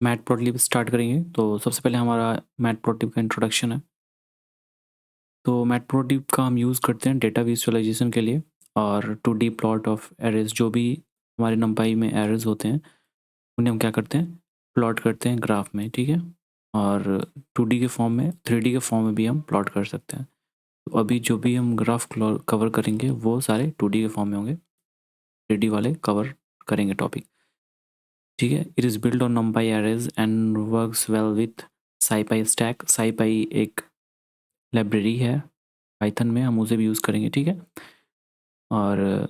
Matplotlib start करेंगे तो सबसे पहले हमारा मैटप्लॉटलिब का इंट्रोडक्शन है। तो मैटप्लॉटलिब का हम यूज़ करते हैं डेटा विजुअलाइजेशन के लिए और 2D प्लॉट ऑफ एरेज जो भी हमारे numpy में एरेज होते हैं उन्हें हम क्या करते हैं प्लॉट करते हैं ग्राफ में, ठीक है। और 2D के फॉर्म में 3D के फॉर्म में भी हम प्लॉट कर सकते हैं। तो अभी जो भी हम ग्राफ कवर करेंगे वो सारे 2D के फॉर्म में होंगे, 3D वाले कवर करेंगे टॉपिक, ठीक है। It is build on numpy arrays and works well with scipy stack. scipy एक लाइब्रेरी है पाइथन में, हम उसे भी यूज़ करेंगे, ठीक है। और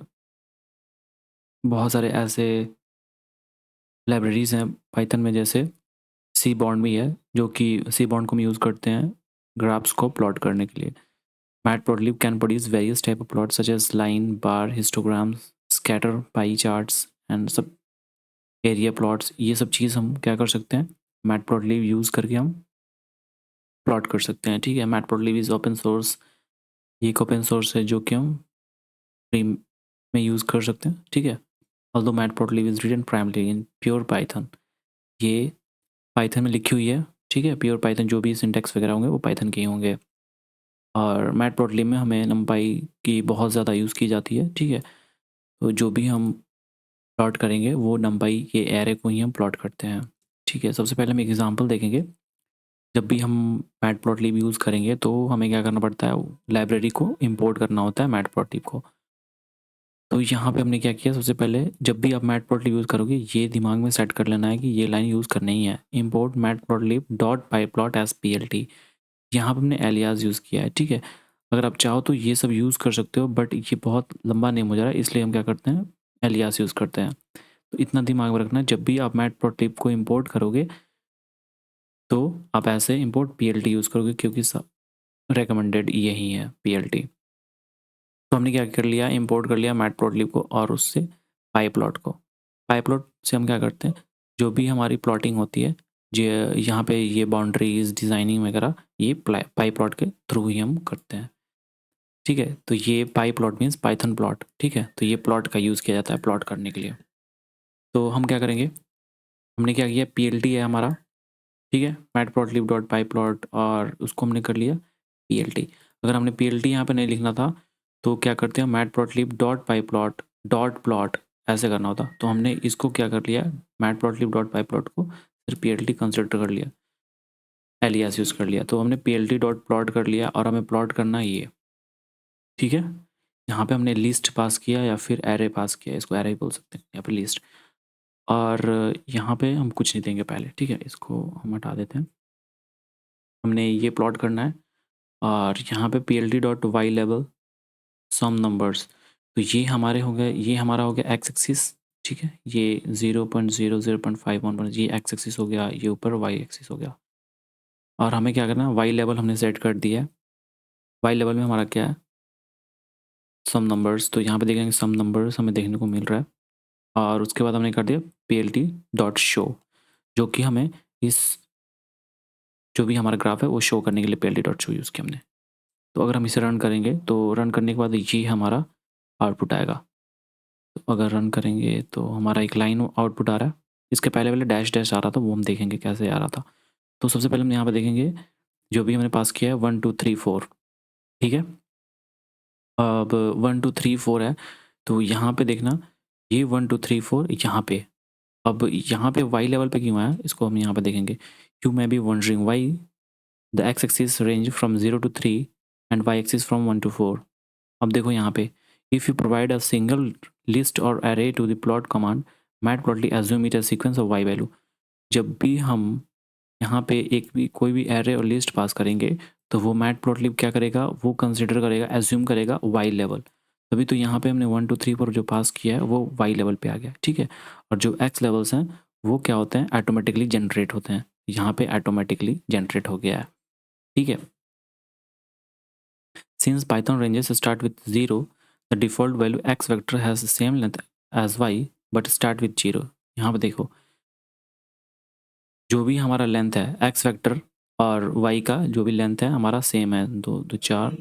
बहुत सारे ऐसे लाइब्रेरीज़ हैं पाइथन में, जैसे सी बॉन्ड भी है, जो कि सी बॉन्ड को हम यूज़ करते हैं ग्राफ्स को प्लॉट करने के लिए। Matplotlib can produce various type of plot such as line, bar, histograms, scatter, pie charts and सब एरिया प्लॉट्स। ये सब चीज़ हम क्या कर सकते हैं, मैटप्लॉटलिब यूज़ करके हम प्लॉट कर सकते हैं, ठीक है। मैटप्लॉटलिब इज़ ओपन सोर्स, ये एक ओपन सोर्स है जो कि हम फ्री में यूज़ कर सकते हैं, ठीक है। Although matplotlib is written primarily in pure python, ये पाइथन में लिखी हुई है, ठीक है। प्योर पाइथन जो भी सिंटैक्स वगैरह होंगे वो पाइथन के ही होंगे। और मैटप्लॉटलिब में हमें numpy की बहुत ज़्यादा यूज़ की जाती है, ठीक है। तो जो भी हम प्लॉट करेंगे वो numpy के एरे को ही हम प्लॉट करते हैं, ठीक है। सबसे पहले हम एक एग्जांपल देखेंगे। जब भी हम मैटप्लॉटलिब यूज़ करेंगे तो हमें क्या करना पड़ता है, लाइब्रेरी को इंपोर्ट करना होता है मैटप्लॉटलिब को। तो यहाँ पे हमने क्या किया, सबसे पहले जब भी आप मैटप्लॉटलिब यूज़ करोगे ये दिमाग में सेट कर लेना है कि ये लाइन यूज़ करनी ही है, import matplotlib dot pyplot as PLT। यहाँ पे हमने एलियास यूज़ किया है, ठीक है। अगर आप चाहो तो ये सब यूज़ कर सकते हो, बट ये बहुत लंबा नेम हो जा रहा है, इसलिए हम क्या करते हैं, एलियास यूज़ करते हैं। तो इतना दिमाग में रखना, जब भी आप मैटप्लॉटलिब को इंपोर्ट करोगे तो आप ऐसे इंपोर्ट PLT यूज़ करोगे, क्योंकि रिकमेंडेड यही है PLT। तो हमने क्या कर लिया, इंपोर्ट कर लिया मैटप्लॉटलिब को और उससे पाईप्लॉट को। पाईप्लॉट से हम क्या करते हैं, जो भी हमारी प्लॉटिंग होती है, जो यहाँ पे ये बाउंड्रीज डिज़ाइनिंग वगैरह, ये पाईप्लॉट के थ्रू ही हम करते हैं, ठीक है। तो ये पाई प्लॉट मीन्स पाइथन प्लॉट, ठीक है। तो ये प्लॉट का यूज़ किया जाता है प्लॉट करने के लिए। तो हम क्या करेंगे, हमने क्या किया, PLT है हमारा, ठीक है। मैटप्लॉटलिब डॉट पाई प्लॉट, और उसको हमने कर लिया PLT। अगर हमने PLT यहाँ पे नहीं लिखना था तो क्या करते हैं, मैटप्लॉटलिब डॉट पाई प्लॉट डॉट प्लॉट ऐसे करना होता। तो हमने इसको क्या कर लिया, मैटप्लॉटलिब डॉट पाई प्लॉट को फिर PLT कंसिडर कर लिया, एलियास यूज़ कर लिया। तो हमने PLT डॉट प्लॉट कर लिया और हमें प्लॉट करना है ये, ठीक है। यहाँ पे हमने लिस्ट पास किया या फिर एरे पास किया, इसको एरे ही बोल सकते हैं, यहाँ पे लिस्ट। और यहाँ पे हम कुछ नहीं देंगे पहले, ठीक है। इसको हम हटा देते हैं। हमने ये प्लॉट करना है और यहाँ पे PLT डॉट वाई लेवल सम नंबर्स। तो ये हमारे हो गए, ये हमारा हो गया एक्स एक्सिस, ठीक है। ये 0.0 0.51 ये एक्स एक्सिस हो गया, ये ऊपर वाई एक्सिस हो गया। और हमें क्या करना है, वाई लेवल हमने सेट कर दिया है। वाई लेवल में हमारा क्या है, सम नंबर्स। तो यहाँ पे देखेंगे सम नंबर्स हमें देखने को मिल रहा है। और उसके बाद हमने कर दिया PLT डॉट शो, जो कि हमें इस जो भी हमारा ग्राफ है वो शो करने के लिए PLT डॉट शो यूज़ किया हमने। तो अगर हम इसे रन करेंगे तो रन करने के बाद ये हमारा आउटपुट आएगा। तो अगर रन करेंगे तो हमारा एक लाइन आउटपुट आ रहा है। इसके पहले वाले डैश डैश आ रहा था, वो हम देखेंगे कैसे आ रहा था। तो सबसे पहले हम यहाँ पे देखेंगे जो भी हमने पास किया है 1 2 3 4, ठीक है। अब 1 2 3 4 है, तो यहाँ पे देखना, ये 1 2 3 4 यहाँ पे। अब यहाँ पे वाई लेवल पे क्यों आया, इसको हम यहाँ पे देखेंगे। You may be wondering why the x axis range from 0 to 3 and y axis from 1 to 4। अब देखो यहाँ पे, if you provide a single list और array to the plot command matplotlib assume it a sequence of y value. जब भी हम यहाँ पे एक भी कोई भी एरे और लिस्ट पास करेंगे तो वो मैटप्लॉटलिब क्या करेगा, वो कंसिडर करेगा, एज्यूम करेगा वाई लेवल। तभी तो यहाँ पे हमने 1 2 3 4 जो पास किया है वो वाई लेवल पे आ गया, ठीक है। और जो एक्स लेवल्स हैं वो क्या होते हैं, ऑटोमेटिकली जनरेट होते हैं। यहाँ पे ऑटोमेटिकली जनरेट हो गया है, ठीक है। Since Python ranges start with 0, the default value x vector has the same length as y but start with 0। यहाँ पे देखो, जो भी हमारा लेंथ है x वेक्टर और y का जो भी लेंथ है हमारा सेम है, 2 2 4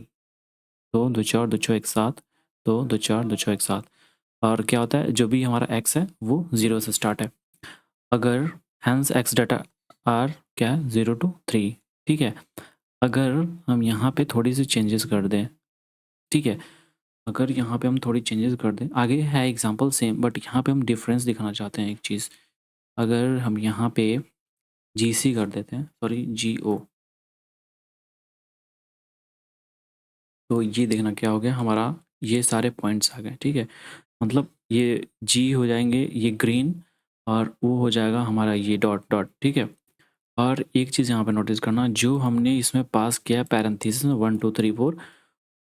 2 2 4 2 6 1 7 2 2 4 2 6 1 7। और क्या होता है, जो भी हमारा x है वो 0 से स्टार्ट है। अगर हैंस एक्स डाटा आर क्या 0 to 3, ठीक है। अगर हम यहाँ पे थोड़ी सी चेंजेस कर दें, ठीक है, अगर यहाँ पे हम थोड़ी चेंजेस कर दें, आगे है एग्जांपल सेम बट यहाँ पे हम डिफरेंस दिखाना चाहते हैं एक चीज़। अगर हम यहाँ पे जी सी कर देते हैं, सॉरी जी ओ, तो ये देखना क्या हो गया हमारा, ये सारे पॉइंट्स आ गए, ठीक है। मतलब ये जी हो जाएंगे ये ग्रीन, और वो हो जाएगा हमारा ये डॉट डॉट, ठीक है। और एक चीज़ यहाँ पे नोटिस करना, जो हमने इसमें पास किया है पैरेंथेसिस में 1 2 3 4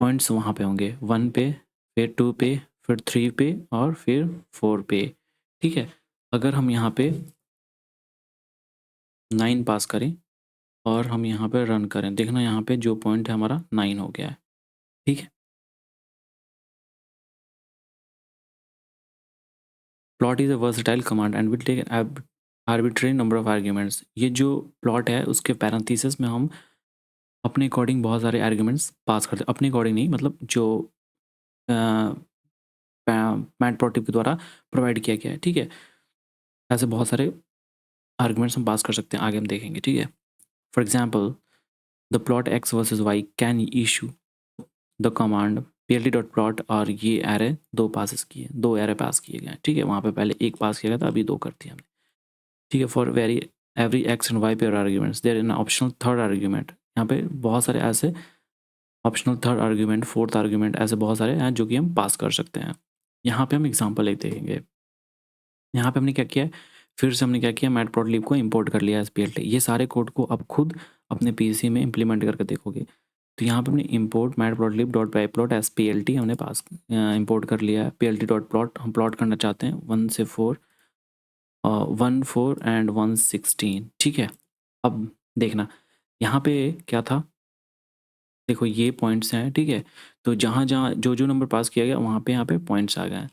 पॉइंट्स वहाँ पे होंगे, 1 पे, फिर 2 पे, फिर 3 पे और फिर 4 पे, ठीक है। अगर हम यहाँ पे 9 पास करें और हम यहाँ पे रन करें, देखना यहाँ पे जो पॉइंट है हमारा 9 हो गया है, ठीक है। Plot is a versatile command and will take arbitrary number of arguments. ये जो प्लॉट है उसके पैरेंथेसिस में हम अपने अकॉर्डिंग बहुत सारे आर्ग्यूमेंट्स पास करते हैं, अपने अकॉर्डिंग नहीं, मतलब जो मैटप्लोट्लिब के द्वारा प्रोवाइड किया गया है, ठीक है। ऐसे बहुत सारे आर्ग्यूमेंट्स हम पास कर सकते हैं, आगे हम देखेंगे, ठीक है। For example the plot x versus y can issue the command plt.plot, और ये एरे दो पासिस किए, दो एरे पास किए गए हैं, ठीक है। वहाँ पे पहले एक पास किया गया था, अभी दो कर दिया हमने, ठीक है। For very every x and y pair arguments there in optional third argument, यहाँ पे बहुत सारे ऐसे optional third argument, fourth argument, ऐसे बहुत सारे हैं जो कि हम पास कर सकते हैं। यहाँ पे हम एग्जांपल एक देखेंगे। यहाँ पे हमने क्या किया है, फिर से हमने क्या किया, मैटप्लोट्लिब को इंपोर्ट कर लिया एसपीएलटी। ये सारे कोड को अब खुद अपने पीसी में इंप्लीमेंट करके देखोगे। तो यहाँ पे हमने इंपोर्ट मैटप्लोट्लिब डॉट पाईप्लॉट एसपीएलटी हमने पास इंपोर्ट कर लिया है। पीएलटी डॉट प्लॉट हम प्लॉट करना चाहते हैं 1 से 4, 1 4 एंड 1 16, ठीक है। अब देखना यहाँ पे क्या था, देखो ये पॉइंट्स हैं, ठीक है। तो जहाँ जहाँ जो जो नंबर पास किया गया वहाँ पे यहाँ पे पॉइंट्स आ गए हैं।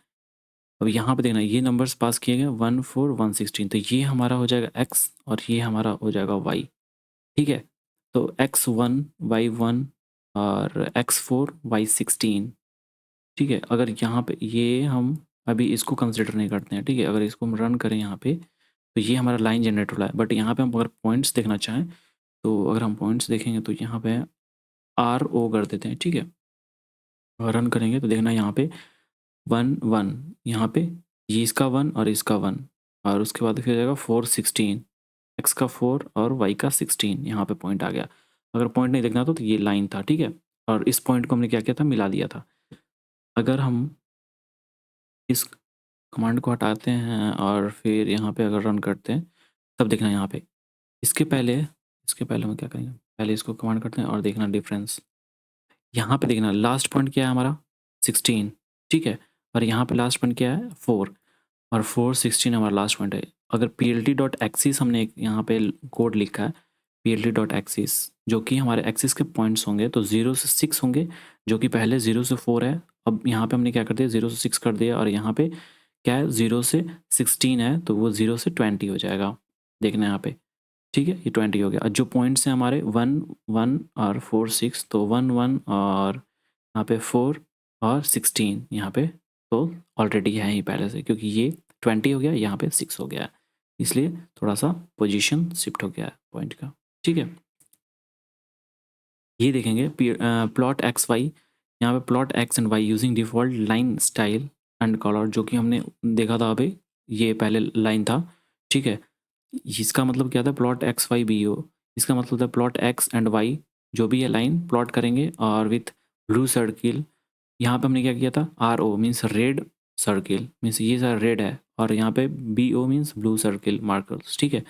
अब यहाँ पे देखना ये नंबर्स पास किए गए 1 4 1 16, तो ये हमारा हो जाएगा एक्स और ये हमारा हो जाएगा वाई, ठीक है। तो x1 y1 और x4 y16, ठीक है। अगर यहाँ पे ये हम अभी इसको कंसिडर नहीं करते हैं, ठीक है। अगर इसको हम रन करें यहाँ पे, तो ये हमारा लाइन जनरेट हो रहा है, बट यहाँ पे हम अगर पॉइंट्स देखना चाहें, तो अगर हम पॉइंट्स देखेंगे तो यहाँ पे आर ओ कर देते हैं, ठीक है। और रन करेंगे तो देखना यहाँ पे 1 1, यहाँ पे ये इसका 1 और इसका 1, और उसके बाद फिर हो जाएगा 4 16, एक्स का 4 और वाई का 16, यहाँ पे पॉइंट आ गया। अगर पॉइंट नहीं देखना तो ये लाइन था, ठीक है। और इस पॉइंट को हमने क्या किया था, मिला दिया था। अगर हम इस कमांड को हटाते हैं और फिर यहाँ पे अगर रन करते हैं, तब देखना यहाँ पे इसके पहले हम क्या करेंगे, पहले इसको कमांड करते हैं और देखना डिफरेंस। यहाँ पे देखना लास्ट पॉइंट क्या है हमारा 16, ठीक है। और यहाँ पे लास्ट पॉइंट क्या है 4, और 4 16 हमारा लास्ट पॉइंट है। अगर plt.axis हमने यहाँ पे कोड लिखा है, plt.axis जो कि हमारे एक्सिस के पॉइंट्स होंगे, तो 0 से 6 होंगे, जो कि पहले 0 से 4 है। अब यहाँ पे हमने क्या कर दिया, 0 से 6 कर दिया, और यहाँ पे क्या है 0 से 16 है, तो वो 0 से 20 हो जाएगा। देखना यहाँ पे, ठीक है, ये 20 हो गया। और जो पॉइंट्स हैं हमारे 1 1 और 4 6, तो 1 1 और यहाँ पे 4 और 16 यहाँ पे तो ऑलरेडी है ही पहले से, क्योंकि ये 20 हो गया, यहाँ पे 6 हो गया है, इसलिए थोड़ा सा पोजीशन शिफ्ट हो गया है पॉइंट का, ठीक है। ये देखेंगे प्लॉट एक्स वाई, यहाँ पे plot x and y using default line style and colour, जो कि हमने देखा था अभी, ये पहले लाइन था, ठीक है। इसका मतलब क्या था, plot x y b o, इसका मतलब था प्लॉट एक्स एंड वाई जो भी है लाइन प्लॉट करेंगे, और विथ ब्लू सर्किल। यहाँ पे हमने क्या किया था, r o means red circle, means ये सारा रेड है, और यहाँ पे b o means blue circle markers, ठीक है।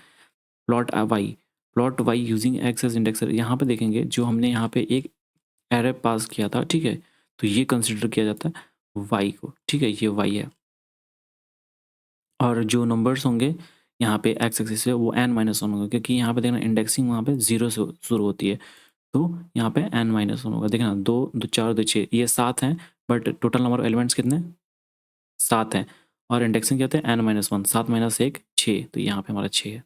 Plot y using x as indexer, यहाँ पे देखेंगे जो हमने यहाँ पे एक एरे पास किया था, ठीक है। तो ये कंसिडर किया जाता है वाई को, ठीक है, ये वाई है। और जो नंबर्स होंगे यहाँ पे एक्स एक्सिस से, वो n माइनस वन होगा, क्योंकि यहाँ पे देखना इंडेक्सिंग वहाँ पे 0 से शुरू होती है, तो यहाँ पे n माइनस वन होगा। देखना 2 2 4 2 6, ये 7 हैं, but total number of elements कितने, 7 हैं। और इंडेक्सिंग क्या होता है, n माइनस वन, 7 माइनस 1 6, तो यहाँ पे हमारा 6 है।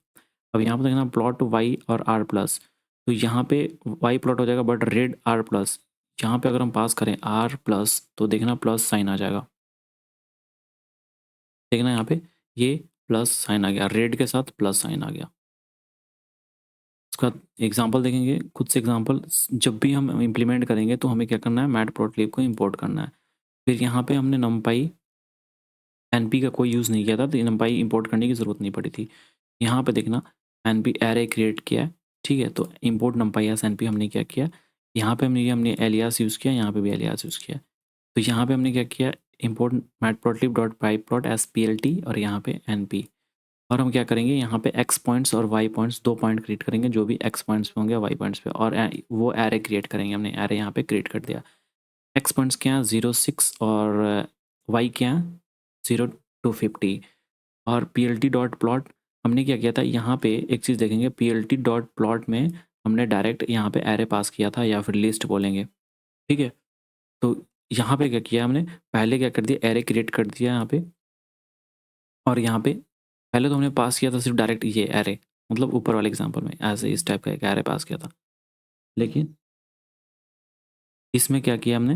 अब यहाँ पे देखना प्लॉट वाई और आर प्लस, तो यहाँ पे वाई प्लॉट हो जाएगा बट रेड आर प्लस। यहाँ पे अगर हम पास करें आर प्लस, तो देखना प्लस साइन आ जाएगा, देखना यहाँ पे ये प्लस साइन आ गया, रेड के साथ प्लस साइन आ गया। उसका एग्जांपल देखेंगे, खुद से एग्जांपल। जब भी हम इम्प्लीमेंट करेंगे तो हमें क्या करना है, मैटप्लॉटलिब को इंपोर्ट करना है। फिर यहाँ पे हमने numpy np का कोई यूज़ नहीं किया था, तो numpy इंपोर्ट करने की ज़रूरत नहीं पड़ी थी। यहाँ पे देखना np एरे क्रिएट किया है, ठीक है। तो इंपोर्ट numpy as np हमने क्या किया, यहाँ पे हमने एलियास यूज़ किया, यहाँ पे भी एलियास यूज़ किया। तो यहाँ पे हमने क्या किया, import matplotlib dot pyplot as plt और यहाँ पे np। और हम क्या करेंगे, यहाँ पे x पॉइंट्स और y पॉइंट्स, 2 पॉइंट क्रिएट करेंगे जो भी x पॉइंट्स पे होंगे y पॉइंट्स पे, और वो एरे क्रिएट करेंगे। हमने एरे यहाँ पे क्रिएट कर दिया। x पॉइंट्स क्या हैं 0 6 और y क्या हैं 0 to 50। और plt डॉट प्लॉट हमने क्या किया था, यहाँ पे एक चीज़ देखेंगे, plt डॉट प्लॉट में हमने डायरेक्ट यहाँ पे एरे पास किया था, या फिर लिस्ट बोलेंगे, ठीक है। तो यहाँ पे क्या किया हमने, पहले क्या कर दिया, एरे क्रिएट कर दिया यहाँ पे। और यहाँ पे पहले तो हमने पास किया था सिर्फ डायरेक्ट ये एरे, मतलब ऊपर वाले एग्जांपल में ऐसे इस टाइप का एक एरे पास किया था। लेकिन इसमें क्या किया हमने,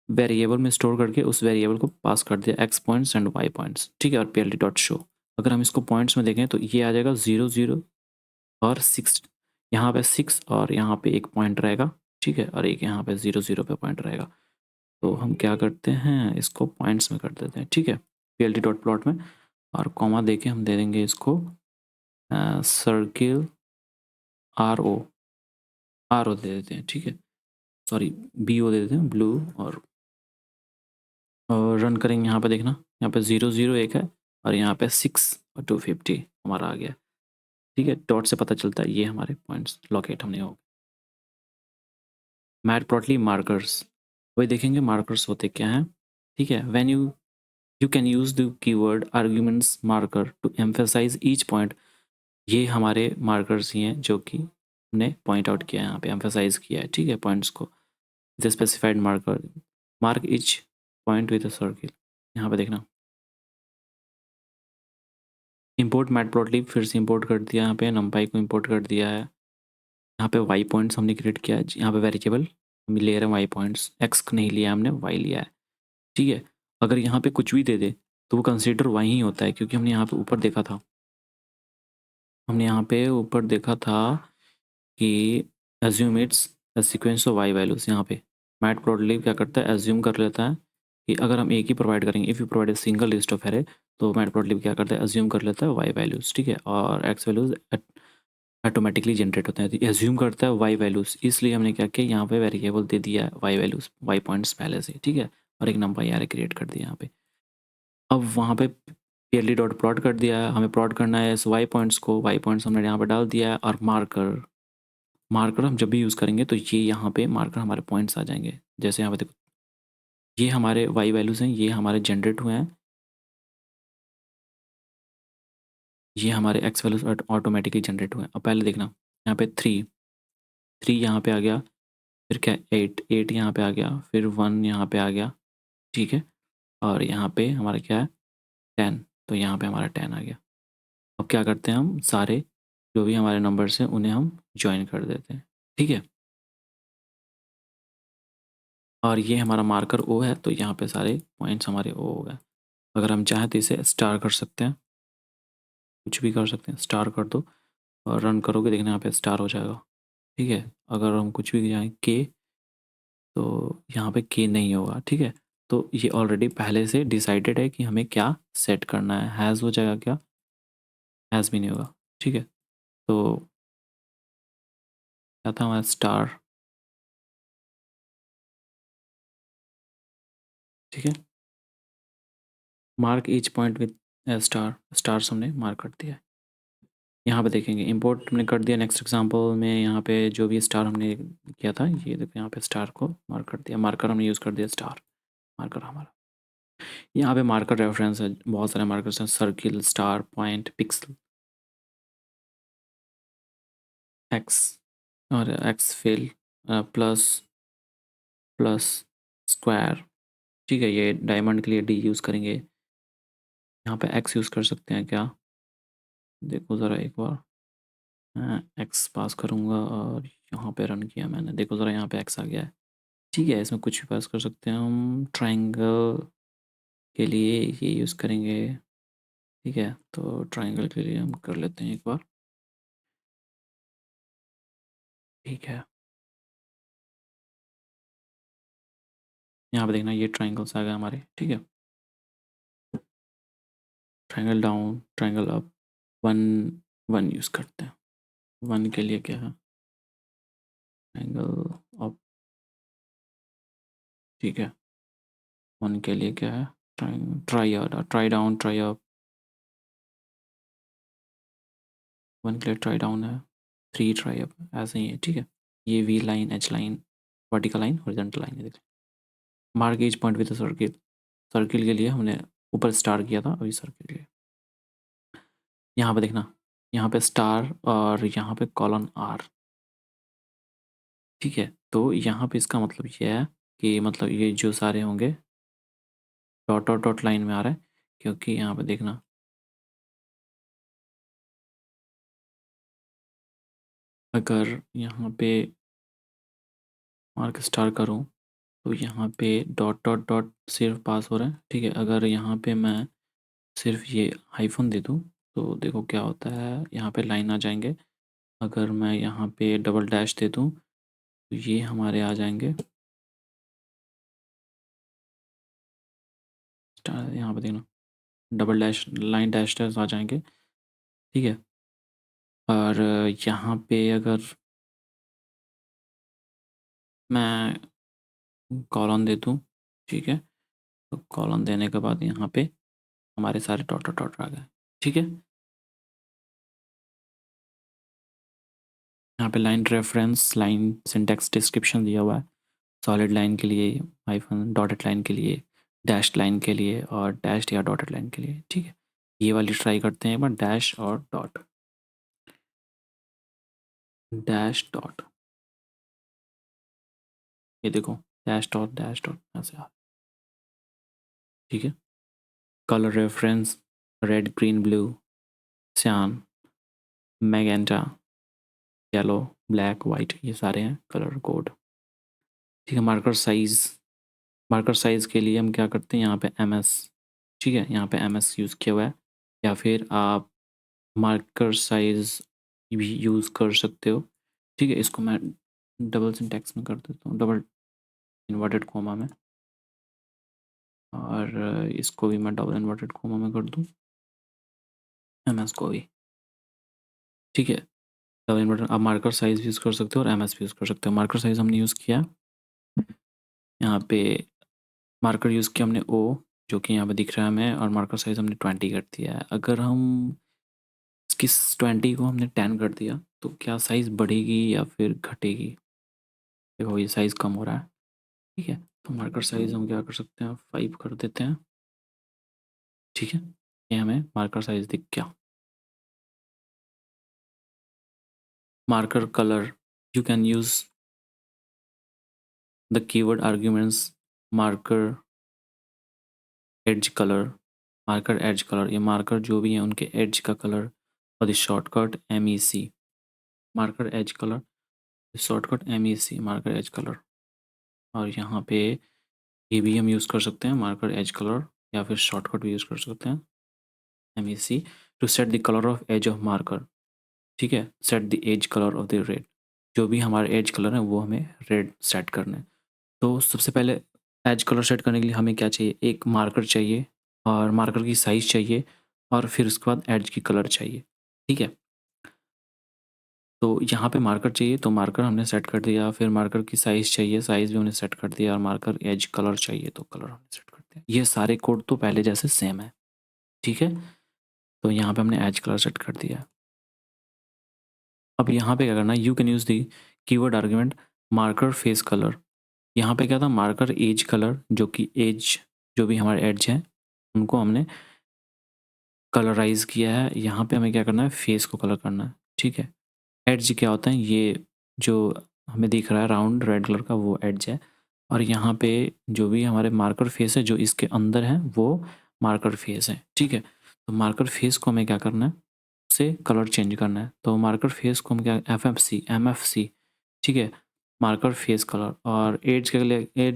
वेरिएबल में स्टोर करके उस वेरिएबल को पास कर दिया x points and y points, ठीक है। और plt डॉट शो, अगर हम इसको पॉइंट्स में देखें तो ये आ जाएगा 0 0 और 6। यहाँ पे 6 और यहाँ पे एक पॉइंट रहेगा, ठीक है। और एक यहाँ पे 0 0 पे पॉइंट रहेगा। तो हम क्या करते हैं, इसको पॉइंट्स में कर देते हैं, ठीक है, plt डॉट प्लॉट में। और कॉमा दे के हम दे देंगे इसको सर्किल आर ओ दे देते हैं, ठीक है। सॉरी, बी ओ दे देते हैं, ब्लू। और रन करेंगे, यहाँ पे देखना, यहाँ पे 0 0 एक है, और यहाँ पे 6 और 250 हमारा आ गया, ठीक है। डॉट से पता चलता है ये हमारे पॉइंट्स लोकेट हमने हो। मैटप्लॉटलिब मार्कर्स, वही देखेंगे मार्कर्स होते क्या हैं, ठीक है। When you can use the keyword arguments marker to emphasize each point. ये हमारे मार्कर्स ही हैं जो कि हमने पॉइंट आउट किया है, यहाँ पे एम्फेसाइज किया है, ठीक है, पॉइंट्स को। The specified marker mark each point with a circle. यहाँ पे देखना, इंपोर्ट मैटप्लॉटलिब, फिर से इंपोर्ट कर दिया, यहाँ पे numpy को इंपोर्ट कर दिया है। यहाँ पे y पॉइंट्स हमने क्रिएट किया है, यहाँ पे वेरिएबल हम ले रहे हैं y पॉइंट्स, x नहीं लिया हमने, y लिया है, ठीक है। अगर यहाँ पे कुछ भी दे दे तो वो कंसीडर y ही होता है, क्योंकि हमने यहाँ पे ऊपर देखा था, कि assume it's a sequence of y values. यहाँ पे मैटप्लॉटलिब क्या करता है, एज्यूम कर लेता है कि अगर हम एक ही प्रोवाइड करेंगे, if you provide a single list of array, तो मैटप्लॉटलिब क्या करता है, एज्यूम कर लेता है वाई वैल्यूज, ठीक है। और एक्स वैल्यूज ऑटोमेटिकली जनरेट होते हैं, एज्यूम करता है वाई वैल्यूज। इसलिए हमने क्या किया, यहाँ पे वेरिएबल दे दिया है वाई वैल्यूज, वाई पॉइंट्स पहले से, ठीक है। और एक नंबर एरे क्रिएट कर दिया यहाँ पे। अब वहाँ पे पीएलडी डॉट प्लॉट कर दिया है, हमें प्लॉट करना है इस वाई पॉइंट्स को, वाई पॉइंट्स हमने यहाँ पे डाल दिया है। और मार्कर हम जब भी यूज़ करेंगे तो ये यहाँ पे मार्कर हमारे पॉइंट्स आ जाएंगे। जैसे यहाँ पे देखो, ये हमारे वाई वैल्यूज़ हैं, ये हमारे जनरेट हुए हैं, ये हमारे एक्स वैल्यूज ऑटोमेटिकली जनरेट हुए हैं। अब पहले देखना, यहाँ पे 3 यहाँ पे आ गया, फिर क्या 8 यहाँ पे आ गया, फिर 1 यहाँ पे आ गया, ठीक है। और यहाँ पे हमारा क्या है 10, तो यहाँ पे हमारा 10 आ गया। अब क्या करते हैं, हम सारे जो भी हमारे नंबर्स हैं उन्हें हम ज्वाइन कर देते हैं, ठीक है। और ये हमारा मार्कर ओ है, तो यहाँ पे सारे पॉइंट्स हमारे ओ हो गए। अगर हम चाहें तो इसे स्टार कर सकते हैं, कुछ भी कर सकते हैं, स्टार कर दो और रन करोगे, देखना यहाँ पे स्टार हो जाएगा, ठीक है। अगर हम कुछ भी जाएँ के, तो यहाँ पे के नहीं होगा, ठीक है। तो ये ऑलरेडी पहले से डिसाइडेड है कि हमें क्या सेट करना है। हैज़ हो जाएगा क्या, हैज़ भी नहीं होगा, ठीक है। तो क्या था हमारा स्टार, ठीक है। Mark each point with star, stars हमने मार्क कर दिया है। यहाँ पे देखेंगे इंपोर्ट हमने कर दिया। नेक्स्ट एग्जांपल में यहाँ पे जो भी स्टार हमने किया था, ये देखो यहाँ पे स्टार को मार्क कर दिया, मार्कर हमने यूज़ कर दिया स्टार मार्कर हमारा। यहाँ पे मार्कर रेफरेंस है, बहुत सारे मार्कर्स हैं, circle, star, point, pixel, x और x fill, plus, plus, square, ठीक है। ये डायमंड के लिए डी यूज़ करेंगे। यहाँ पे एक्स यूज़ कर सकते हैं क्या, देखो ज़रा एक बार, मैं एक्स पास करूँगा और यहाँ पे रन किया मैंने, देखो ज़रा यहाँ पे एक्स आ गया है, ठीक है। इसमें कुछ भी पास कर सकते हैं हम। ट्रायंगल के लिए ये यूज़ करेंगे, ठीक है, तो ट्राइंगल के लिए हम कर लेते हैं एक बार। ठीक है, यहाँ पे देखना ये ट्राइंगल्स आ गए हमारे। ठीक है, triangle down, triangle up, one one use करते हैं। वन के लिए क्या है, ट्राइंगल अप। ठीक है, वन के लिए क्या है, try down, try up. One के लिए ट्राई डाउन है, थ्री ट्राई अप, ऐसे ही है। ठीक है, ये V line, H line, vertical line, horizontal line है। देखिए, mark each point with circle. Circle के लिए हमने ऊपर स्टार किया था, अभी सर्किल के लिए यहाँ पे देखना, यहाँ पे स्टार और यहाँ पे कॉलन आर। ठीक है, तो यहाँ पे इसका मतलब ये है कि मतलब ये जो सारे होंगे डॉट डॉट डॉट लाइन में आ रहा है, क्योंकि यहाँ पे देखना, अगर यहाँ पे मार्क स्टार करूँ तो यहाँ पे डॉट डॉट डॉट सिर्फ पास हो रहा है। ठीक है, अगर यहाँ पे मैं सिर्फ ये हाइफन दे दूँ तो देखो क्या होता है, यहाँ पे लाइन आ जाएंगे। अगर मैं यहाँ पे डबल डैश दे दूँ तो ये हमारे आ जाएंगे यहाँ पे देखना, double dash line dash dash आ जाएंगे। ठीक है, और यहाँ पे अगर मैं कॉलन दे दूँ, ठीक है, तो कॉलन देने के बाद यहाँ पे हमारे सारे डॉट डॉट डॉट आ गए। ठीक है, यहाँ पे line reference, line syntax description दिया हुआ है। सॉलिड लाइन के लिए हाइफन, डॉटेड लाइन के लिए, डैश लाइन के लिए और डैश या डॉटेड लाइन के लिए। ठीक है, ये वाली ट्राई करते हैं एक बार, डैश और डॉट, डैश डॉट, ये देखो, डैश डॉट ऐसे आ। ठीक है, colour reference, red green blue, सियान, मैजेंटा, येलो, ब्लैक, वाइट, ये सारे हैं कलर कोड। ठीक है, मार्कर साइज़, मार्कर साइज़ के लिए हम क्या करते हैं, यहाँ पे एम एस। ठीक है, यहाँ पे एम एस यूज़ किया हुआ है, या फिर आप मार्कर साइज़ भी यूज़ कर सकते हो। ठीक है, इसको मैं डबल सिंटेक्स में कर देता हूँ, डबल इन्वर्टेड कोमा में, और इसको भी मैं डबल इन्वर्टेड कोमा में कर दूँ, एम एस को भी। ठीक है, डबल इन्वर्टेड, आप मार्कर साइज़ यूज़ कर सकते हो और एम एस भी यूज़ कर सकते हो। मार्कर साइज़ हमने यूज़ किया, यहाँ पे मार्कर यूज़ किया हमने ओ, जो कि यहाँ पे दिख रहा है हमें, और मार्कर साइज़ हमने 20 कर दिया है। अगर हम इसकी 20 को हमने 10 कर दिया तो क्या साइज़ बढ़ेगी या फिर घटेगी? देखो ये साइज़ कम हो रहा है। ठीक है, तो मार्कर साइज़ हम क्या कर सकते हैं, 5 कर देते हैं। ठीक है, ये हमें मार्कर साइज़ दिख गया। Marker colour, you can use the keyword arguments marker edge color, marker edge colour, ये मार्कर जो भी हैं उनके एज का कलर, और shortcut MEC, marker edge colour, shortcut MEC, marker edge colour. और यहाँ पे ये भी हम यूज़ कर सकते हैं, मार्कर एज कलर, या फिर शॉर्टकट भी यूज़ कर सकते हैं, MEC, to set the colour of edge of marker. ठीक है, set the edge colour of the red, जो भी हमारे एज कलर है वो हमें रेड सेट करना है। तो सबसे पहले एज कलर सेट करने के लिए हमें क्या चाहिए, एक मार्कर चाहिए, और मार्कर की साइज़ चाहिए, और फिर उसके बाद एज की कलर चाहिए। ठीक है, तो यहाँ पे मार्कर चाहिए तो मार्कर हमने सेट कर दिया, फिर मार्कर की साइज़ चाहिए, साइज़ भी हमने सेट कर दिया, और मार्कर एज कलर चाहिए तो कलर हमने सेट कर दिया। ये सारे कोड तो पहले जैसे सेम है। ठीक है, तो यहाँ पे हमने एज कलर सेट कर दिया। अब यहाँ पे क्या करना है, you can use the keyword argument marker face colour. यहाँ पे क्या था, मार्कर एज कलर, जो कि एज जो भी हमारे एज हैं उनको हमने कलराइज किया है। यहाँ पे हमें क्या करना है, फेस को कलर करना है। ठीक है, एड्ज क्या होता है, ये जो हमें दिख रहा है राउंड रेड कलर का, वो एड्ज है। और यहाँ पे जो भी हमारे मार्कर फेस है जो इसके अंदर है वो मार्कर फेस है। ठीक है, तो मार्कर फेस को हमें क्या करना है, उसे कलर चेंज करना है। तो मार्कर फेस को हम क्या, MFC, ठीक है, मार्कर फेस कलर। और एड्ज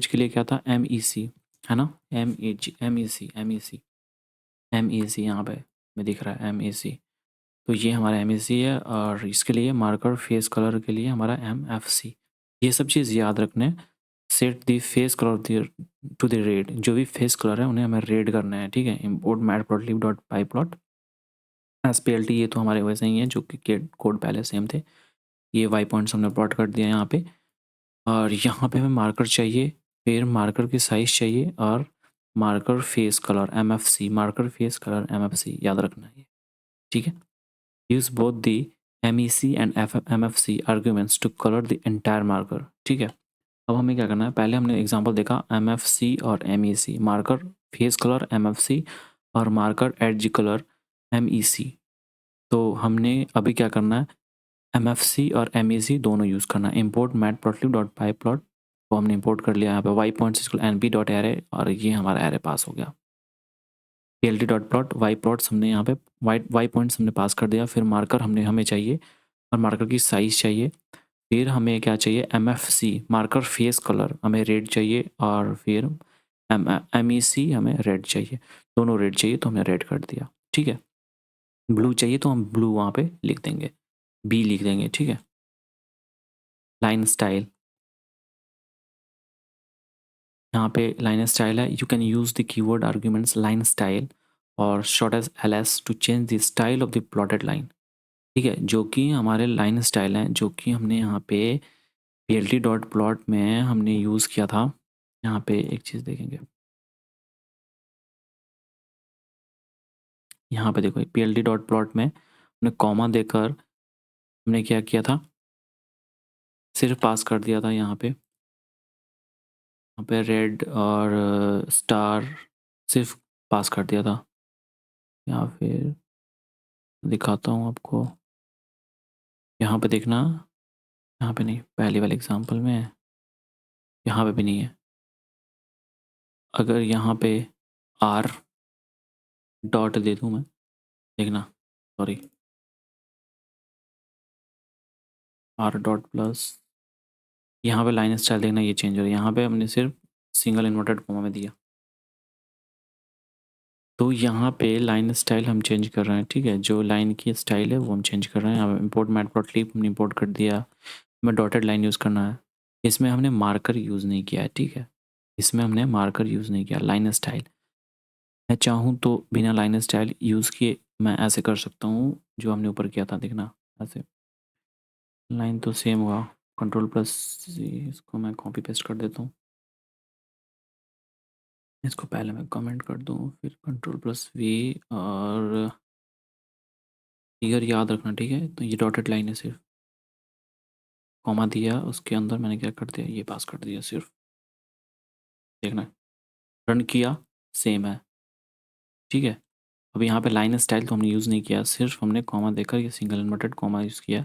के लिए क्या था, MEC, है ना, MEC, MEC, MEC, MEC यहाँ पे में दिख रहा है MAC। तो ये हमारा MAC है और इसके लिए मार्कर फेस कलर के लिए हमारा MFC। ये सब चीज़ याद रखने। Set the face colour to the red, जो भी फेस कलर है उन्हें हमें रेड करना है, ठीक है। Import matplotlib dot pyplot SPLT, ये तो हमारे वैसे ही हैं जो कि कोड पहले सेम थे। ये वाई पॉइंट्स हमने प्लॉट कर दिया यहाँ पे, और यहाँ पे हमें मार्कर चाहिए, फिर मार्कर की साइज चाहिए और marker face colour MFC, marker face colour MFC याद रखना है, ठीक है। Use both the MEC and MFC arguments to colour the entire marker, ठीक है। अब हमें क्या करना है, पहले हमने एग्जांपल देखा MFC और MEC, marker face colour MFC और मार्कर एडज कलर MEC। तो हमने अभी क्या करना है, MFC और MEC दोनों यूज़ करना है। इम्पोर्ट मैटप्लॉटलिब डॉट पाईप्लॉट को हमने इम्पोर्ट कर लिया यहाँ पे y points equal NP dot array, और ये हमारा एरे पास हो गया। PLT dot plot y plots हमने यहाँ पे वाई पॉइंट्स हमने पास कर दिया, फिर मार्कर हमें चाहिए और मार्कर की साइज़ चाहिए। फिर हमें क्या चाहिए, MFC मार्कर फेस कलर हमें रेड चाहिए, और फिर MEC हमें रेड चाहिए, दोनों रेड चाहिए तो हमने रेड कर दिया, ठीक है। ब्लू चाहिए तो हम ब्लू वहाँ पे लिख देंगे, B लिख देंगे, ठीक है। लाइन स्टाइल, यहाँ पे लाइन स्टाइल है, you can use the keyword arguments line style और short as LS to change the style of the plotted line, ठीक है। जो कि हमारे लाइन स्टाइल हैं, जो कि हमने यहाँ पे PLT डॉट प्लॉट में हमने यूज़ किया था। यहाँ पे एक चीज़ देखेंगे, यहाँ पे देखो PLT डॉट प्लॉट में हमने कॉमा देकर हमने क्या किया था, सिर्फ पास कर दिया था यहाँ पे रेड और स्टार सिर्फ पास कर दिया था। या फिर दिखाता हूँ आपको, यहाँ पे देखना, यहाँ पे नहीं, पहले वाले एग्जांपल में है, यहाँ पे भी नहीं है। अगर यहाँ पे R डॉट दे दूँ मैं, देखना, सॉरी, R डॉट प्लस, यहाँ पे लाइन स्टाइल देखना, ये चेंज हो रहा है। यहाँ पे हमने सिर्फ सिंगल इन्वर्टेड कोमा में दिया, तो यहाँ पे लाइन स्टाइल हम चेंज कर रहे हैं, ठीक है। जो लाइन की स्टाइल है वो हम चेंज कर रहे हैं। इम्पोर्ट मैटप्लॉटलिब हमने इम्पोर्ट कर दिया, हमें डॉटेड लाइन यूज़ करना है। इसमें हमने मार्कर यूज़ नहीं किया है, ठीक है। इसमें हमने मार्कर यूज़ नहीं किया, लाइन स्टाइल। मैं चाहूँ तो बिना लाइन स्टाइल यूज़ किए मैं ऐसे कर सकता हूँ, जो हमने ऊपर किया था, देखना ऐसे। लाइन तो सेम हुआ, कंट्रोल प्लस C, इसको मैं कॉपी पेस्ट कर देता हूँ। इसको पहले मैं कमेंट कर दूँ, फिर कंट्रोल प्लस V, और फिगर याद रखना, ठीक है। तो ये डॉटेड लाइन है, सिर्फ कॉमा दिया, उसके अंदर मैंने क्या कर दिया, ये पास कर दिया सिर्फ, देखना। रन किया, सेम है, ठीक है। अब यहाँ पे लाइन स्टाइल तो हमने यूज़ नहीं किया, सिर्फ हमने कॉमा देकर ये सिंगल इन्वर्टेड कॉमा यूज़ किया।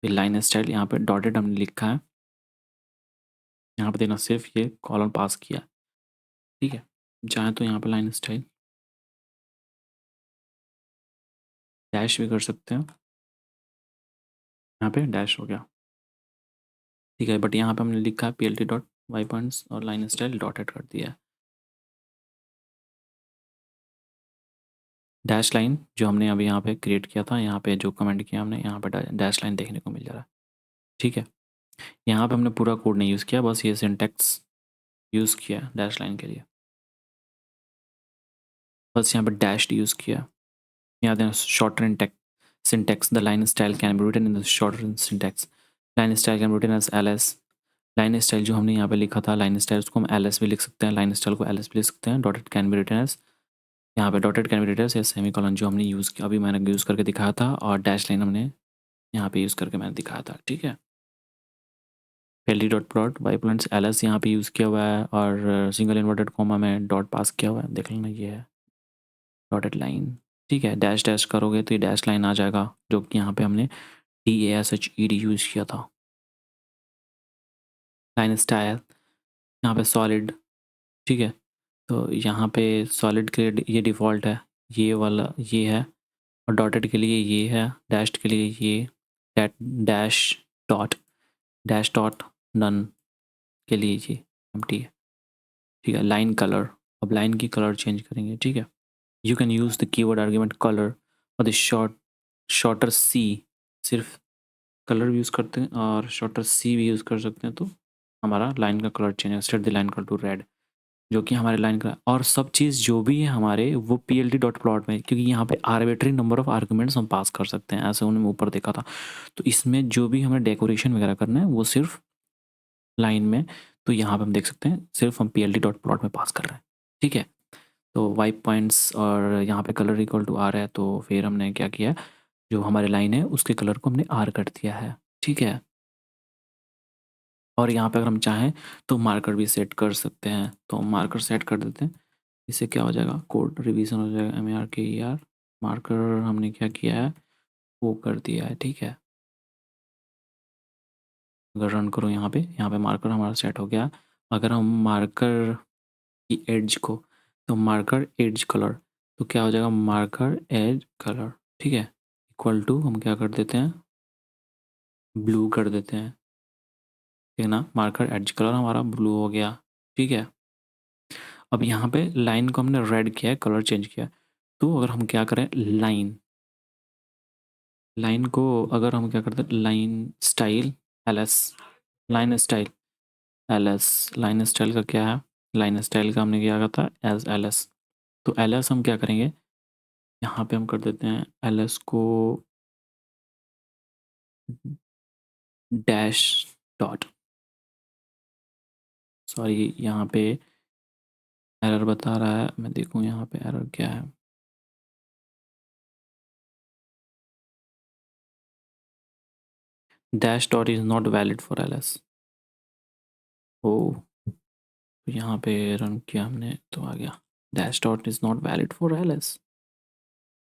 फिर लाइन स्टाइल यहाँ पे डॉटेड हमने लिखा है, यहाँ पे देखना सिर्फ ये कॉलम पास किया, ठीक है। चाहे तो यहाँ पे लाइन स्टाइल डैश भी कर सकते हैं, यहाँ पे डैश हो गया, ठीक है। बट यहाँ पे हमने लिखा है PLT डॉट वाई पॉइंट्स और लाइन स्टाइल डॉटेड कर दिया है। डैश लाइन जो हमने अभी यहाँ पे क्रिएट किया था, यहाँ पे जो कमेंट किया हमने, यहाँ पे डैश लाइन देखने को मिल जा रहा है, ठीक है। यहाँ पे हमने पूरा कोड नहीं यूज़ किया, बस ये सिंटेक्स यूज़ किया डैश लाइन के लिए, बस यहाँ पे डैश यूज़ किया। यहाँ देना shorter in syntax, the line style can be written in the shorter syntax, line style can be written as LS। Line style जो हमने यहाँ पे लिखा था, लाइन स्टाइल उसको हम LS भी लिख सकते हैं, लाइन स्टाइल को LS भी लिख सकते हैं। Dotted can be written as, यहाँ पे dotted can be written as semicolon जो हमने यूज़ किया, अभी मैंने यूज़ करके दिखाया था, और डैश लाइन हमने यहाँ पे यूज़ करके मैंने दिखाया था, ठीक है। PLT dot plot y plots LS यहाँ पे यूज़ किया हुआ है, और सिंगल इन्वर्टेड कॉमा में डॉट पास किया हुआ है, देख लेना, ये है डॉटेड लाइन, ठीक है। डैश डैश करोगे तो ये डैश लाइन आ जाएगा, जो कि यहाँ पे हमने DASHED यूज़ किया था। लाइन स्टाइल यहाँ पे सॉलिड, ठीक है। तो यहाँ पे सॉलिड के लिए ये डिफ़ॉल्ट है, ये वाला ये है, और डॉटेड के लिए ये है, डैश्ड के लिए ये, dash dot, dash dot none के लिए ये एम्प्टी है, ठीक है। लाइन कलर, अब लाइन की कलर चेंज करेंगे, ठीक है। You can use the keyword argument colour और द शॉर्टर सी, सिर्फ कलर भी यूज़ करते हैं और शॉर्टर सी भी यूज़ कर सकते हैं, तो हमारा लाइन का कलर चेंज है। Set the line colour to red, जो कि हमारे लाइन का, और सब चीज़ जो भी है हमारे वो पीएलटी डॉट प्लॉट में, क्योंकि यहाँ पे आर्बिट्री नंबर ऑफ आर्गुमेंट्स हम पास कर सकते हैं, ऐसे उन्होंने ऊपर देखा था। तो इसमें जो भी हमें डेकोरेशन वगैरह करना है वो सिर्फ लाइन में, तो यहाँ पे हम देख सकते हैं सिर्फ हम पीएलटी डॉट प्लॉट में पास कर रहे हैं। ठीक है, तो वाइप पॉइंट्स और यहाँ पे कलर इक्वल टू आर है, तो फिर हमने क्या किया, जो हमारे लाइन है उसके कलर को हमने आर कर दिया है। ठीक है, और यहाँ पे अगर हम चाहें तो मार्कर भी सेट कर सकते हैं, तो मार्कर सेट कर देते हैं। इससे क्या हो जाएगा, कोड रिवीजन हो जाएगा, MARKER। मार्कर हमने क्या किया है, वो कर दिया है। ठीक है, अगर रन करो यहाँ पे मार्कर हमारा सेट हो गया। अगर हम मार्कर की एड्ज को, तो मार्कर एड्ज कलर, तो क्या हो जाएगा, मार्कर एज कलर। ठीक है, इक्वल टू हम क्या कर देते हैं, ब्लू कर देते हैं। ठीक है ना, मार्कर एज कलर हमारा ब्लू हो गया। ठीक है, अब यहाँ पे लाइन को हमने रेड किया है, कलर चेंज किया है। तो अगर हम क्या करें, लाइन लाइन को अगर हम क्या करते हैं, line style LS, line style LS, line style का क्या है, लाइन स्टाइल का हमने क्या कहा था, एज LS। तो LS हम क्या करेंगे, यहाँ पे हम कर देते हैं LS को डैश डॉट, सॉरी यहाँ पे एरर बता रहा है, मैं देखूँ यहाँ पे एरर क्या है। Dash dot is not valid for LS। ओ, तो यहाँ पे रन किया हमने तो आ गया, dash dot is not valid for LS।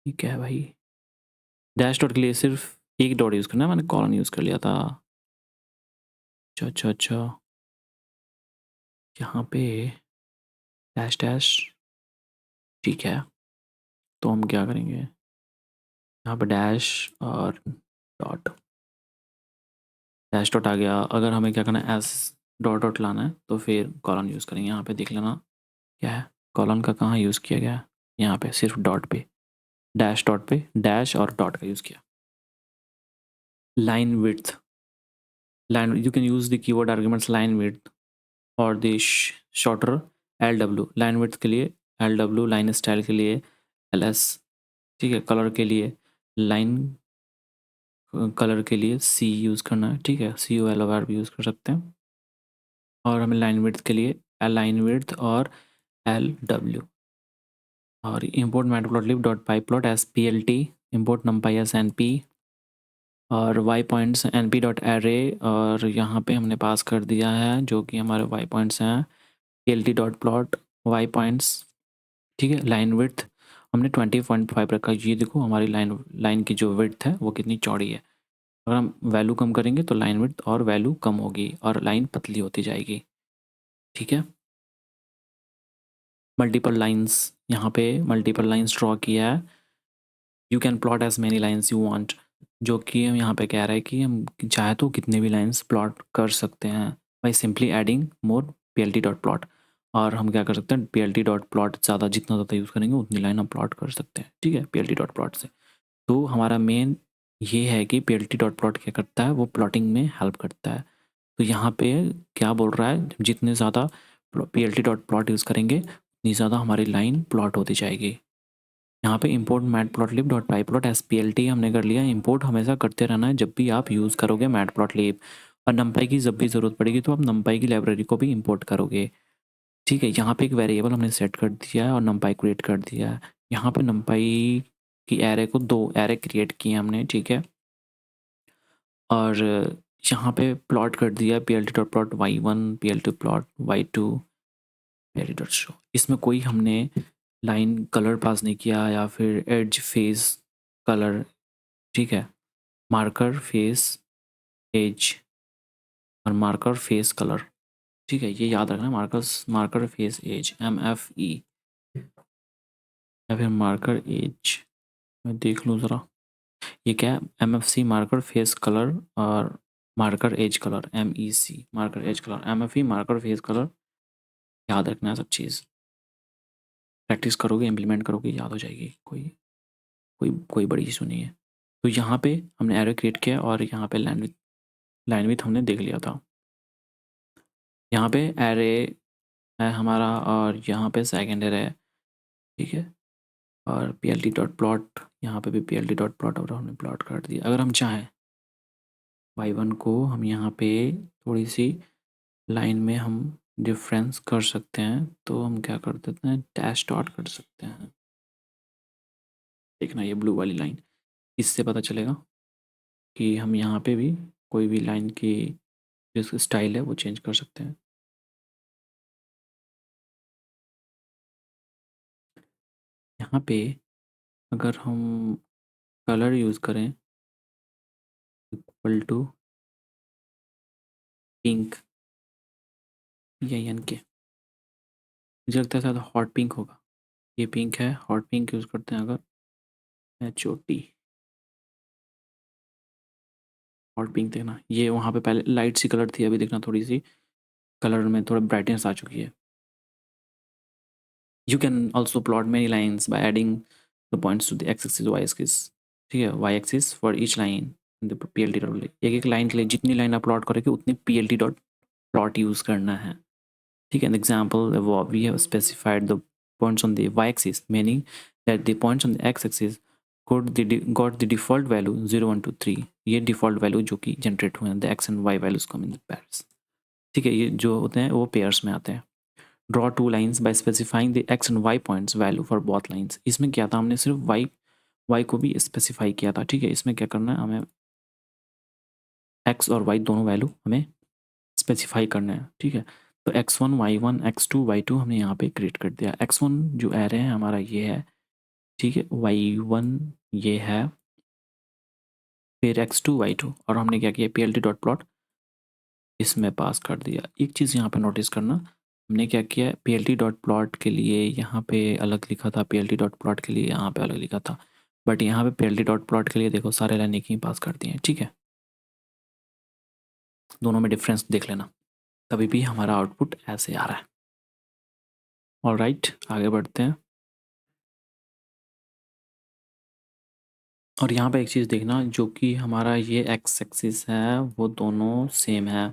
ये क्या है भाई, डैश डॉट के लिए सिर्फ एक डॉट यूज़ करना है, मैंने कॉलन यूज़ कर लिया था। अच्छा अच्छा अच्छा, यहाँ पे डैश डैश, ठीक है, तो हम क्या करेंगे, यहाँ पे डैश और डॉट, डैश डॉट आ गया। अगर हमें क्या करना है, एस डॉट डॉट लाना है, तो फिर कॉलन यूज़ करेंगे। यहाँ पे देख लेना क्या है, कॉलन का कहाँ यूज़ किया गया है, यहाँ पे सिर्फ डॉट पे, डैश डॉट पे डैश और डॉट का यूज़ किया। Line width, line you can use the keyword arguments line width और the shorter LW, line width के लिए LW, लाइन स्टाइल के लिए LS। ठीक है, कलर के लिए लाइन कलर के लिए C यूज़ करना है। ठीक है, COLOR भी यूज़ कर सकते हैं, और हमें लाइन विड्थ के लिए लाइन विड्थ और LW, और import matplotlib dot pyplot as plt, import numpy as np, और y points np dot array, और यहाँ पे हमने पास कर दिया है जो कि हमारे y पॉइंट्स हैं, plt dot plot y points. ठीक है, लाइन विड्थ हमने 20.5 रखा, ये देखो हमारी लाइन लाइन की जो विड्थ है वो कितनी चौड़ी है। अगर हम वैल्यू कम करेंगे तो लाइन विड्थ और वैल्यू कम होगी और लाइन पतली होती जाएगी। ठीक है, मल्टीपल लाइंस, यहाँ पे मल्टीपल लाइंस ड्रॉ किया है। You can plot as many lines you want, जो कि हम यहाँ पे कह रहे हैं कि हम चाहे तो कितने भी लाइन्स प्लॉट कर सकते हैं by simply adding more PLT dot plot. और हम क्या कर सकते हैं, पीएलटी डॉट प्लॉट ज़्यादा, जितना ज़्यादा यूज़ करेंगे उतनी लाइन हम प्लॉट कर सकते हैं। ठीक है, पीएलटी डॉट प्लॉट से, तो हमारा मेन ये है कि पीएलटी डॉट प्लॉट क्या करता है, वो प्लॉटिंग में हेल्प करता है। तो यहाँ पे क्या बोल रहा है, जितने ज़्यादा पीएलटी डॉट प्लॉट यूज़ करेंगे उतनी ज़्यादा हमारी लाइन प्लॉट होती जाएगी। यहाँ पे import matplotlib dot pyplot SPLT हमने कर लिया। इंपोर्ट हमेशा करते रहना है जब भी आप यूज़ करोगे matplotlib, और numpy की जब भी ज़रूरत पड़ेगी तो आप numpy की लाइब्रेरी को भी इंपोर्ट करोगे। ठीक है, यहाँ पे एक वेरिएबल हमने सेट कर दिया है और numpy क्रिएट कर दिया है। यहाँ पे numpy की एरे को 2 एरे क्रिएट किए हमने। ठीक है, और यहाँ पे प्लॉट कर दिया plt dot plot y1, plt plot y2, plt dot show. इसमें कोई हमने लाइन कलर पास नहीं किया या फिर एड्ज फेस कलर। ठीक है, मार्कर फेस एज और मार्कर फेस कलर। ठीक है, ये याद रखना, मार्कर फेस एज MFE, या फिर मार्कर एज, मैं देख लूँ ज़रा ये क्या है, MFC मार्कर फेस कलर, और marker edge colour MEC marker edge colour, MFE marker face colour, याद रखना है सब चीज़। प्रैक्टिस करोगे, इम्प्लीमेंट करोगे, याद हो जाएगी। कोई कोई कोई बड़ी इशू नहीं है। तो यहाँ पे हमने एरो क्रिएट किया और यहाँ पे लाइन विथ हमने देख लिया था। यहाँ पे एरे है हमारा और यहाँ पे सेकंड एरे है, ठीक है। और P L T dot plot, यहाँ पे भी P L T dot plot और हमने प्लॉट कर दिया। अगर हम चाहें y1 को हम यहाँ पे थोड़ी सी लाइन में हम डिफरेंस कर सकते हैं, तो हम क्या कर देते हैं, डैश डॉट कर सकते हैं। देखना ये ब्लू वाली लाइन, इससे पता चलेगा कि हम यहाँ पे भी कोई भी लाइन की जो स्टाइल है वो चेंज कर सकते हैं। यहाँ पे अगर हम कलर यूज़ करें इक्वल टू पिंक या एन के, मुझे लगता है शायद हॉट पिंक होगा। ये पिंक है, हॉट पिंक यूज़ करते हैं अगर, H O T, hot pink. देखना ये वहाँ पे पहले लाइट सी कलर थी, अभी देखना थोड़ी सी कलर में थोड़ा ब्राइटनेस आ चुकी है। You can also plot many lines by adding the points to the x axis y axis, ठीक है, y axis for each line in the P L T dot. एक एक लाइन के लिए जितनी लाइन आप प्लॉट करोगे उतनी P L T dot plot use करना है, ठीक है। An example, we have specified the points on the y-axis, meaning that the points on the x-axis got the default value 0, 1, 2, 3। ये default value जो कि generate हुए हैं, the x and y values come in the pairs, ठीक है। ये जो होते हैं वो pairs में आते हैं। Draw two lines by specifying the x and y points value for both lines। इसमें क्या था, हमने सिर्फ y को भी specify किया था, ठीक है। इसमें क्या करना है, हमें x और y दोनों वैल्यू हमें स्पेसिफाई करना है, ठीक है। तो x1 y1 x2 y2 हमने यहाँ पे क्रिएट कर दिया। x1 जो एरे है हमारा ये है, ठीक है, y1 ये है, फिर x2 y2 और हमने क्या किया, plt डॉट प्लॉट इसमें पास कर दिया। एक चीज़ यहाँ पे नोटिस करना, हमने क्या किया, plt डॉट प्लॉट के लिए यहाँ पे अलग लिखा था, plt डॉट प्लॉट के लिए यहाँ पे अलग लिखा था, बट यहाँ पे plt डॉट प्लॉट के लिए देखो सारे लाइन एक ही पास कर दिए हैं, ठीक है। दोनों में डिफरेंस देख लेना, तभी भी हमारा आउटपुट ऐसे आ रहा है। ऑलराइट, आगे बढ़ते हैं। और यहाँ पे एक चीज़ देखना, जो कि हमारा ये एक्स एक्सिस है वो दोनों सेम है,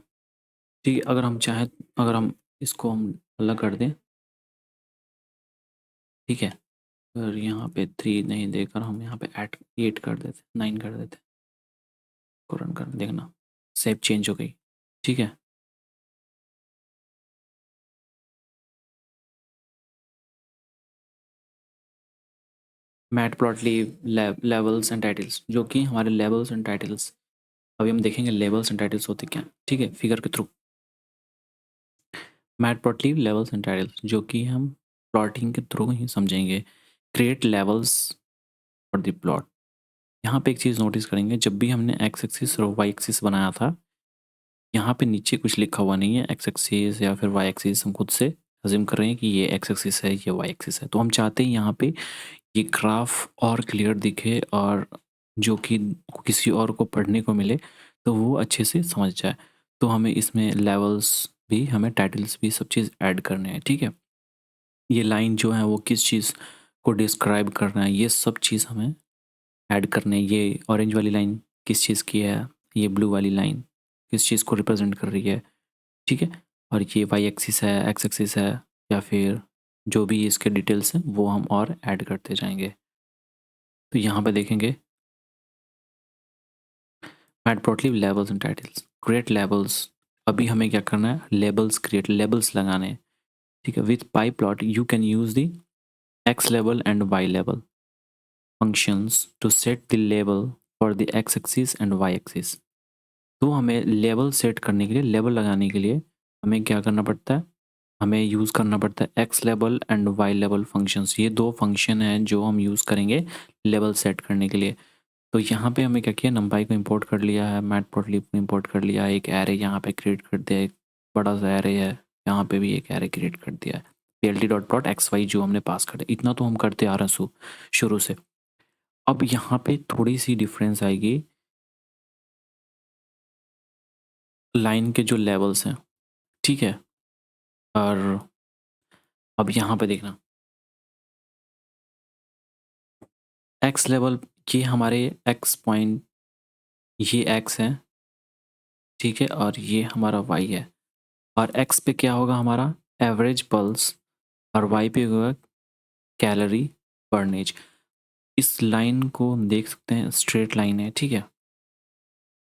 ठीक है। अगर हम चाहें, अगर हम इसको हम अलग कर दें, ठीक है, अगर यहाँ पे 3 नहीं देकर हम यहाँ पे 8 कर देते, 9 कर देते, को रन कर देखना, शेप चेंज हो गई, ठीक है। Matplotlib labels and titles, जो कि हमारे लेवल्स एंड टाइटल्स, अभी हम देखेंगे लेवल्स एंड टाइटल्स होते क्या, ठीक है, फिगर के through. Matplotlib labels and titles, जो कि हम प्लॉटिंग के थ्रू ही समझेंगे। Create labels for the plot. यहाँ पे एक चीज़ नोटिस करेंगे, जब भी हमने एक्स एक्सिस और वाई एक्सिस बनाया था, यहाँ पे नीचे कुछ लिखा हुआ नहीं है, एक्स एक्सिस या फिर वाई एक्सिस, हम खुद से अज्यूम कर रहे हैं कि ये एक्स एक्सिस है, ये वाई एक्सिस है। तो हम चाहते हैं यहाँ पे ये ग्राफ और क्लियर दिखे और जो कि किसी और को पढ़ने को मिले तो वो अच्छे से समझ जाए। तो हमें इसमें लेवल्स भी, हमें टाइटल्स भी, सब चीज़ ऐड करने हैं, ठीक है। ये लाइन जो है वो किस चीज़ को डिस्क्राइब कर रहा है, ये सब चीज़ हमें ऐड करने। ये ऑरेंज वाली लाइन किस चीज़ की है, ये ब्लू वाली लाइन किस चीज़ को रिप्रेजेंट कर रही है, ठीक है। और ये वाई एक्सिस है, एक्स एक्सिस है, या फिर जो भी इसके डिटेल्स हैं वो हम और ऐड करते जाएंगे। तो यहाँ पे देखेंगे matplotlib labels and titles, create labels. अभी हमें क्या करना है, लेबल्स क्रिएट, लेबल्स लगाने हैं, ठीक है। With pyplot you can use the x label and y label functions to set the label for the x axis and y axis। तो हमें लेबल सेट करने के लिए, लेबल लगाने के लिए हमें क्या करना पड़ता है, हमें यूज़ करना पड़ता है x label and y label functions. ये दो फंक्शन हैं जो हम यूज़ करेंगे लेबल सेट करने के लिए। तो यहाँ पे हमें क्या किया, नंपाई को इंपोर्ट कर लिया है, मैटप्लॉटलिब को इंपोर्ट कर लिया है, एक एरे यहाँ पे क्रिएट कर दिया, एक बड़ा सा एरे है, यहाँ पे भी एक एरे क्रिएट कर दिया है, P L T dot plot x y जो हमने पास कर दिया। इतना तो हम करते आ रहे हैं शुरू से। अब यहाँ पे थोड़ी सी डिफरेंस आएगी, लाइन के जो लेवल्स हैं, ठीक है। और अब यहाँ पे देखना, एक्स लेवल, ये हमारे एक्स पॉइंट, ये एक्स है, ठीक है, और ये हमारा वाई है। और एक्स पे क्या होगा हमारा एवरेज पल्स, और वाई पे होगा कैलोरी बर्नेज। इस लाइन को हम देख सकते हैं, स्ट्रेट लाइन है, ठीक है।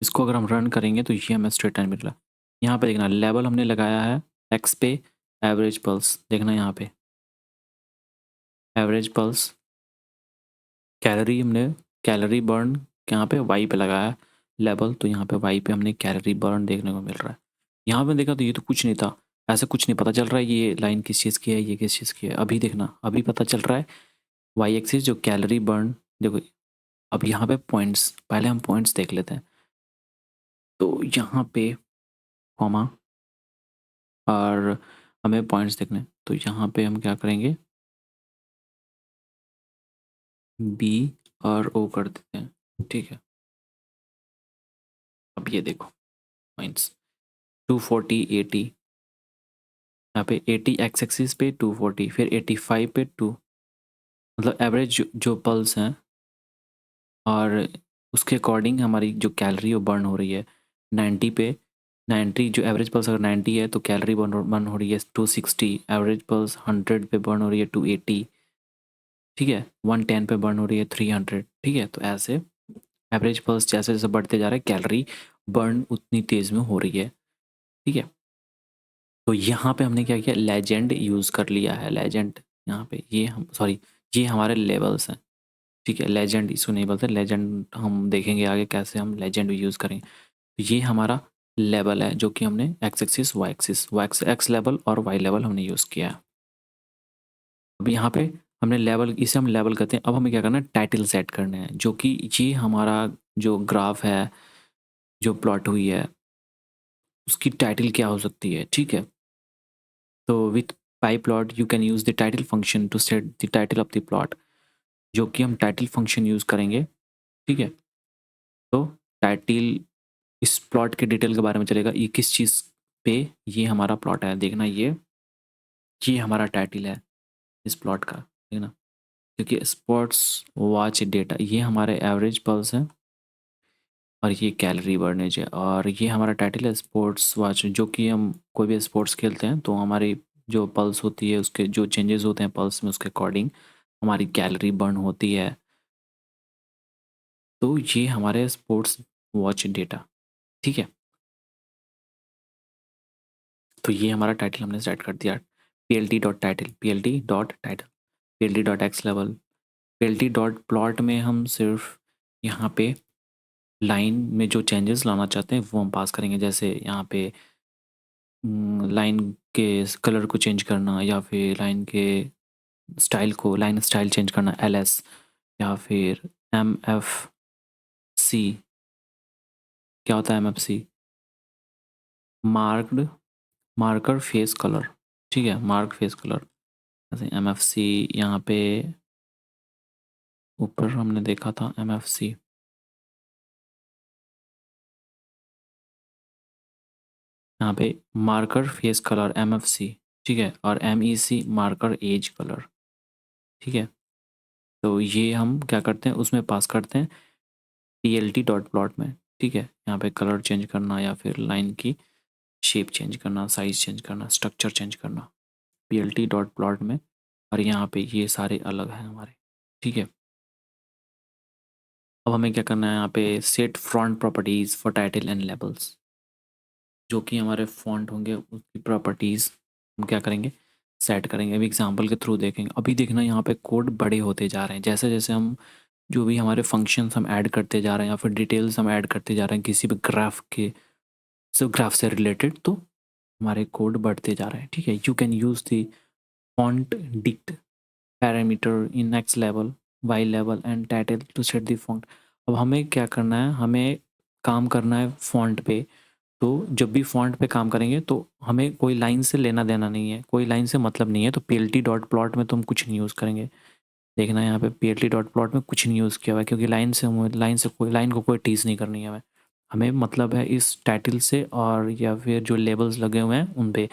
इसको अगर हम रन करेंगे तो ये हमें स्ट्रेट लाइन मिल रहा है। यहाँ पे देखना लेवल हमने लगाया है एक्स पे, एवरेज पल्स देखना यहाँ पे एवरेज पल्स, कैलोरी हमने कैलोरी बर्न यहाँ पे वाई पे लगाया है लेवल, तो यहाँ पे वाई पे हमने कैलोरी बर्न देखने को मिल रहा है। यहाँ पे देखा तो ये तो कुछ नहीं था, ऐसा कुछ नहीं पता चल रहा है ये लाइन किस चीज़ की है, ये किस चीज़ की है। अभी देखना, अभी पता चल रहा है वाई एक्सिस जो कैलोरी बर्न, देखो अब यहाँ पे पॉइंट्स, पहले हम पॉइंट्स देख लेते हैं। तो यहाँ पे कॉमा, और हमें पॉइंट्स देखने हैं, तो यहाँ पे हम क्या करेंगे बी और ओ कर देते हैं, ठीक है। अब ये देखो पॉइंट्स 240 80, यहाँ पे 80 एक्स एक्सिस पे 240, फिर 85 पे 2, मतलब एवरेज जो पल्स हैं, और उसके अकॉर्डिंग हमारी जो कैलोरी वो बर्न हो रही है 90 पे। 90 जो एवरेज पल्स अगर 90 है तो कैलोरी बर्न हो रही है 260, एवरेज पल्स 100 पे बर्न हो रही है 280, ठीक है। 110 पे बर्न हो रही है 300, ठीक है। तो ऐसे एवरेज पल्स जैसे जैसे बढ़ते जा रहे हैं कैलोरी बर्न उतनी तेज़ में हो रही है, ठीक है। तो यहाँ पे हमने क्या किया, लेजेंड यूज़ कर लिया है, लेजेंड यहाँ पे, ये हम सॉरी, ये हमारे लेवल्स हैं, ठीक है। लेजेंड इसको नहीं बोलते, लेजेंड हम देखेंगे आगे कैसे हम लेजेंड भी यूज़ करेंगे। तो ये हमारा लेवल है जो कि हमने x axis y axis, y x लेवल और वाई लेवल हमने यूज़ किया है। अब यहाँ पे हमने लेवल, इसे हम लेवल कहते हैं। अब हमें क्या करना है, टाइटल सेट करने हैं, जो कि ये हमारा जो ग्राफ है, जो प्लॉट हुई है, उसकी टाइटल क्या हो सकती है, ठीक है। तो with pyplot you can use the title function to set the title of the plot, जो कि हम टाइटल फंक्शन यूज़ करेंगे, ठीक है। तो टाइटल इस प्लॉट के डिटेल के बारे में चलेगा, ये किस चीज़ पे ये हमारा प्लॉट है, देखना ये हमारा टाइटल है इस प्लॉट का, देखना। क्योंकि स्पोर्ट्स वॉच डेटा, ये हमारे एवरेज पल्स हैं, और ये कैलोरी बर्नेज है, और ये हमारा टाइटल है स्पोर्ट्स वॉच, जो कि हम कोई भी स्पोर्ट्स खेलते हैं तो हमारी जो पल्स होती है, उसके जो चेंजेस होते हैं पल्स में, उसके अकॉर्डिंग हमारी कैलोरी बर्न होती है। तो ये हमारे स्पोर्ट्स वॉच डेटा, ठीक है। तो ये हमारा टाइटल हमने सेट कर दिया, P L T dot title, P L T dot title, P L T dot x level, P L T dot plot में हम सिर्फ यहाँ पे लाइन में जो चेंजेस लाना चाहते हैं वो हम पास करेंगे, जैसे यहाँ पे लाइन के कलर को चेंज करना, या फिर लाइन के स्टाइल को, लाइन स्टाइल चेंज करना, एल एस, या फिर एम एफ सी। क्या होता है M F C, marked marker face colour, ठीक है, मार्क फेस कलर, जैसे एम एफ सी। यहाँ पे ऊपर हमने देखा था एम एफ सी, यहाँ पे marker face colour M F C, ठीक है, और M E C marker edge colour, ठीक है। तो ये हम क्या करते हैं, उसमें पास करते हैं T L T dot plot में, ठीक है। यहाँ पे कलर चेंज करना, या फिर लाइन की शेप चेंज करना, साइज चेंज करना, स्ट्रक्चर चेंज करना, p L T dot plot में। और यहाँ पे ये सारे अलग हैं हमारे, ठीक है। अब हमें क्या करना है, यहाँ पे set front properties for title and labels, जो कि हमारे फॉन्ट होंगे उसकी प्रॉपर्टीज़ हम क्या करेंगे, सेट करेंगे। अभी एग्जांपल के थ्रू देखेंगे। अभी देखना यहाँ पे कोड बड़े होते जा रहे हैं, जैसे जैसे हम जो भी हमारे फंक्शंस हम ऐड करते जा रहे हैं, या फिर डिटेल्स हम ऐड करते जा रहे हैं किसी भी ग्राफ के, सब ग्राफ से रिलेटेड, तो हमारे कोड बढ़ते जा रहे हैं, ठीक है। You can use the font dict parameter in x level, Y level and title to set the font. अब हमें क्या करना है, हमें काम करना है फॉन्ट पे। तो जब भी फॉन्ट पे काम करेंगे तो हमें कोई लाइन से लेना देना नहीं है, कोई लाइन से मतलब नहीं है। तो P L T dot plot में तो हम कुछ नहीं यूज़ करेंगे। देखना है यहाँ पे P L T dot plot में कुछ नहीं यूज़ किया हुआ है, क्योंकि लाइन से कोई लाइन को कोई टीज़ नहीं करनी है हमें। हमें मतलब है इस टाइटल से, और या फिर जो लेबल्स लगे हुए हैं उन पे।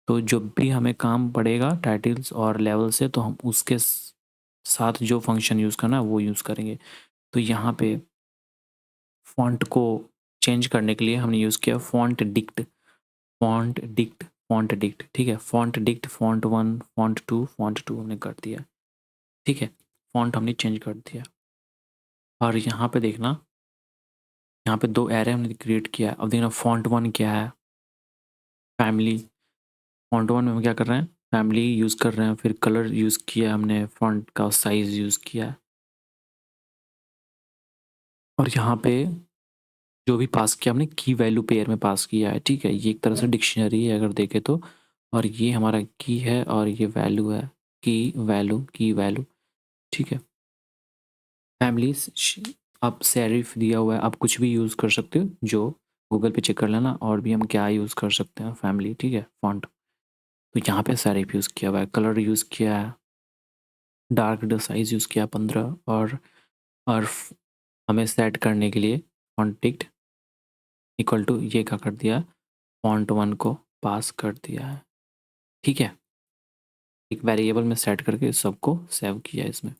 तो जब भी हमें काम पड़ेगा टाइटल्स और लेवल से, तो हम उसके साथ जो फंक्शन यूज़ करना है वो यूज़ करेंगे। तो यहाँ पे फ़ॉन्ट को चेंज करने के लिए हमने यूज़ किया फ़ॉन्ट डिक्ट, ठीक है? फ़ॉन्ट डिक्ट, फ़ॉन्ट 1, फ़ॉन्ट 2 हमने कर दिया, ठीक है? फ़ॉन्ट हमने चेंज कर दिया और यहाँ पे देखना, यहाँ पे 2 एरे हमने क्रिएट किया है। अब देखना फ़ॉन्ट 1 क्या है? फैमिली। फ़ॉन्ट 1 में हम क्या कर रहे हैं? फैमिली यूज़ कर रहे हैं, फिर कलर यूज़ किया हमने, फ़ॉन्ट का साइज़ यूज़ किया है और यहाँ पे जो भी पास किया हमने की वैल्यू पेयर में पास किया है, ठीक है? ये एक तरह से डिक्शनरी है अगर देखें तो और ये हमारा की है और ये वैल्यू है, की वैल्यू, ठीक है? फैमिलीज़ अब सेरिफ दिया हुआ है, आप कुछ भी यूज़ कर सकते हो जो गूगल पे चेक कर लेना और भी हम क्या यूज़ कर सकते हैं फैमिली, ठीक है? फ़ॉन्ट। तो यहाँ पे सेरिफ यूज़ किया हुआ है, कलर यूज़ किया है, डार्क साइज़ यूज़ किया 15 और हमें सेट करने के लिए फ़ॉन्टिक इक्वल टू ये क्या कर दिया, फ़ॉन्ट 1 को पास कर दिया है, ठीक है? एक वेरिएबल में सेट करके सबको सेव किया है इसमें।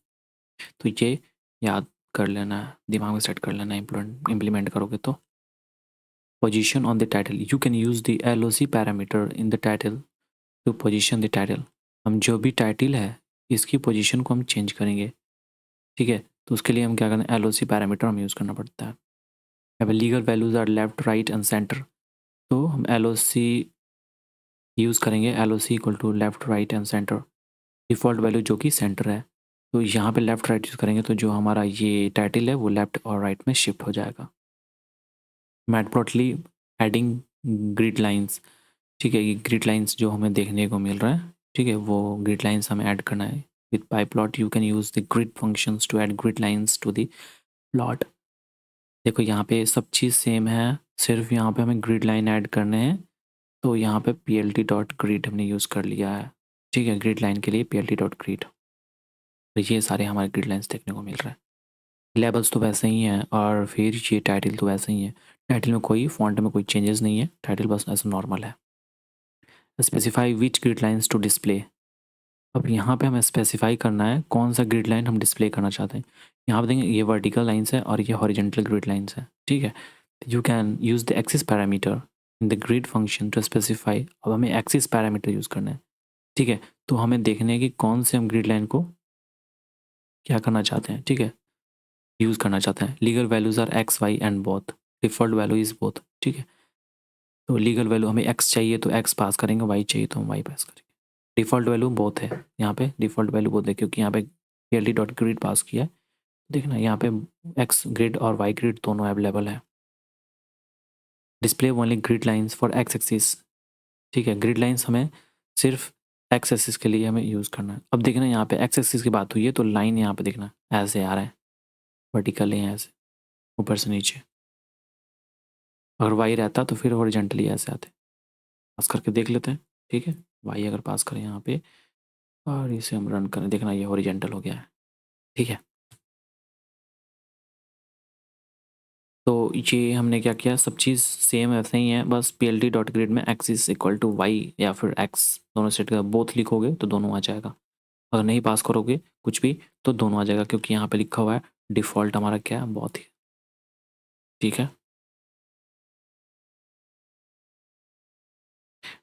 तो ये याद कर लेना है, दिमाग में सेट कर लेना है इम्प्लीमेंट करोगे तो। Position on the title. You can use the LOC parameter in the title to position the title. हम जो भी टाइटल है इसकी पोजीशन को हम चेंज करेंगे, ठीक है? तो उसके लिए हम क्या करना है, LOC पैरामीटर हम यूज़ करना पड़ता है। अब legal values are left right and centre, तो हम LOC यूज़ करेंगे, LOC equal to left right and centre, default value जो कि सेंटर है। तो यहाँ पे लेफ्ट राइट यूज़ करेंगे तो जो हमारा ये टाइटल है वो लेफ्ट और राइट में शिफ्ट हो जाएगा। मैटप्लॉटली एडिंग ग्रिड लाइन्स, ठीक है? ये ग्रिड लाइन्स जो हमें देखने को मिल रहा है, ठीक है? वो ग्रिड लाइन्स हमें ऐड करना है। With pyplot you can use the grid functions to add grid lines to the plot. देखो यहाँ पे सब चीज़ सेम है, सिर्फ यहाँ पे हमें ग्रिड लाइन ऐड करने हैं, तो यहाँ पे plt.grid हमने यूज़ कर लिया है, ठीक है? ग्रिड लाइन के लिए plt.grid। तो ये सारे हमारे ग्रिड लाइन्स देखने को मिल रहा है। लेबल्स तो वैसे ही हैं और फिर ये टाइटल तो वैसे ही है। टाइटल में कोई फ़ॉन्ट में कोई चेंजेस नहीं है, टाइटल बस ऐसे नॉर्मल है। Specify which grid lines to display. अब यहाँ पे हमें स्पेसिफाई करना है कौन सा ग्रिड लाइन हम डिस्प्ले करना चाहते हैं। यहाँ पे देखेंगे ये वर्टिकल लाइन्स है और ये हॉरिजेंटल ग्रिड लाइन्स है, ठीक है? You can use the axis parameter in the grid function to specify. अब हमें एक्सिस पैरामीटर यूज़ करना है, ठीक है? तो हमें देखना है कि कौन से हम ग्रिड लाइन को क्या करना चाहते हैं, ठीक है? यूज़ करना चाहते हैं। Legal values are x y and both, default value is both, ठीक है? तो लीगल वैल्यू हमें एक्स चाहिए तो एक्स पास करेंगे, वाई चाहिए तो हम वाई पास करेंगे। डिफ़ॉल्ट वैल्यू बोथ है, यहाँ पे डिफ़ॉल्ट वैल्यू बोथ है क्योंकि यहाँ पे plt.grid पास किया है। देखना यहाँ पे एक्स ग्रिड और वाई ग्रिड दोनों अवेलेबल है। Display only grid lines for x axis, ठीक है? ग्रिड लाइन्स हमें सिर्फ एक्स एक्सिस के लिए हमें यूज़ करना है। अब देखना यहाँ पे एक्स एक्सिस की बात हुई है तो लाइन यहाँ पे देखना ऐसे आ रहा है, वर्टिकली है ऐसे, ऊपर से नीचे। अगर वाई रहता तो फिर हॉरिजॉन्टली ऐसे आते। पास करके देख लेते हैं, ठीक है? वाई अगर पास करें यहाँ पे और इसे हम रन करें, देखना ये हॉरिजॉन्टल हो गया है, ठीक है? तो ये हमने क्या किया, सब चीज़ सेम ऐसे ही है, बस plt.grid में एक्सिस इक्वल टू वाई या फिर एक्स दोनों सेट का बोथ लिखोगे तो दोनों आ जाएगा। अगर नहीं पास करोगे कुछ भी तो दोनों आ जाएगा क्योंकि यहाँ पे लिखा हुआ है डिफ़ॉल्ट हमारा क्या है, बहुत ही, ठीक है?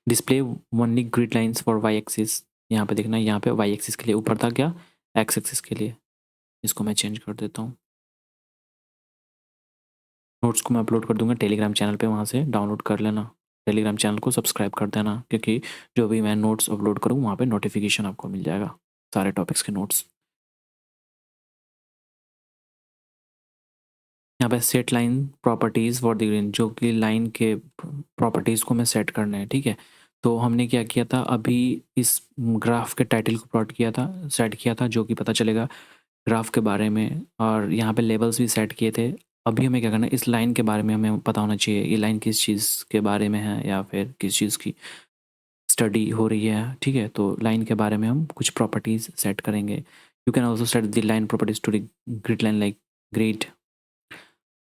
Display only grid lines for y axis, यहाँ पे देखना, यहाँ पे वाई एक्सिस के लिए ऊपर था क्या, एक्स एक्सिस के लिए। इसको मैं चेंज कर देता हूँ। नोट्स को मैं अपलोड कर दूंगा टेलीग्राम चैनल पे, वहाँ से डाउनलोड कर लेना। टेलीग्राम चैनल को सब्सक्राइब कर देना क्योंकि जो भी मैं नोट्स अपलोड करूँ वहाँ पे नोटिफिकेशन आपको मिल जाएगा, सारे टॉपिक्स के नोट्स। यहाँ पे set line properties for the green, जो कि लाइन के प्रॉपर्टीज़ को मैं सेट करना है, ठीक है? तो हमने क्या किया था, अभी इस ग्राफ के टाइटल को प्लॉट किया था, सेट किया था, जो कि पता चलेगा ग्राफ के बारे में, और यहाँ पे लेवल्स भी सेट किए थे। अभी हमें क्या करना है, इस लाइन के बारे में हमें पता होना चाहिए, ये लाइन किस चीज़ के बारे में है या फिर किस चीज़ की स्टडी हो रही है, ठीक है? तो लाइन के बारे में हम कुछ प्रॉपर्टीज़ सेट करेंगे। You can also set the line properties to the grid line like grid.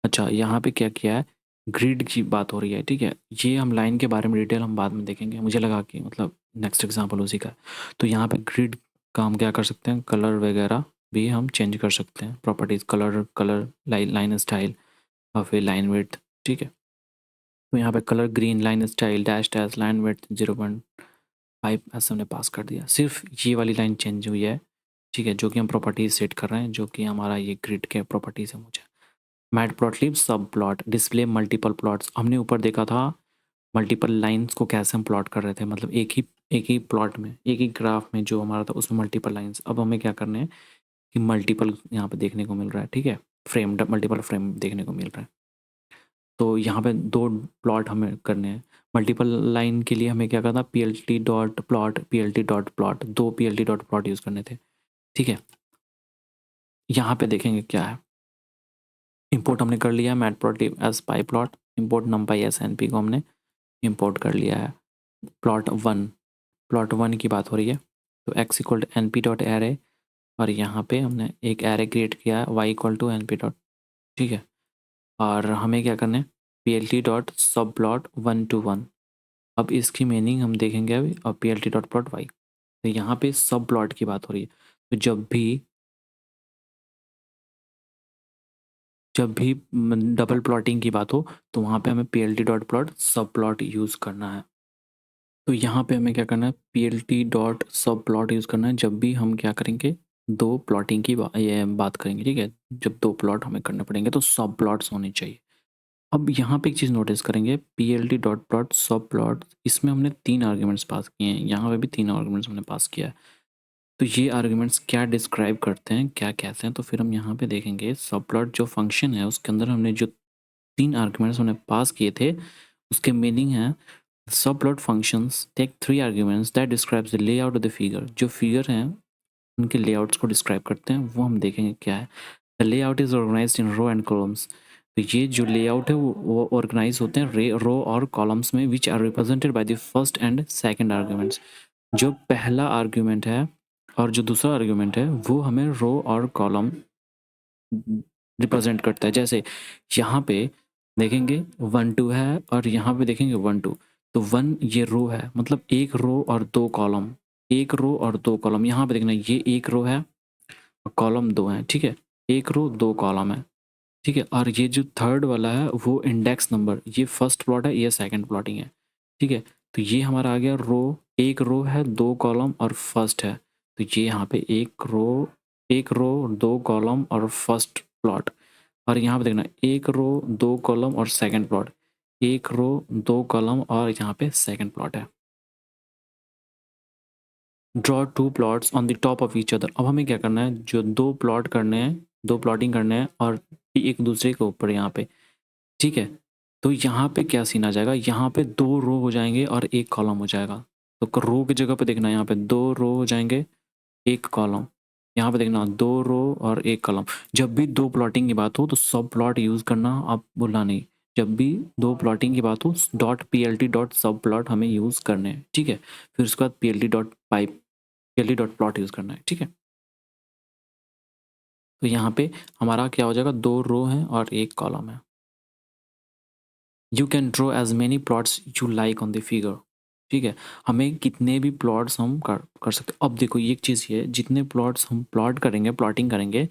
अच्छा, यहाँ पे क्या किया है, ग्रिड की बात हो रही है, ठीक है? ये हम लाइन के बारे में डिटेल हम बाद में देखेंगे, मुझे लगा कि मतलब नेक्स्ट एग्जाम्पल उसी का है। तो यहाँ पे ग्रिड का हम क्या कर सकते हैं, कलर वगैरह भी हम चेंज कर सकते हैं प्रॉपर्टीज़, कलर लाइन स्टाइल और फिर लाइन विड्थ, ठीक है। तो यहाँ पे colour green, line style, dash dash, line width 0.5 ऐसे हमने पास कर दिया। सिर्फ ये वाली लाइन चेंज हुई है, ठीक है, जो कि हम प्रॉपर्टीज सेट कर रहे हैं, जो कि हमारा ये ग्रिड के प्रॉपर्टीज है। मुझे मैटप्लॉटलिब सब प्लॉट डिस्प्ले मल्टीपल प्लॉट्स, हमने ऊपर देखा था मल्टीपल लाइंस को कैसे हम प्लॉट कर रहे थे, मतलब एक ही प्लॉट में, एक ही ग्राफ में जो हमारा था उसमें मल्टीपल लाइंस। अब हमें क्या करने हैं कि मल्टीपल यहाँ पे देखने को मिल रहा है, ठीक है, फ्रेम मल्टीपल फ्रेम देखने को मिल रहा है। तो यहाँ पे दो प्लॉट हमें करने हैं। मल्टीपल लाइन के लिए हमें क्या करना, p L T dot plot, p L T dot plot, दो p L T dot plot use करने थे, ठीक है। यहाँ पे देखेंगे क्या है, इंपोर्ट हमने कर लिया है matplotlib as pyplot, import numpy as n p को हमने इंपोर्ट कर लिया है। प्लॉट वन की बात हो रही है, तो x equal to N P dot array, और यहाँ पे हमने एक एरे क्रिएट किया है y equal to N P dot, ठीक है। और हमें क्या करना है, P L T dot subplot 1 to 1। अब इसकी मीनिंग हम देखेंगे अभी, और P L T dot plot y, तो यहाँ पे सब प्लॉट की बात हो रही है। तो जब भी डबल प्लॉटिंग की बात हो, तो वहाँ पे हमें P L T dot plot सब प्लॉट यूज़ करना है। तो यहाँ पे हमें क्या करना है, पी एल टी डॉट सब प्लॉट यूज़ करना है जब भी हम क्या करेंगे, दो प्लॉटिंग की ये बात करेंगे, ठीक है। जब दो प्लॉट हमें करने पड़ेंगे तो सब प्लॉट्स होने चाहिए। अब यहाँ पे एक चीज़ नोटिस करेंगे, P L T dot plot सब प्लॉट, इसमें हमने 3 आर्ग्यूमेंट्स पास किए हैं, यहाँ पे भी 3 आर्ग्यूमेंट्स हमने पास किया है। तो ये आर्ग्यूमेंट्स क्या डिस्क्राइब करते हैं, क्या कहते हैं, तो फिर हम यहाँ पे देखेंगे सब प्लॉट जो फंक्शन है उसके अंदर हमने जो 3 आर्ग्यूमेंट्स हमने पास किए थे, उसके मीनिंग है subplot functions take 3 arguments that describes the layout of the figure। जो फिगर हैं उनके लेआउट्स को डिस्क्राइब करते हैं, वो हम देखेंगे क्या है। The layout is organised in row and columns. तो ये जो लेआउट है वो ऑर्गेनाइज होते हैं रो और कॉलम्स में, which are represented by the first and second arguments. जो पहला आर्ग्यूमेंट है और जो दूसरा आर्ग्यूमेंट है वो हमें रो और कॉलम रिप्रेजेंट करता है। जैसे यहाँ पे देखेंगे 1 2 है, और यहाँ पे देखेंगे 1 2, तो 1 ये रो है, मतलब एक रो और दो कॉलम, एक रो और दो कॉलम। यहाँ पे देखना ये एक रो है और कॉलम 2 है, ठीक है, एक रो दो कॉलम है, ठीक है। और ये जो थर्ड वाला है वो इंडेक्स नंबर, ये फर्स्ट प्लॉट है, ये सेकंड प्लॉटिंग है, ठीक है। तो ये हमारा आ गया रो, एक रो है दो कॉलम और फर्स्ट है, तो ये यहाँ पे एक रो दो कॉलम और फर्स्ट प्लॉट। और यहाँ पे देखना एक रो दो कॉलम और सेकंड प्लॉट, एक रो दो कॉलम और यहाँ पे सेकंड प्लॉट है। Draw two plots on the top of each other. अब हमें क्या करना है, जो दो प्लॉट करने हैं, दो प्लॉटिंग करने हैं और एक दूसरे के ऊपर यहाँ पे, ठीक है। तो यहाँ पे क्या सीन आ जाएगा, यहाँ पे दो रो हो जाएंगे और एक कॉलम हो जाएगा। तो रो की जगह पे देखना, यहाँ पे दो रो हो जाएंगे, एक कॉलम, यहाँ पे देखना दो रो और एक कॉलम। जब भी दो प्लॉटिंग की बात हो तो सब प्लॉट यूज़ करना, आप भूलना नहीं। जब भी दो प्लॉटिंग की बात हो dot P L T dot सब प्लॉट हमें यूज़ करने हैं, ठीक है। फिर उसके बाद P L T dot pipe, P L T dot plot use करना है, ठीक है। तो यहाँ पे हमारा क्या हो जाएगा, दो रो हैं और एक कॉलम है। You can draw as many plots you like on the figure, ठीक है। हमें कितने भी प्लॉट्स हम कर सकते। अब देखो ये एक चीज़ ये है, जितने प्लॉट्स हम प्लॉट करेंगे, प्लॉटिंग करेंगे,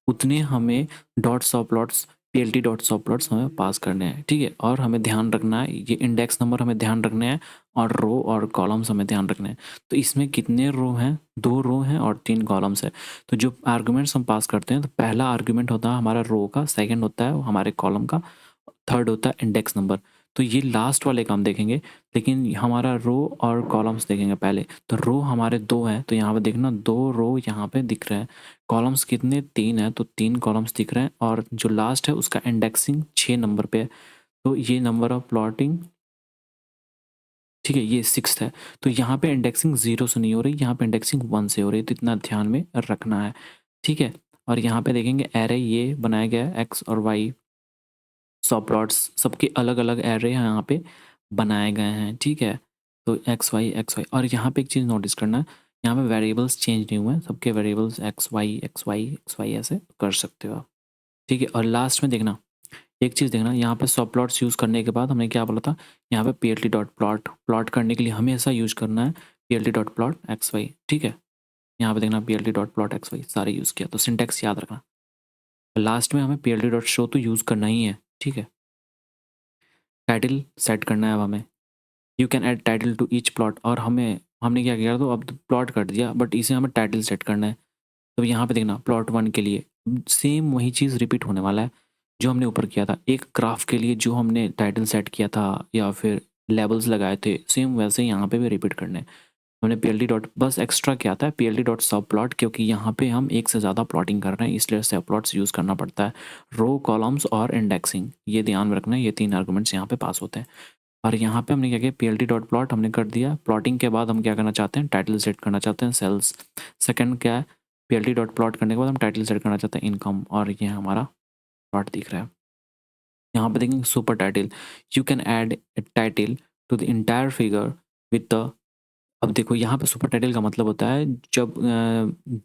उतने हमें डॉट सब plots, P L T dot सब प्लॉट्स हमें पास करने हैं, ठीक है। और हमें ध्यान रखना है ये इंडेक्स नंबर हमें ध्यान रखने हैं, और रो और कॉलम्स हमें ध्यान रखने हैं। तो इसमें कितने रो हैं, दो रो हैं और तीन कॉलम्स है। तो जो आर्गुमेंट्स हम पास करते हैं, तो पहला आर्गुमेंट होता है हमारा रो का, सेकंड होता है हमारे कॉलम का, थर्ड होता है इंडेक्स नंबर। तो ये लास्ट वाले काम देखेंगे, लेकिन हमारा रो और कॉलम्स देखेंगे पहले। तो रो हमारे दो हैं, तो यहाँ पे देखना दो रो यहाँ पे दिख रहे हैं। कॉलम्स कितने, तीन है, तो तीन कॉलम्स दिख रहे हैं, और जो लास्ट है उसका इंडेक्सिंग 6 नंबर पे है। तो ये नंबर ऑफ प्लॉटिंग, ठीक है, ये 6th है। तो यहाँ पे इंडेक्सिंग 0 से नहीं हो रही, यहाँ पे इंडेक्सिंग 1 से हो रही है, तो इतना ध्यान में रखना है, ठीक है। और यहाँ पे देखेंगे एरे ये बनाया गया है एक्स और वाई सब प्लॉट्स, सबके अलग अलग एरे यहाँ पे बनाए गए हैं, ठीक है। तो एक्स वाई, और यहाँ पे एक चीज़ नोटिस करना है, यहाँ पे वेरिएबल्स चेंज नहीं हुए हैं, सबके वेरिएबल्स एक्स वाई ऐसे कर सकते हो आप, ठीक है। और लास्ट में देखना एक चीज़ देखना, यहाँ पे सब प्लॉट्स यूज़ करने के बाद हमने क्या बोला था, यहाँ पे P L T dot plot करने के लिए हमेशा यूज करना है P L T dot plot x y, ठीक है। यहाँ पे देखना plt dot plot x y सारे यूज़ किया, तो सिंटेक्स याद रखना। लास्ट में हमें plt डॉट शो तो यूज़ करना ही है, ठीक है। टाइटल सेट करना है अब हमें। You can add title to each plot, और हमने क्या किया, तो अब प्लॉट कर दिया बट इसे हमें टाइटल सेट करना है। तो यहाँ पे देखना प्लॉट 1 के लिए सेम वही चीज़ रिपीट होने वाला है जो हमने ऊपर किया था। एक ग्राफ के लिए जो हमने टाइटल सेट किया था या फिर लेबल्स लगाए थे, सेम वैसे ही यहाँ पे भी रिपीट करने हैं। हमने plt डॉट बस एक्स्ट्रा क्या था, plt डॉट सब प्लॉट, क्योंकि यहाँ पे हम एक से ज़्यादा प्लॉटिंग कर रहे हैं इसलिए सब प्लॉट्स यूज़ करना पड़ता है। रो, कॉलम्स और इंडेक्सिंग, ये ध्यान में रखना है, ये 3 आर्गुमेंट्स यहाँ पे पास होते हैं। और यहाँ पे हमने क्या किया, plt डॉट प्लॉट हमने कर दिया। प्लॉटिंग के बाद हम क्या करना चाहते हैं, टाइटल सेट करना चाहते हैं सेल्स। सेकंड क्या है, plt डॉट प्लॉट करने के बाद हम टाइटल सेट करना चाहते हैं इनकम, और ये हमारा प्लॉट दिख रहा है। यहाँ पे देखेंगे super title, you can add a title to the entire figure with the. अब देखो यहाँ पे सुपर टाइटल का मतलब होता है जब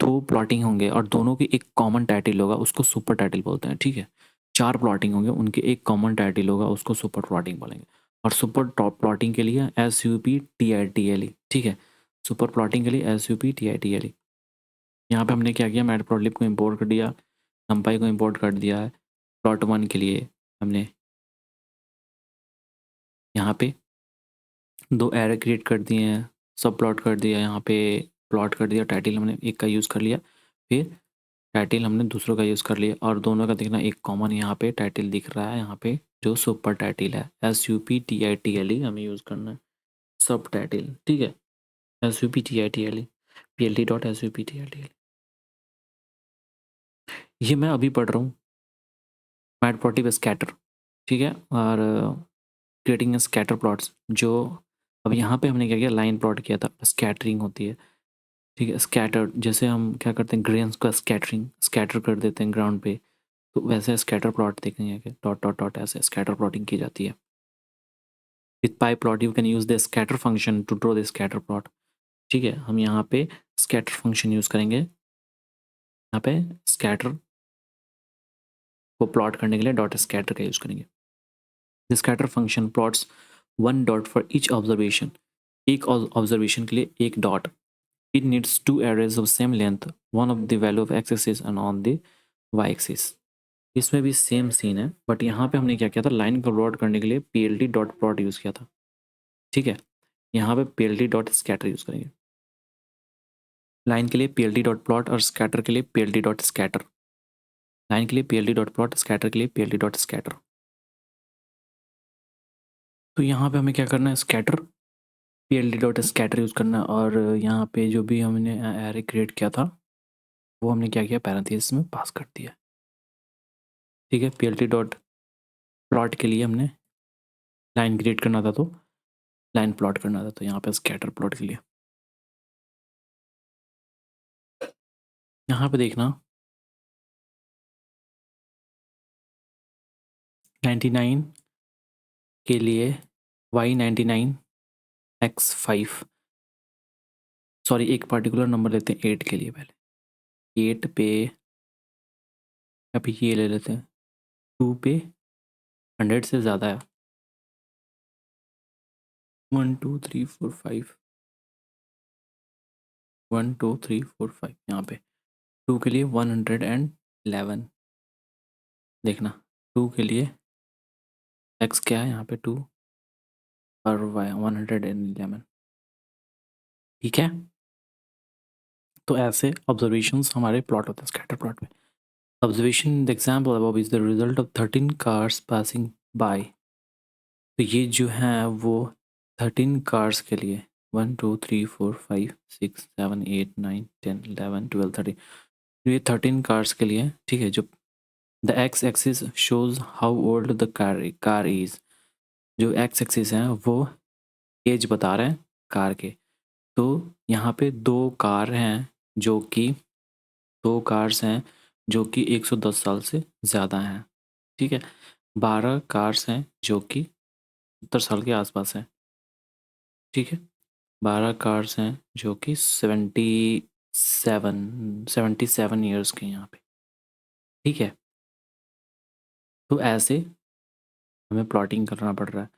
दो प्लॉटिंग होंगे और दोनों की एक कॉमन टाइटल होगा, उसको सुपर टाइटल बोलते हैं, ठीक है। 4 प्लॉटिंग होंगे, उनके एक कॉमन टाइटल होगा, उसको सुपर प्लॉटिंग बोलेंगे। और सुपर टॉप प्लॉटिंग के लिए SUPTITLE, ठीक है। सुपर प्लॉटिंग के लिए SUPTITLE। यहाँ पे हमने क्या किया, मैटप्लॉटलिब को इम्पोर्ट कर दिया, numpy को इम्पोर्ट कर दिया है। प्लॉट 1 के लिए हमने यहाँ पे 2 एरे क्रिएट कर दिए हैं, सब प्लॉट कर दिया, यहाँ पे प्लॉट कर दिया, टाइटल हमने एक का यूज़ कर लिया, फिर टाइटल हमने दूसरों का यूज़ कर लिया, और दोनों का देखना एक कॉमन यहाँ पे टाइटल दिख रहा है, यहाँ पे जो सुपर टाइटल है SUPTITLE हमें यूज़ करना है, सब टाइटल, ठीक है। SUPTITLE plt डॉट SUPTITLE, ये मैं अभी पढ़ रहा हूँ, मैटप्लॉटलिब स्कैटर, ठीक है। और क्रिएटिंग स्कैटर प्लॉट्स, जो अब यहाँ पे हमने क्या किया, लाइन प्लॉट किया था, स्कैटरिंग होती है, ठीक है। स्कैटर्ड, जैसे हम क्या करते हैं, ग्रेन्स का स्कैटर कर देते हैं ग्राउंड पे, तो वैसे स्कैटर प्लॉट देखेंगे कि डॉट डॉट डॉट ऐसे स्कैटर प्लॉटिंग की जाती है। With pyplot you can use the scatter function to draw the scatter plot, ठीक है। हम यहाँ पे स्कैटर फंक्शन यूज करेंगे, यहाँ पे स्कैटर को प्लॉट करने के लिए डॉट स्कैटर का यूज करेंगे। The scatter function plots 1 dot for each observation, एक ऑब्जर्वेशन के लिए एक dot. It needs 2 arrays of same length, one of the value of x axis and on the y axis। इसमें भी same scene है, but यहाँ पे हमने क्या किया था, लाइन को प्लॉट करने के लिए plt डॉट प्लॉट यूज़ किया था, ठीक है। यहाँ पे plt डॉट स्कैटर यूज़ करेंगे, लाइन के लिए plt डॉट प्लॉट और स्कैटर के लिए plt डॉट स्कैटर। लाइन के लिए plt डॉट प्लॉट, स्कैटर के लिए plt डॉट स्कैटर। तो यहाँ पे हमें क्या करना है, scatter plt dot scatter use करना है, और यहाँ पे जो भी हमने एरे क्रिएट किया था वो हमने क्या किया, पैरेंथेसिस में पास कर दिया, ठीक है। plt डॉट प्लॉट के लिए हमने लाइन क्रिएट करना था, तो लाइन प्लॉट करना था, तो यहाँ पे स्कैटर प्लॉट के लिए यहाँ पे देखना 99 के लिए Y99 X5, सॉरी एक पर्टिकुलर नंबर लेते हैं 8 के लिए, पहले 8 पे अभी ये ले लेते हैं, 2 पे 100 से ज़्यादा है, 1 2 3 4 5, 1 2 3 4 5, यहाँ पे 2 के लिए 111, देखना 2 के लिए X क्या है, यहाँ पे 2 और Y 111, ठीक है। तो ऐसे ऑब्जर्वेशंस हमारे प्लॉट होते हैं स्कैटर प्लॉट में। Observation the example above is the result of 13 cars passing bye. तो ये जो है वो 13 कार्स के लिए 1 2 3 4 5 6 7 8 9 10 11 12 13, ये 13 कार्स के लिए, ठीक है। जो the x axis shows how old the car is, जो एक्स एक्सिस है वो एज बता रहे हैं कार के। तो यहाँ पे दो कार्स हैं जो कि 110 साल से ज़्यादा हैं, ठीक है। 12 कार्स हैं जो कि 70 साल के आसपास हैं, ठीक है। 12 कार्स हैं जो कि 77 ईयर्स के हैं यहाँ पे, ठीक है। तो ऐसे हमें प्लॉटिंग करना पड़ रहा है।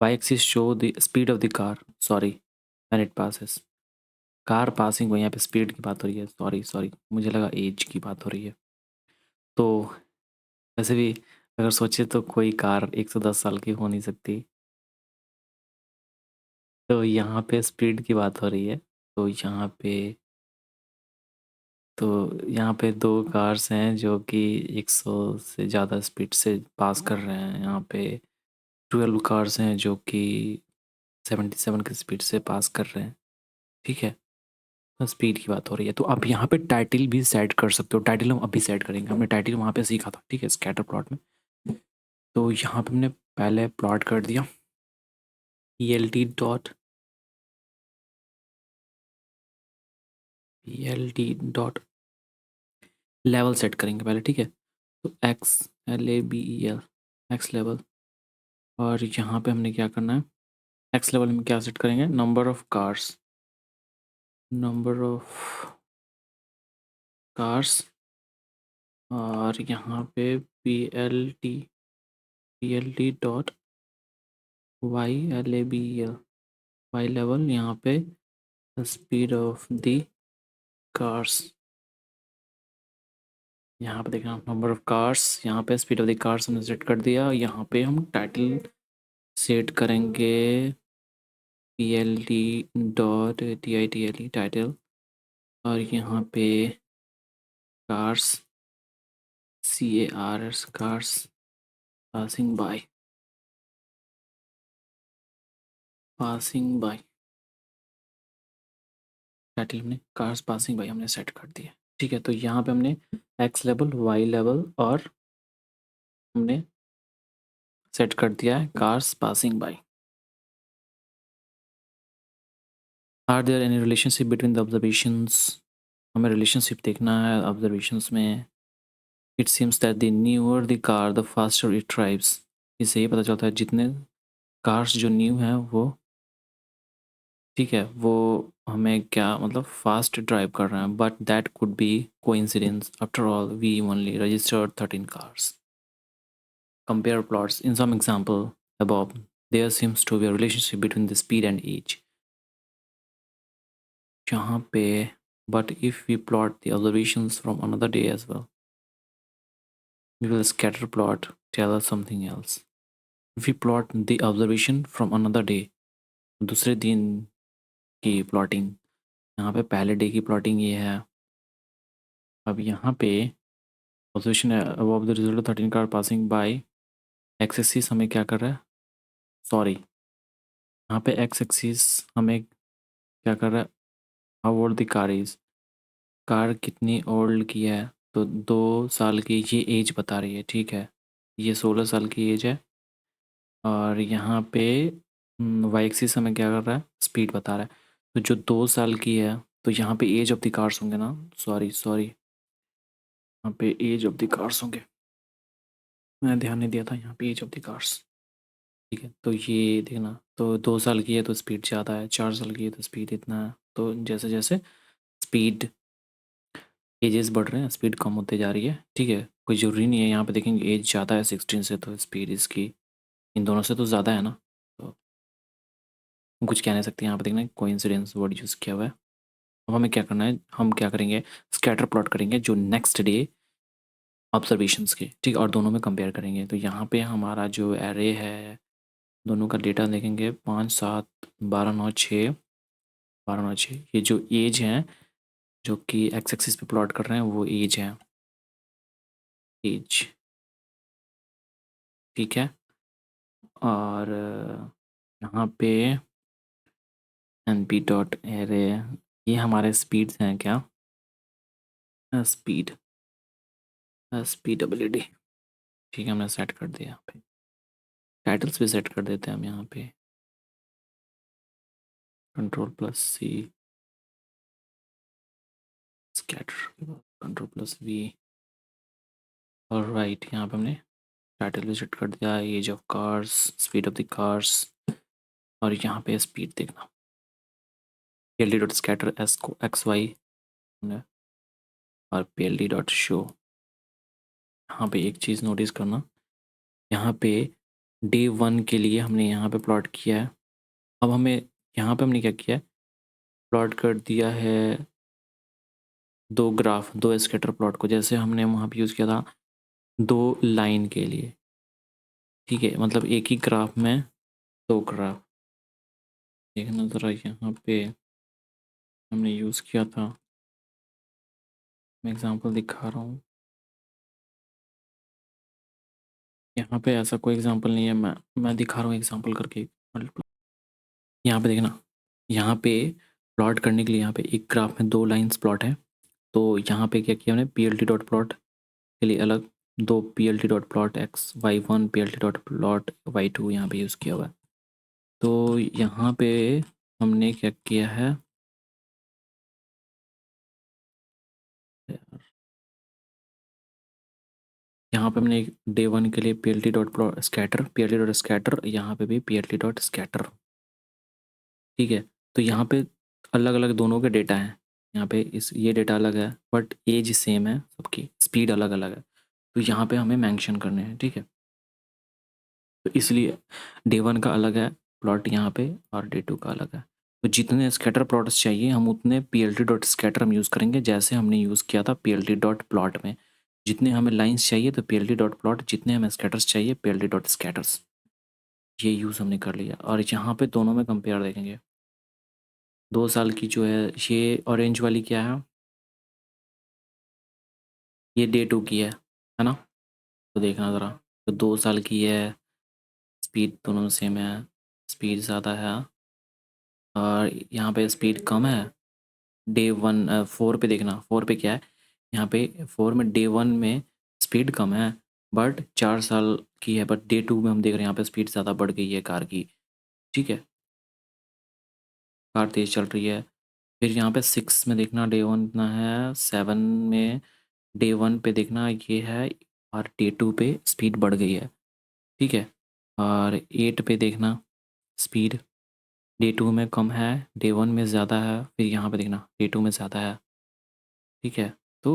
Y axis show the speed of the car, sorry, when it passes. Car passing by, यहाँ पे स्पीड की बात हो रही है, सॉरी मुझे लगा एज की बात हो रही है। तो वैसे भी अगर सोचे तो कोई कार 110 साल की हो नहीं सकती, तो यहाँ पे स्पीड की बात हो रही है। तो यहाँ पे 2 कार्स हैं जो कि 100 से ज़्यादा स्पीड से पास कर रहे हैं। यहाँ पे 12 कार्स हैं जो कि 77 की स्पीड से पास कर रहे हैं, ठीक है? तो स्पीड की बात हो रही है। तो आप यहाँ पे टाइटल भी सेट कर सकते हो। टाइटल हम अभी सेट करेंगे, हमने टाइटल वहाँ पे सीखा था, ठीक है, स्कैटर प्लॉट में। तो यहाँ पे हमने पहले प्लॉट कर दिया P L T dot level set करेंगे पहले, ठीक है? तो XLABEL एक्स लेवल, और यहाँ पे हमने क्या करना है, एक्स लेवल में क्या सेट करेंगे, नंबर ऑफ कार्स, और यहाँ पे P L T dot YLABEL y लेवल, यहाँ पे स्पीड ऑफ द कार्स, यहाँ पे देखना नंबर ऑफ कार्स, यहाँ पे स्पीड ऑफ द कार्स हमने सेट कर दिया। यहाँ पे हम टाइटल सेट करेंगे PLT.TITLE टाइटल, और यहाँ पे cars CARS cars passing bye title हमने कार्स पासिंग बाय हमने सेट कर दिया, ठीक है? तो यहाँ पे हमने एक्स लेवल, वाई लेवल, और हमने सेट कर दिया है cars passing by. Are there any relationship between the observations, हमें रिलेशनशिप देखना है ऑब्जर्वेशंस में। It seems that the newer the car the faster it drives, इससे ये पता चलता है जितने कार्स जो न्यू हैं वो, ठीक है, वो हमें क्या मतलब फास्ट ड्राइव कर रहे हैं, but that could be coincidence, after all we only registered 13 cars. Compare plots. In some example above, there seems to be a relationship between the speed and age. यहाँ पे, but if we plot the observations from another day as well, we will scatter plot tell us something else. If we plot the observation from another day, दूसरे दिन की plotting, यहाँ पे पहले day की plotting ये है। अब यहाँ पे observation above the result 13 car passing bye, x axis हमें क्या कर रहा है, सॉरी, यहाँ पे एक्स एक्सिस हमें क्या कर रहा है, how old the car is, car कितनी ओल्ड की है, तो 2 साल की ये एज बता रही है, ठीक है? ये 16 साल की एज है। और यहाँ पे वाई एक्सिस हमें क्या कर रहा है, स्पीड बता रहा है। तो जो 2 साल की है, तो यहाँ पे एज ऑफ द कार्स होंगे ना, सॉरी यहाँ पे एज ऑफ द कार्स होंगे, मैंने ध्यान नहीं दिया था, यहाँ पे एज ऑफ द कार्स, ठीक है? तो ये देखना, तो 2 साल की है तो स्पीड ज़्यादा है, 4 साल की है तो स्पीड इतना है। तो जैसे जैसे स्पीड एजेस बढ़ रहे हैं, स्पीड कम होते जा रही है, ठीक है? कोई ज़रूरी नहीं है, यहाँ पे देखेंगे एज ज़्यादा है 16 से, तो स्पीड इसकी इन दोनों से तो ज़्यादा है ना, तो हम कुछ कह नहीं सकते। यहाँ पे देखना कोइंसिडेंस वर्ड यूज़ किया हुआ है। अब हमें क्या करना है, हम क्या करेंगे, स्कैटर प्लॉट करेंगे जो नेक्स्ट डे ऑब्जर्वेशंस के, ठीक है, और दोनों में कंपेयर करेंगे। तो यहाँ पे हमारा जो एरे है, दोनों का डेटा देखेंगे, 5 7 12 9 6, 12 9 6, ये जो एज हैं जो कि एक्स एक्सिस पे प्लॉट कर रहे हैं वो एज है, एज, ठीक है? और यहाँ पे एन पी डॉट एरे, ये हमारे स्पीड्स हैं क्या, स्पीड SPWD, ठीक है, हमने सेट कर दिया। यहाँ पे टाइटल्स भी सेट कर देते हैं हम, यहाँ पे Ctrl+C स्कैटर, Ctrl+V, और राइट, यहाँ पे हमने टाइटल भी सेट कर दिया, age of cars, speed of the cars, और यहाँ पे स्पीड देखना, PLD डॉट स्कैटर एस को XY, और PLD डॉट शो। यहाँ पे एक चीज़ नोटिस करना, यहाँ पे डे 1 के लिए हमने यहाँ पे प्लॉट किया है। अब हमें यहाँ पे हमने क्या किया है, प्लॉट कर दिया है 2 ग्राफ, 2 स्कैटर प्लॉट को, जैसे हमने वहाँ पे यूज़ किया था 2 लाइन के लिए, ठीक है? मतलब एक ही ग्राफ में 2 ग्राफ। देखना ज़रा यहाँ पे हमने यूज़ किया था, मैं एग्ज़ाम्पल दिखा रहा हूँ। यहाँ पे ऐसा कोई एग्ज़ाम्पल नहीं है, मैं दिखा रहा हूँ एग्ज़ाम्पल करके। यहाँ पे देखना, यहाँ पे प्लॉट करने के लिए यहाँ पे एक ग्राफ में 2 लाइन्स प्लॉट है, तो यहाँ पे क्या किया हमने, पीएलटी डॉट प्लॉट के लिए अलग 2 PLT dot plot x y one, PLT dot plot y two यहाँ पे यूज़ किया हुआ है। तो यहाँ पे हमने क्या किया है, यहाँ पे हमने डे वन के लिए PLT dot plot scatter, PLT dot scatter, यहाँ पे भी पीएलटी डॉट स्कैटर, ठीक है? तो यहाँ पे अलग अलग दोनों के डेटा हैं, यहाँ पे इस ये डेटा अलग है बट एज सेम है सबकी, स्पीड अलग अलग है, तो यहाँ पे हमें मेंशन करने हैं, ठीक है? तो इसलिए डे वन का अलग है प्लॉट यहाँ पे और डे टू का अलग है। तो जितने स्कैटर प्लॉट्स चाहिए हम उतने पीएलटी डॉट स्कैटर हम यूज़ करेंगे, जैसे हमने यूज़ किया था पीएलटी डॉट प्लॉट में। जितने हमें लाइंस चाहिए तो पीएलटी डॉट प्लॉट, जितने हमें स्कैटर्स चाहिए पीएलटी डॉट स्कैटर्स, ये यूज़ हमने कर लिया। और यहाँ पे दोनों में कंपेयर देखेंगे, 2 साल की जो है ये ऑरेंज वाली क्या है, ये डे टू की है ना? तो देखना ज़रा, तो 2 साल की है, स्पीड दोनों सेम है, स्पीड ज़्यादा है और यहाँ पे स्पीड कम है। डे वन 4 पे देखना, 4 पे क्या है, यहाँ पे 4 में डे वन में स्पीड कम है बट 4 साल की है, बट डे टू में हम देख रहे हैं यहाँ पे स्पीड ज़्यादा बढ़ गई है कार की, ठीक है? कार तेज़ चल रही है। फिर यहाँ पे 6 में देखना डे वन इतना है, 7 में डे वन पे देखना ये है और डे टू पे स्पीड बढ़ गई है, ठीक है? और 8 पे देखना स्पीड डे टू में कम है, डे वन में ज़्यादा है, फिर यहाँ पे देखना डे टू में ज़्यादा है, ठीक है? तो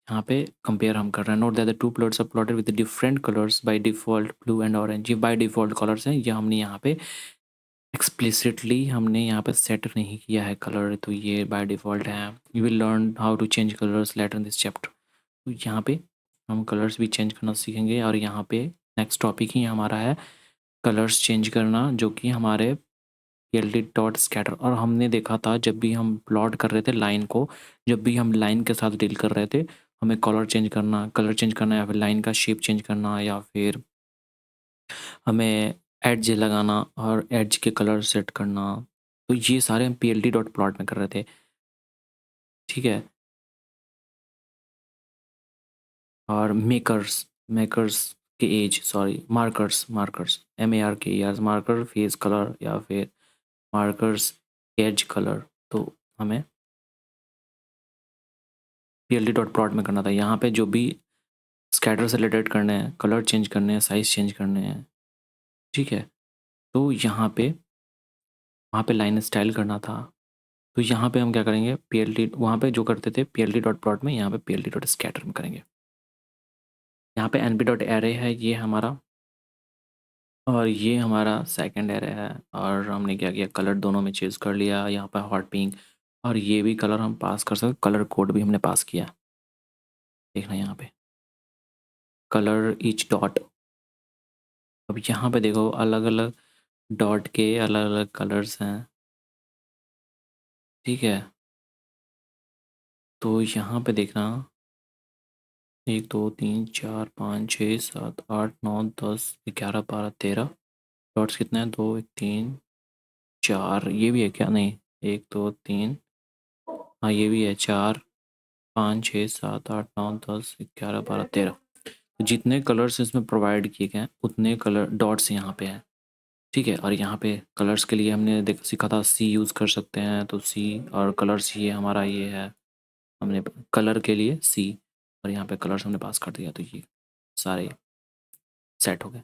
यहाँ पे कंपेयर हम कर रहे हैं। Note that the two plots are plotted with different colours by default blue and orange, ये बाय डिफ़ॉल्ट कलर्स हैं, ये हमने यहाँ पे एक्सप्लिसिटली हमने यहाँ पे सेट नहीं किया है कलर, तो ये बाय डिफ़ॉल्ट है। You will learn how to change colours later in this chapter. तो यहाँ पे हम कलर्स भी चेंज करना सीखेंगे और यहाँ पे नेक्स्ट टॉपिक ही हमारा है कलर्स चेंज करना, जो कि हमारे पीएलटी डॉट स्कैटर। और हमने देखा था जब भी हम प्लॉट कर रहे थे लाइन को, जब भी हम लाइन के साथ डील कर रहे थे, हमें कलर चेंज करना या फिर लाइन का शेप चेंज करना या फिर हमें एड्ज लगाना और एड्ज के कलर सेट करना, तो ये सारे हम पीएलटी डॉट प्लॉट में कर रहे थे, ठीक है? और मेकर्स मेकर्स के as sorry markers markers MARKERS marker face colour या फिर मार्कर्स एज कलर, तो हमें पीएलटी डॉट प्लॉट में करना था। यहाँ पे जो भी स्कैटर से रिलेटेड करने हैं, कलर चेंज करने हैं, साइज़ चेंज करने हैं, ठीक है? तो यहाँ पे वहाँ पे लाइन स्टाइल करना था, तो यहाँ पे हम क्या करेंगे, पीएलटी वहाँ पे जो करते थे पीएलटी डॉट प्लॉट में, यहाँ पे पीएलटी डॉट स्कैटर में करेंगे। यहाँ पे एनपी डॉट एरे है ये हमारा, और ये हमारा सेकंड एरे है, और हमने क्या किया, कलर दोनों में चेंज कर लिया, यहाँ पे हॉट पिंक, और ये भी कलर हम पास कर सकते, कलर कोड भी हमने पास किया, देखना यहाँ पे कलर ईच डॉट। अब यहाँ पे देखो अलग अलग डॉट के अलग अलग कलर्स हैं, ठीक है? तो यहाँ पे देखना 1 2 3 4 5 6 7 8 9 10 11 12 13 डॉट्स कितने हैं, 2 1 3 4, ये भी है क्या, नहीं 1 2 3, हाँ ये भी है 4 5 6 7 8 9 10 11 12 13, तो जितने कलर्स इसमें प्रोवाइड किए गए हैं उतने कलर डॉट्स यहाँ पे हैं, ठीक है? और यहाँ पे कलर्स के लिए हमने देख सीखा था सी यूज़ कर सकते हैं, तो सी और कलर्स ये हमारा ये है, हमने कलर के लिए सी और यहाँ पे कलर्स हमने पास कर दिया, तो ये सारे सेट हो गए।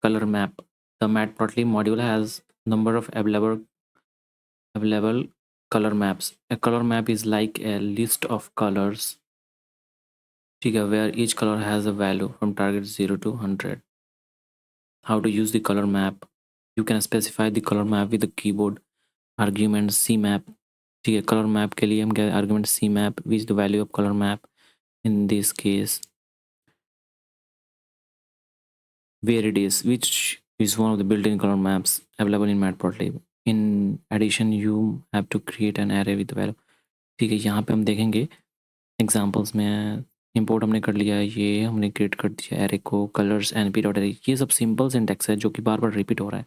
Colour map, the matplotlib module has number of available color maps. A color map is like a list of colors, ठीक है, where each color has a value from target 0 to 100. How to use the color map? You can specify the color map with the keyboard argument CMap. ठीक है, colour map के लिए हम क्या argument c map which the value of colour map in this case where it is, which is one of the built-in color maps available in Matplotlib. In addition, you have to create an array with value. ठीक है, यहाँ पे हम देखेंगे examples में import हमने कर लिया है, ये हमने क्रिएट कर दिया एरे को कलर्स np डॉट एरे, ये सब सिंपल सिंटेक्स है जो कि बार बार रिपीट हो रहा है।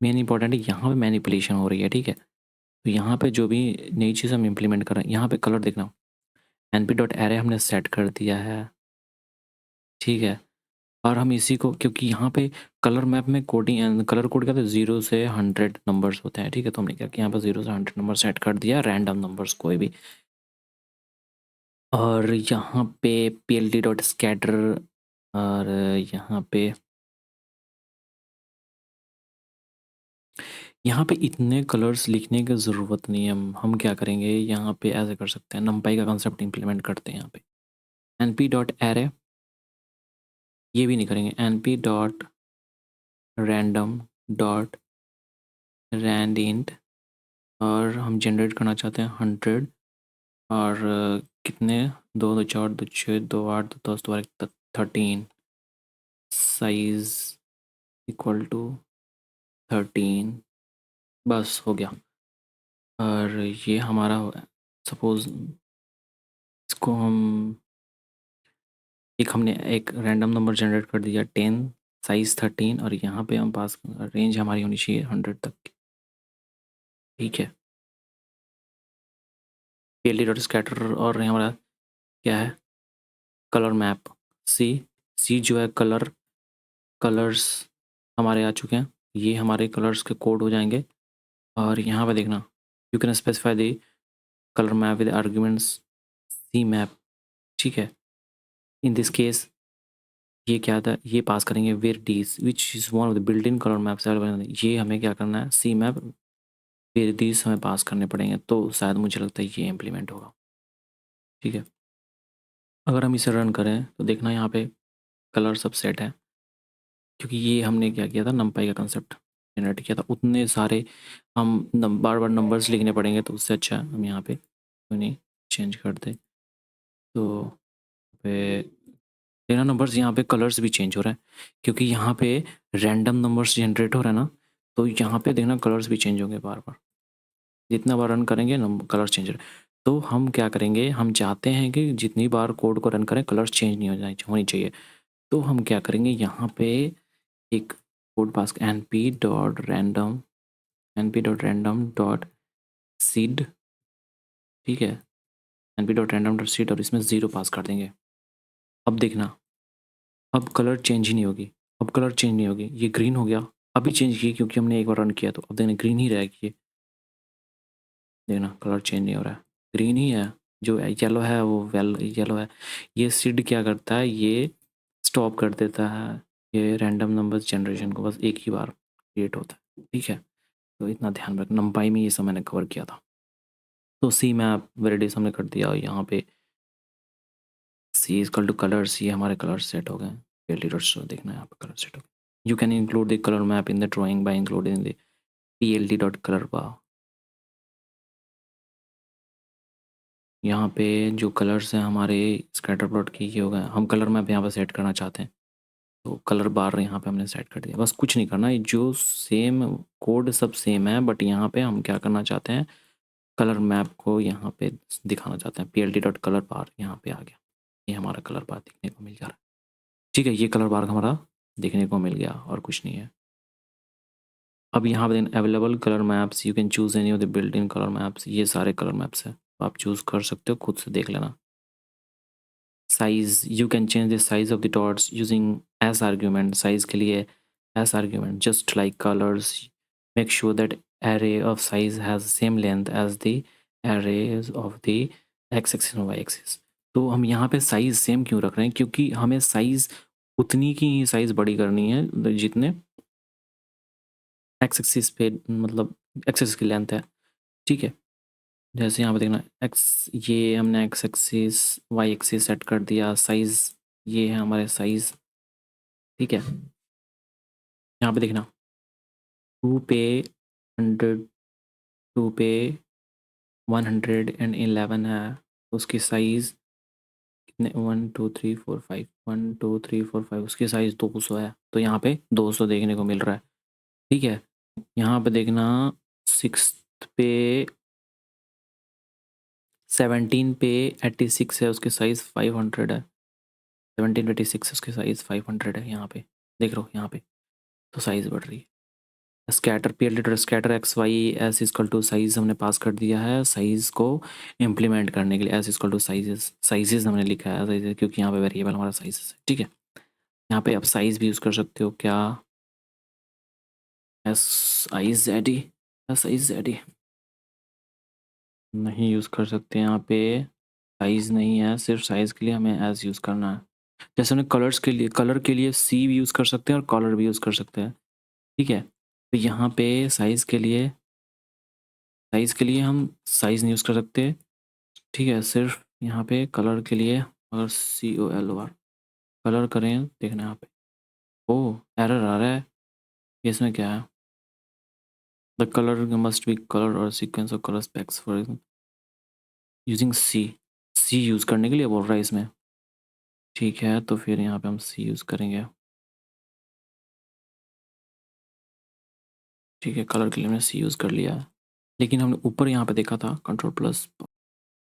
मेन इंपॉर्टेंट है यहाँ पे मैनिपुलेशन हो रही है। ठीक है, तो यहाँ पे जो भी नई चीज़ हम इम्प्लीमेंट कर रहे हैं, यहाँ पे कलर देखना np डॉट एरे हमने सेट कर दिया है। ठीक है, और हम इसी को क्योंकि यहाँ पे कलर मैप में कोडिंग कलर कोड क्या था 0 से 100 नंबर्स होते हैं। ठीक है, तो हमने क्या किया यहाँ पर 0 से 100 नंबर सेट कर दिया, रैंडम नंबर्स कोई भी। और यहाँ पे plt डॉट स्कैटर, और यहाँ पे इतने कलर्स लिखने की ज़रूरत नहीं है। हम क्या करेंगे यहाँ पे ऐसे कर सकते हैं, numpy का कंसेप्ट इम्प्लीमेंट करते हैं यहाँ पे np डॉट एरे, ये भी नहीं करेंगे np dot random dot rand, और हम जनरेट करना चाहते हैं 100, और कितने 2 2 4 2 6 2 8 2 10 2 13, साइज इक्वल टू 13, बस हो गया। और ये हमारा सपोज इसको हम हमने एक रैंडम नंबर जनरेट कर दिया 10, साइज 13, और यहाँ पे हम पास रेंज हमारी होनी चाहिए 100 तक की। ठीक है, plt डॉट स्कैटर, और हमारा क्या है कलर मैप सी, जो है कलर्स हमारे आ चुके हैं, ये हमारे कलर्स के कोड हो जाएंगे। और यहाँ पे देखना you can specify the colour map with arguments c map. ठीक है, इन दिस केस ये क्या था, ये पास करेंगे वेयर डीज which is one of the built in colour maps, ये हमें क्या करना है सी मैप वेयर डीज हमें पास करने पड़ेंगे, तो शायद मुझे लगता है ये इम्प्लीमेंट होगा। ठीक है, अगर हम इसे रन करें तो देखना यहाँ पे कलर सब सेट है, क्योंकि ये हमने क्या किया था numpy का कंसेप्ट जनरेट किया था। उतने सारे हम बार बार नंबर्स लिखने पड़ेंगे, तो उससे अच्छा हम यहाँ पे क्यों नहीं चेंज कर दे। तो पे देखना नंबर्स यहाँ पे कलर्स भी चेंज हो रहा है, क्योंकि यहाँ पे रैंडम नंबर्स जनरेट हो रहा है ना, तो यहाँ पे देखना कलर्स भी चेंज होंगे बार बार, जितना बार रन करेंगे कलर चेंज हो रहे हैं। तो हम क्या करेंगे, हम चाहते हैं कि जितनी बार कोड को रन करें कलर्स चेंज नहीं होनी चाहिए। तो हम क्या करेंगे यहाँ पे एक कोड पास np dot random dot seed. ठीक है, np dot random dot seed, और इसमें 0 पास कर देंगे। अब देखना अब कलर चेंज ही नहीं होगी, अब कलर चेंज नहीं होगी, ये ग्रीन हो गया, अभी चेंज की क्योंकि हमने एक बार रन किया, तो अब देखना ग्रीन ही रहेगी ये, देखना कलर चेंज नहीं हो रहा है, ग्रीन ही है। जो येलो है वो येलो है। ये सीड क्या करता है, ये स्टॉप कर देता है ये रैंडम नंबर्स जनरेशन को, बस एक ही बार क्रिएट होता है। ठीक है, तो इतना ध्यान रखना, नंपाई में ये सब मैंने कवर किया था। तो सी मैप वेरिडेस हमने कर दिया, और यहाँ पे सी इजकल टू कलर्स, ये हमारे कलर सेट हो गए। पेल्टी देखना है यहाँ पे कलर सेट हो गए। You can include the colour map in the drawing by including the plt dot colour bar. यहाँ पे जो कलर्स हैं हमारे स्कैटर प्लॉट की, ये हो गए। हम कलर मैप यहाँ पे सेट करना चाहते हैं, तो कलर बार यहाँ पे हमने सेट कर दिया। बस कुछ नहीं करना, ये जो सेम कोड सब सेम है, बट यहाँ पे हम क्या करना चाहते हैं, कलर मैप को यहाँ पे दिखाना चाहते हैं। plt डॉट कलर बार यहाँ पे आ गया, ये हमारा कलर बार दिखने को मिल जा रहा है। ठीक है, ये कलर बार हमारा देखने को मिल गया, और कुछ नहीं है। अब यहाँ पे available colour maps, you can choose any of the built in colour maps, ये सारे कलर मैप्स है, तो आप चूज कर सकते हो, खुद से देख लेना। Size, you can change the size of the dots using S argument, size के लिए S argument just like colours, make sure that array of size has same length as the arrays of the x axis और y axis। तो हम यहाँ पे size same क्यों रख रहे हैं, क्योंकि हमें साइज उतनी की ही साइज बड़ी करनी है जितने एक्स एक्सिस पे, मतलब एक्स एक्सिस की लेंथ है। ठीक है, जैसे यहाँ पे देखना एक्स, ये हमने x axis y axis set कर दिया, साइज ये है हमारे साइज। ठीक है, यहाँ पे देखना 2 पे 100, 2 पे 111 है, उसकी साइज़ कितने 1 2 3 4 5 1 2 3 4 5 उसकी साइज़ 200 है, तो यहाँ पे 200 देखने को मिल रहा है, ठीक है। यहाँ पे देखना 6th पे 17 पे 86 है, उसकी साइज़ 500 है। 17 पे 86 उसकी साइज़ 500 है यहाँ पे, देख रहे हो यहाँ पे, तो साइज़ बढ़ रही है। स्कैटर पीयर लीटर scatter x y s equal to size हमने पास कर दिया है, साइज को इम्प्लीमेंट करने के लिए S equal two sizes sizes हमने लिखा है साइजेस, क्योंकि यहाँ पे वेरिएबल हमारा साइजेस है, ठीक है। यहाँ पे आप साइज भी यूज़ कर सकते हो, क्या S I Z E, S I Z E नहीं यूज़ कर सकते यहाँ पे, साइज नहीं है, सिर्फ साइज के लिए हमें एस यूज़ करना है। जैसे हमने कलर्स के लिए, कलर के लिए सी भी यूज़ कर सकते हैं और कलर भी यूज़ कर सकते हैं, ठीक है। तो यहाँ पे साइज़ के लिए हम साइज़ नहीं यूज़ कर सकते, ठीक है। सिर्फ यहाँ पे कलर के लिए अगर COLOR कलर करें, देखना यहाँ पे, ओह एरर आ रहा है, इसमें क्या है, the colour must be colour और sequence of colour specs for using c use करने के लिए बोल रहा है इसमें, ठीक है। तो फिर यहाँ पे हम सी यूज़ करेंगे, ठीक है। कलर के लिए हमने सी यूज़ कर लिया है, लेकिन हमने ऊपर यहाँ पे देखा था कंट्रोल प्लस,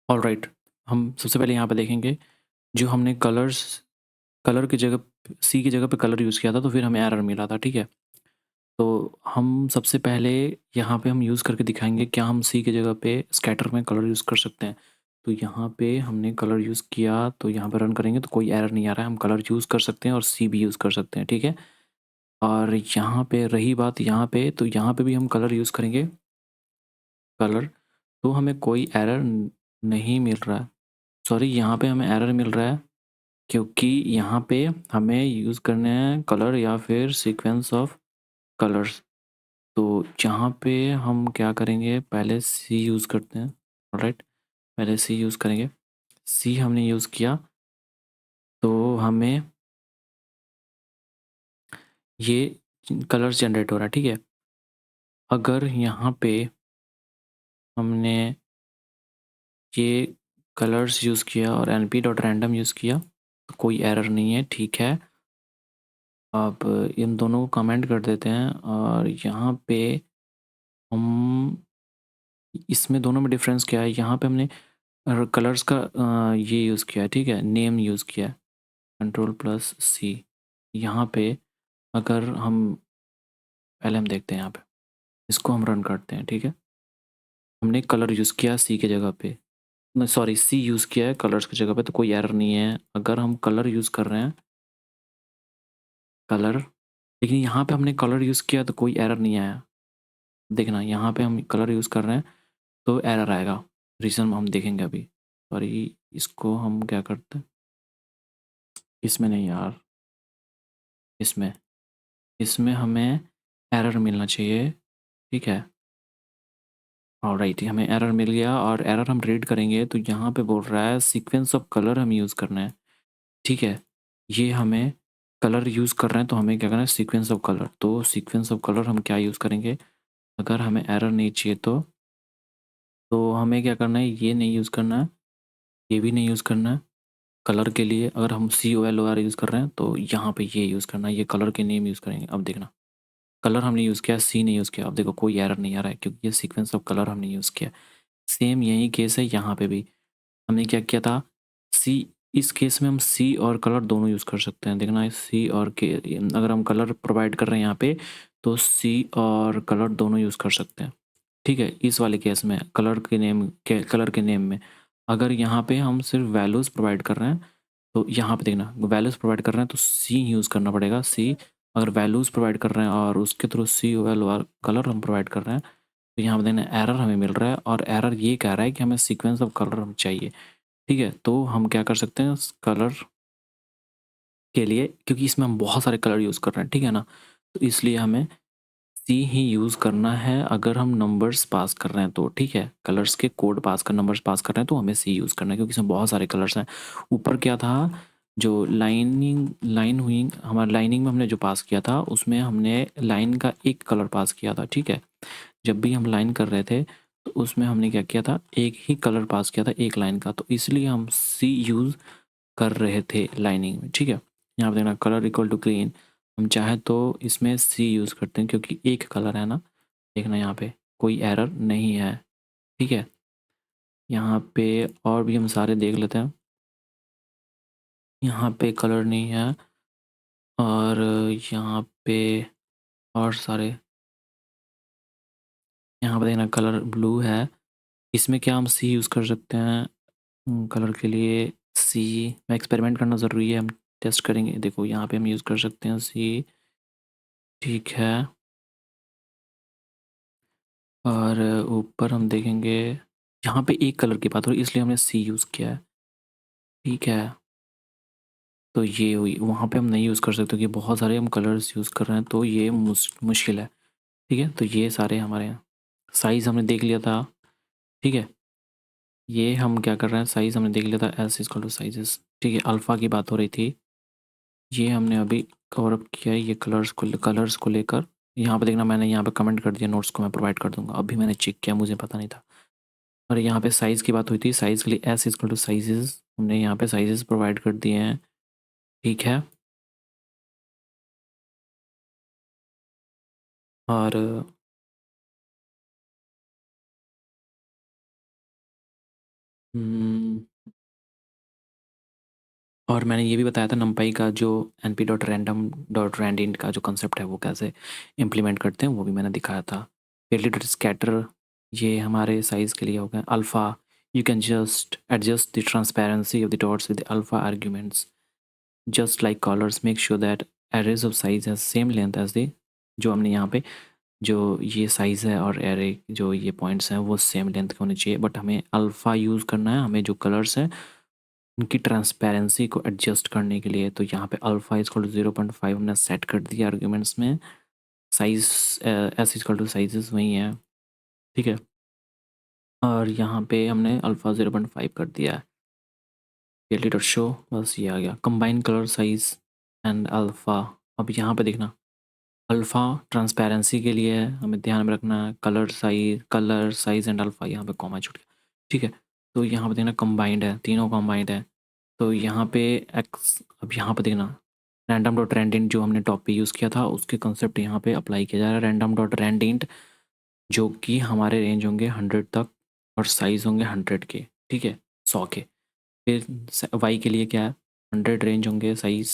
ऑल राइट। हम सबसे पहले यहाँ पे देखेंगे जो हमने कलर की जगह सी की जगह पे कलर यूज़ किया था, तो फिर हमें एरर मिला था, ठीक है। तो हम सबसे पहले यहाँ पे हम यूज़ करके दिखाएंगे क्या हम सी की जगह पे स्कैटर में कलर यूज़ कर सकते हैं। तो यहाँ पे हमने कलर यूज़ किया, तो यहाँ पे रन करेंगे तो कोई एरर नहीं आ रहा है, हम कलर यूज़ कर सकते हैं और सी भी यूज़ कर सकते हैं, ठीक है। और यहाँ पे रही बात यहाँ पे, तो यहाँ पे भी हम कलर यूज़ करेंगे, कलर, तो हमें कोई एरर नहीं मिल रहा है, सॉरी यहाँ पे हमें एरर मिल रहा है क्योंकि यहाँ पे हमें यूज़ करने हैं कलर या फिर सीक्वेंस ऑफ कलर्स। तो यहाँ पे हम क्या करेंगे, पहले सी यूज़ करते हैं, ऑलराइट। पहले सी यूज़ करेंगे, सी हमने यूज़ किया तो हमें ये कलर्स जनरेट हो रहा है, ठीक है। अगर यहाँ पे हमने ये कलर्स यूज़ किया और np डॉट रैंडम यूज़ किया तो कोई एरर नहीं है, ठीक है। अब इन दोनों को कमेंट कर देते हैं और यहाँ पे हम इसमें दोनों में डिफरेंस क्या है, यहाँ पे हमने कलर्स का ये यूज़ किया है, ठीक है, नेम यूज़ किया है, कंट्रोल प्लस सी। यहाँ पे अगर हम पहले हम देखते हैं यहाँ पे, इसको हम रन करते हैं, ठीक है। हमने कलर यूज़ किया सी की जगह पे, सॉरी सी यूज़ किया है कलर्स की जगह पे, तो कोई एरर नहीं है। अगर हम कलर यूज़ कर रहे हैं, कलर, लेकिन यहाँ पे हमने कलर यूज़ किया तो कोई एरर नहीं आया, देखना यहाँ पे हम कलर यूज़ कर रहे हैं तो एरर आएगा, रीज़न हम देखेंगे अभी। सॉरी इसको हम क्या करते हैं, इसमें नहीं यार, इसमें इसमें हमें एरर मिलना चाहिए, ठीक है। ऑलराइट, हमें एरर मिल गया और एरर हम रीड करेंगे तो यहाँ पे बोल रहा है सीक्वेंस ऑफ कलर हम यूज़ करना है, ठीक है। ये हमें कलर यूज़ कर रहे हैं तो हमें क्या करना है, सीक्वेंस ऑफ कलर। तो सीक्वेंस ऑफ कलर हम क्या यूज़ करेंगे, अगर हमें एरर नहीं चाहिए तो हमें क्या करना है, ये नहीं यूज़ करना है, ये भी नहीं यूज़ करना है। कलर के लिए अगर हम COLOR यूज़ कर रहे हैं तो यहाँ पे ये यूज़ करना है, ये कलर के नेम यूज़ करेंगे। अब देखना कलर हमने यूज़ किया, सी नहीं यूज़ किया, अब देखो कोई एरर नहीं आ रहा है क्योंकि ये सीक्वेंस ऑफ कलर हमने यूज़ किया। सेम यही केस है यहाँ पे भी, हमने क्या किया था, सी, इस केस में हम सी और कलर दोनों यूज़ कर सकते हैं। देखना सी और के, अगर हम कलर प्रोवाइड कर रहे हैं यहाँ पे तो सी और कलर दोनों यूज़ कर सकते हैं, ठीक है। इस वाले केस में कलर के नेम में अगर यहाँ पे हम सिर्फ वैल्यूज़ प्रोवाइड कर रहे हैं तो यहाँ पे देखना वैल्यूज़ प्रोवाइड कर रहे हैं तो सी यूज़ करना पड़ेगा, सी। अगर वैल्यूज़ प्रोवाइड कर रहे हैं और उसके थ्रू COLOR कलर हम प्रोवाइड कर रहे हैं तो यहाँ पे देखना एरर हमें मिल रहा है और एरर ये कह रहा है कि हमें सीक्वेंस ऑफ कलर हम चाहिए, ठीक है। तो हम क्या कर सकते हैं, कलर के लिए, क्योंकि इसमें हम बहुत सारे कलर यूज़ कर रहे हैं, ठीक है ना, तो इसलिए हमें सी ही यूज़ करना है अगर हम नंबर्स पास कर रहे हैं तो, ठीक है। कलर्स के कोड पास कर, नंबर्स पास कर रहे हैं तो हमें सी यूज़ करना है क्योंकि इसमें बहुत सारे कलर्स हैं। ऊपर क्या था, जो लाइन हुई हमारे लाइनिंग में हमने जो पास किया था उसमें हमने लाइन का एक कलर पास किया था, ठीक है। जब भी हम लाइन कर रहे थे तो उसमें हमने क्या किया था, एक ही कलर पास किया था एक लाइन का, तो इसलिए हम सी यूज़ कर रहे थे लाइनिंग में, ठीक है। यहाँ पे देखना कलर इक्वल टू ग्रीन, हम चाहे तो इसमें सी यूज़ करते हैं क्योंकि एक कलर है ना। देखना यहाँ पे कोई एरर नहीं है, ठीक है। यहाँ पे और भी हम सारे देख लेते हैं, यहाँ पे कलर नहीं है, और यहाँ पे और सारे, यहाँ पे देखना कलर ब्लू है, इसमें क्या हम सी यूज़ कर सकते हैं कलर के लिए। सी में एक्सपेरिमेंट करना ज़रूरी है, हम टेस्ट करेंगे। देखो यहाँ पे हम यूज़ कर सकते हैं सी, ठीक है। और ऊपर हम देखेंगे, यहाँ पे एक कलर की बात हो रही है इसलिए हमने सी यूज़ किया है, ठीक है। तो ये हुई, वहाँ पे हम नहीं यूज़ कर सकते क्योंकि बहुत सारे हम कलर्स यूज़ कर रहे हैं, तो ये मुश्किल है, ठीक है। तो ये सारे हमारे यहाँ साइज़ हमने देख लिया था, ठीक है। ये हम क्या कर रहे हैं, साइज़ हमने देख लिया था, एस इक्वल टू साइजेस, ठीक है। अल्फ़ा की बात हो रही थी, ये हमने अभी कवर अप किया है, ये कलर्स को लेकर। यहाँ पे देखना, मैंने यहाँ पे कमेंट कर दिया, नोट्स को मैं प्रोवाइड कर दूंगा, अभी मैंने चेक किया, मुझे पता नहीं था। और यहाँ पे साइज़ की बात हुई थी, साइज़ के लिए एस इक्वल टू साइजेस, हमने यहाँ पे साइजेस प्रोवाइड कर दिए हैं, ठीक है। और हम्म, और मैंने ये भी बताया था numpy का जो np.random.randint का जो कंसेप्ट है वो कैसे इम्प्लीमेंट करते हैं, वो भी मैंने दिखाया था। पेरली डॉट स्कैटर, ये हमारे साइज़ के लिए हो गया। Alpha, you can just adjust the transparency of the dots with alpha arguments, just like colours make sure that arrays of size has same length as the, जो हमने यहाँ पे जो ये साइज़ है और एरे जो ये पॉइंट्स हैं वो सेम लेंथ के होने चाहिए, बट हमें अल्फ़ा यूज़ करना है, हमें जो कलर्स हैं उनकी ट्रांसपेरेंसी को एडजस्ट करने के लिए। तो यहाँ पे अल्फ़ा इज़ इक्वल टू 0.5 हमने सेट कर दिया आर्ग्यूमेंट्स में। Size S is equal to sizes वही है, ठीक है। और यहाँ पे हमने अल्फ़ा 0.5 कर दिया है। क्लियरली डॉट शो, बस ये आ गया combine colour size and alpha. अब यहाँ पे देखना, अल्फ़ा ट्रांसपेरेंसी के लिए है, हमें ध्यान में रखना है कलर साइज एंड अल्फ़ा, यहाँ पे कॉमा छूट गया, ठीक है। तो यहाँ पे देखना कंबाइंड है, तीनों कंबाइंड है। तो यहाँ पे एक्स, अब यहाँ पे देखना रैंडम डॉट रैंडेंट जो हमने टॉप पे यूज़ किया था उसके कंसेप्ट यहाँ पे अप्लाई किया जा रहा है। रैंडम डॉट रैंडेंट जो कि हमारे रेंज होंगे 100 तक और साइज़ होंगे 100 के, ठीक है, 100 के। फिर वाई के लिए क्या है, 100 रेंज होंगे, साइज़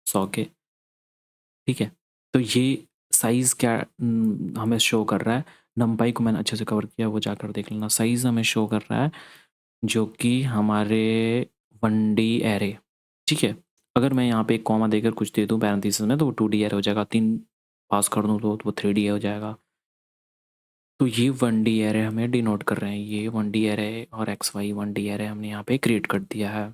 100 के, ठीक है। तो ये साइज़ क्या हमें शो कर रहा है, नंपाई को मैंने अच्छे से कवर किया, वो जाकर देख लेना। साइज़ हमें शो कर रहा है जो कि हमारे 1D एरे, ठीक है। अगर मैं यहाँ पे एक कॉमा देकर कुछ दे दूँ पैरेंथेसिस में तो वो 2D एरे हो जाएगा, 3 पास कर दूँ तो वो 3D हो जाएगा। तो ये 1D एरे हमें डिनोट कर रहे हैं, ये 1D एरे और एक्स वाई 1D एरे हमने यहाँ पे क्रिएट कर दिया है।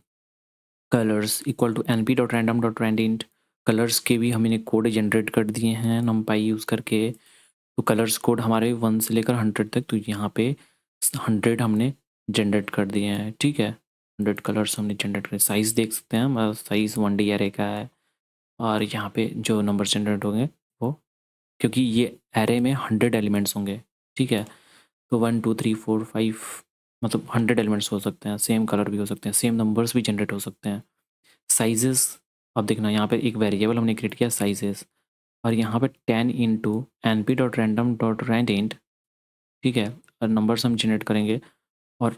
Colours equal to np dot random dot randint, colours के भी हमने कोड जनरेट कर दिए हैं numpy यूज़ करके। तो कलर्स कोड हमारे 1 से लेकर 100 तक, तो यहाँ पे 100 हमने जनरेट कर दिए हैं, ठीक है। 100 कलर्स हमने जनरेट कर, साइज़ देख सकते हैं हम, साइज़ 1D एरे का है। और यहाँ पे जो नंबर जनरेट होंगे वो, क्योंकि ये एरे में 100 एलिमेंट्स होंगे, ठीक है। तो 1 2 3 4 5 मतलब 100 एलिमेंट्स हो सकते हैं, सेम कलर भी हो सकते हैं, सेम नंबर्स भी जनरेट हो सकते हैं। साइजेस, अब देखना यहाँ पे एक वेरिएबल हमने क्रिएट किया साइजेस, और यहाँ पे 10 into N P dot random dot randint, ठीक है। और नंबर्स हम जनरेट करेंगे, और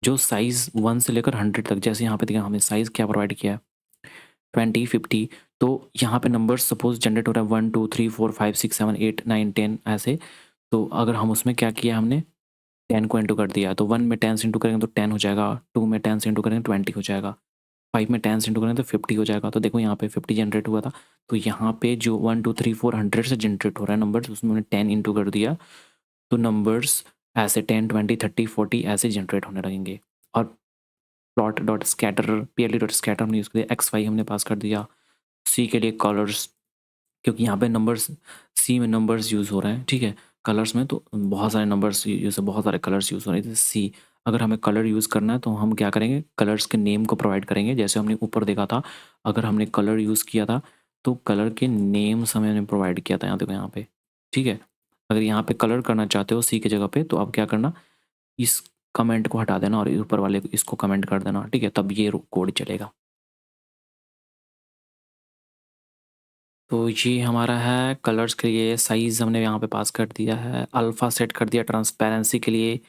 जो साइज़ 1 से लेकर 100 तक, जैसे यहाँ पे देखा हमने साइज़ क्या प्रोवाइड किया है 20 50, तो यहाँ पे नंबर्स सपोज जनरेट हो रहा है 1 2 3 4 5 6 7 8 9 10 ऐसे। तो अगर हम उसमें क्या किया हमने 10 को इंटू कर दिया, तो 1 में 10 से इंटू करेंगे तो 10 हो जाएगा, 2 में 10 से इंटू करेंगे 20 हो जाएगा, 5 में 10 से इंटू करेंगे तो 50 हो जाएगा। तो देखो यहाँ पे 50 जनरेट हुआ था, तो यहाँ पे जो 1 2 3 4 100 से जनरेट हो रहा है नंबर्स, उसमें मैंने 10 इंटू कर दिया, तो नंबर्स ऐसे 10 20 30 40 ऐसे जनरेट होने लगेंगे। और plot dot scatter, PLD dot scatter हमने यूज़ कर दिया, एक्स वाई हमने पास कर दिया, सी के लिए कलर्स, क्योंकि यहाँ पे नंबर्स, सी में नंबर्स यूज़ हो रहे हैं, ठीक है। कलर्स में तो बहुत सारे नंबर्स यूज़, बहुत सारे कलर्स यूज़ हो रहे हैं, सी। अगर हमें कलर यूज़ करना है तो हम क्या करेंगे, कलर्स के नेम को प्रोवाइड करेंगे, जैसे हमने ऊपर देखा था। अगर हमने कलर यूज़ किया था तो कलर के नेम्स हमने प्रोवाइड किया था, यहाँ देखो यहाँ पे, ठीक है। अगर यहाँ पे कलर करना चाहते हो सी की जगह पे, तो अब क्या करना, इस कमेंट को हटा देना और ऊपर वाले इसको कमेंट कर देना, ठीक है, तब ये कोड चलेगा। तो ये हमारा है कलर्स के लिए। साइज़ हमने यहाँ पे पास कर दिया है, अल्फ़ा सेट कर दिया ट्रांसपेरेंसी के लिए।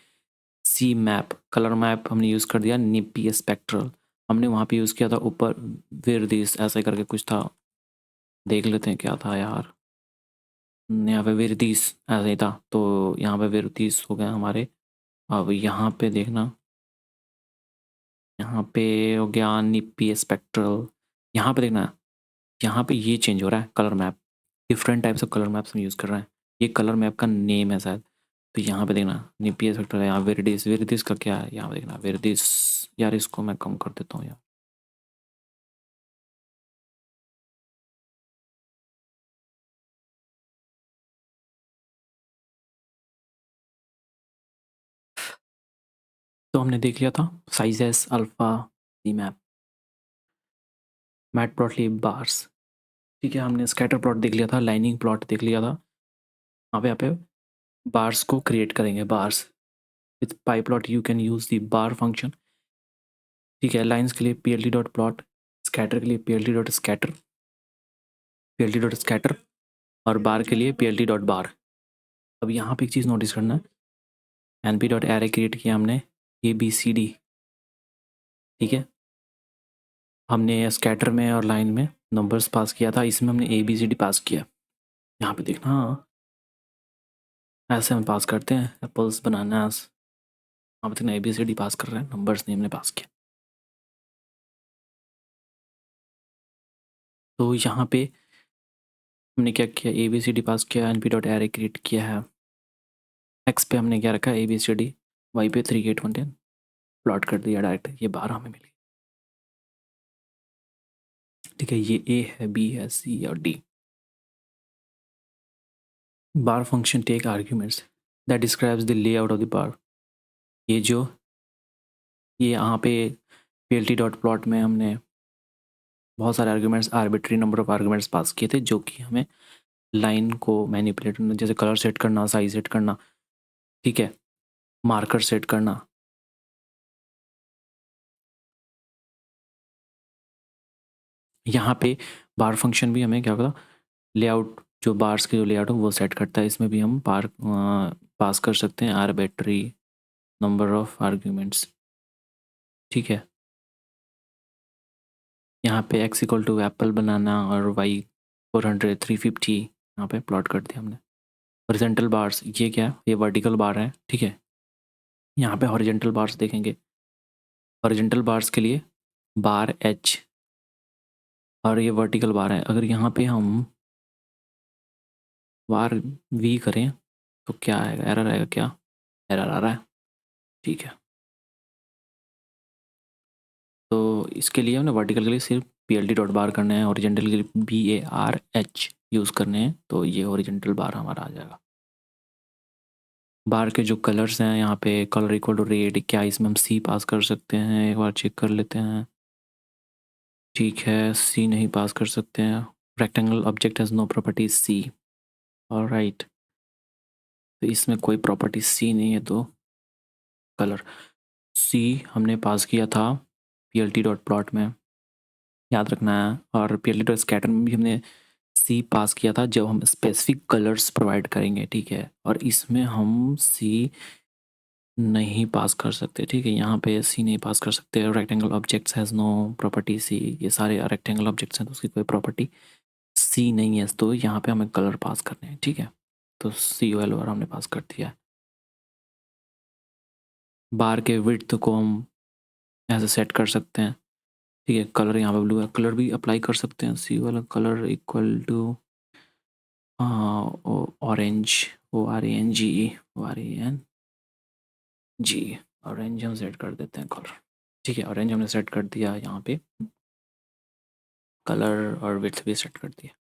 सी मैप कलर मैप हमने यूज़ कर दिया। निपी स्पेक्ट्रल हमने वहाँ पे यूज़ किया था ऊपर। विरदिस ऐसे करके कुछ था, देख लेते हैं क्या था यार। यहाँ पे विरदिस ऐसा ही था, तो यहाँ पे विरदिस हो गए हमारे। अब यहाँ पे देखना, यहाँ पे हो गया निपी स्पेक्ट्रल। यहाँ पे देखना, यहाँ पे ये चेंज हो रहा है colour map. Different types of colour maps हम यूज़ कर रहे हैं। ये कलर मैप का नेम है शायद। तो यहाँ पे देखना निपी स्पेक्ट्रल है, यहाँ विरदिस। विरदिस का क्या है यहाँ पे देखना, विरदिस। यार इसको मैं कम कर देता हूँ यार। तो हमने देख लिया था साइजेस, अल्फ़ा, सी मैप, मैटप्लॉटलिब, बार्स। ठीक है, हमने स्कैटर प्लॉट देख लिया था, लाइनिंग प्लॉट देख लिया था। यहाँ पे बार्स को क्रिएट करेंगे, bars with pyplot you can use the bar function. ठीक है, लाइन्स के लिए P L D dot plot, scatter के लिए P L D dot scatter, P L D dot scatter, और बार के लिए P L D dot bar. अब यहाँ पे एक चीज़ नोटिस करना है, N P dot array create किया हमने, ए बी सी डी। ठीक है, हमने स्कैटर में और लाइन में नंबर्स पास किया था, इसमें हमने ए बी सी डी पास किया। यहाँ पे देखना, हाँ ऐसे हम पास करते हैं, एप्पल्स बनानास। यहाँ पे देखना ए बी सी डी पास कर रहे हैं, नंबर्स नहीं हमने पास किया। तो यहाँ पे हमने क्या किया, ए बी सी डी पास किया, N P dot array create किया है। एक्स पे हमने क्या रखा, A B C D, Y पे 3810 प्लॉट कर दिया डायरेक्ट, ये 12 हमें मिली। ठीक है, ये ए है, बी है, सी और D. Bar function take arguments that describes the layout of the bar. ये जो ये यहाँ पे P L T dot plot में हमने बहुत सारे arguments, arbitrary number of arguments pass किए थे, जो कि हमें लाइन को मैनिपुलेट, जैसे कलर सेट करना, साइज सेट करना, ठीक है, मार्कर सेट करना। यहाँ पे बार फंक्शन भी हमें क्या होगा, लेआउट, जो बार्स के जो लेआउट है वो सेट करता है। इसमें भी हम बार पास कर सकते हैं आर्बिट्री नंबर ऑफ आर्ग्यूमेंट्स। ठीक है, यहाँ पे X equal to apple banana और वाई 400 350 यहाँ पे प्लॉट कर दिया हमने। हॉरिजॉन्टल बार्स, ये क्या है, ये वर्टिकल बार है। ठीक है, यहाँ पे हॉरिजॉन्टल बार्स देखेंगे, हॉरिजॉन्टल बार्स के लिए बार एच, और ये वर्टिकल बार है। अगर यहाँ पे हम बार वी करें तो क्या आएगा, एरर आएगा क्या, एरर आ रहा है। ठीक है, तो इसके लिए हमने वर्टिकल के लिए सिर्फ P L T dot bar करना है, हॉरिजॉन्टल के लिए B A R H use करने हैं, तो ये हॉरिजॉन्टल बार हमारा आ जाएगा। बार के जो कलर्स हैं, यहाँ पे कलर इक्वल टू रेड, क्या इसमें हम सी पास कर सकते हैं, एक बार चेक कर लेते हैं। ठीक है, सी नहीं पास कर सकते हैं। Rectangle object has no property C, alright, तो इसमें कोई प्रॉपर्टी सी नहीं है, तो कलर सी हमने पास किया था P L T dot plot में, याद रखना है। और P L T dot scatter में भी हमने सी पास किया था, जब हम स्पेसिफिक कलर्स प्रोवाइड करेंगे। ठीक है, और इसमें हम सी नहीं पास कर सकते। ठीक है, यहाँ पे सी नहीं पास कर सकते। Rectangle objects has no property c, ये सारे रेक्टेंगल ऑब्जेक्ट्स हैं तो उसकी कोई प्रॉपर्टी सी नहीं है, तो यहाँ पे हमें कलर पास करने हैं। ठीक है, तो सी ओ एल और हमने पास कर दिया है। बार के विड्थ को हम ऐसे सेट कर सकते हैं। ठीक है, कलर यहाँ पे ब्लू है, कलर भी अप्लाई कर सकते हैं। सी वाला colour equal to orange, O R A N G E, O R A N G, orange हम सेट कर देते हैं कलर। ठीक है, ऑरेंज हमने सेट कर दिया, यहाँ पे कलर और विड्थ भी सेट कर दिया।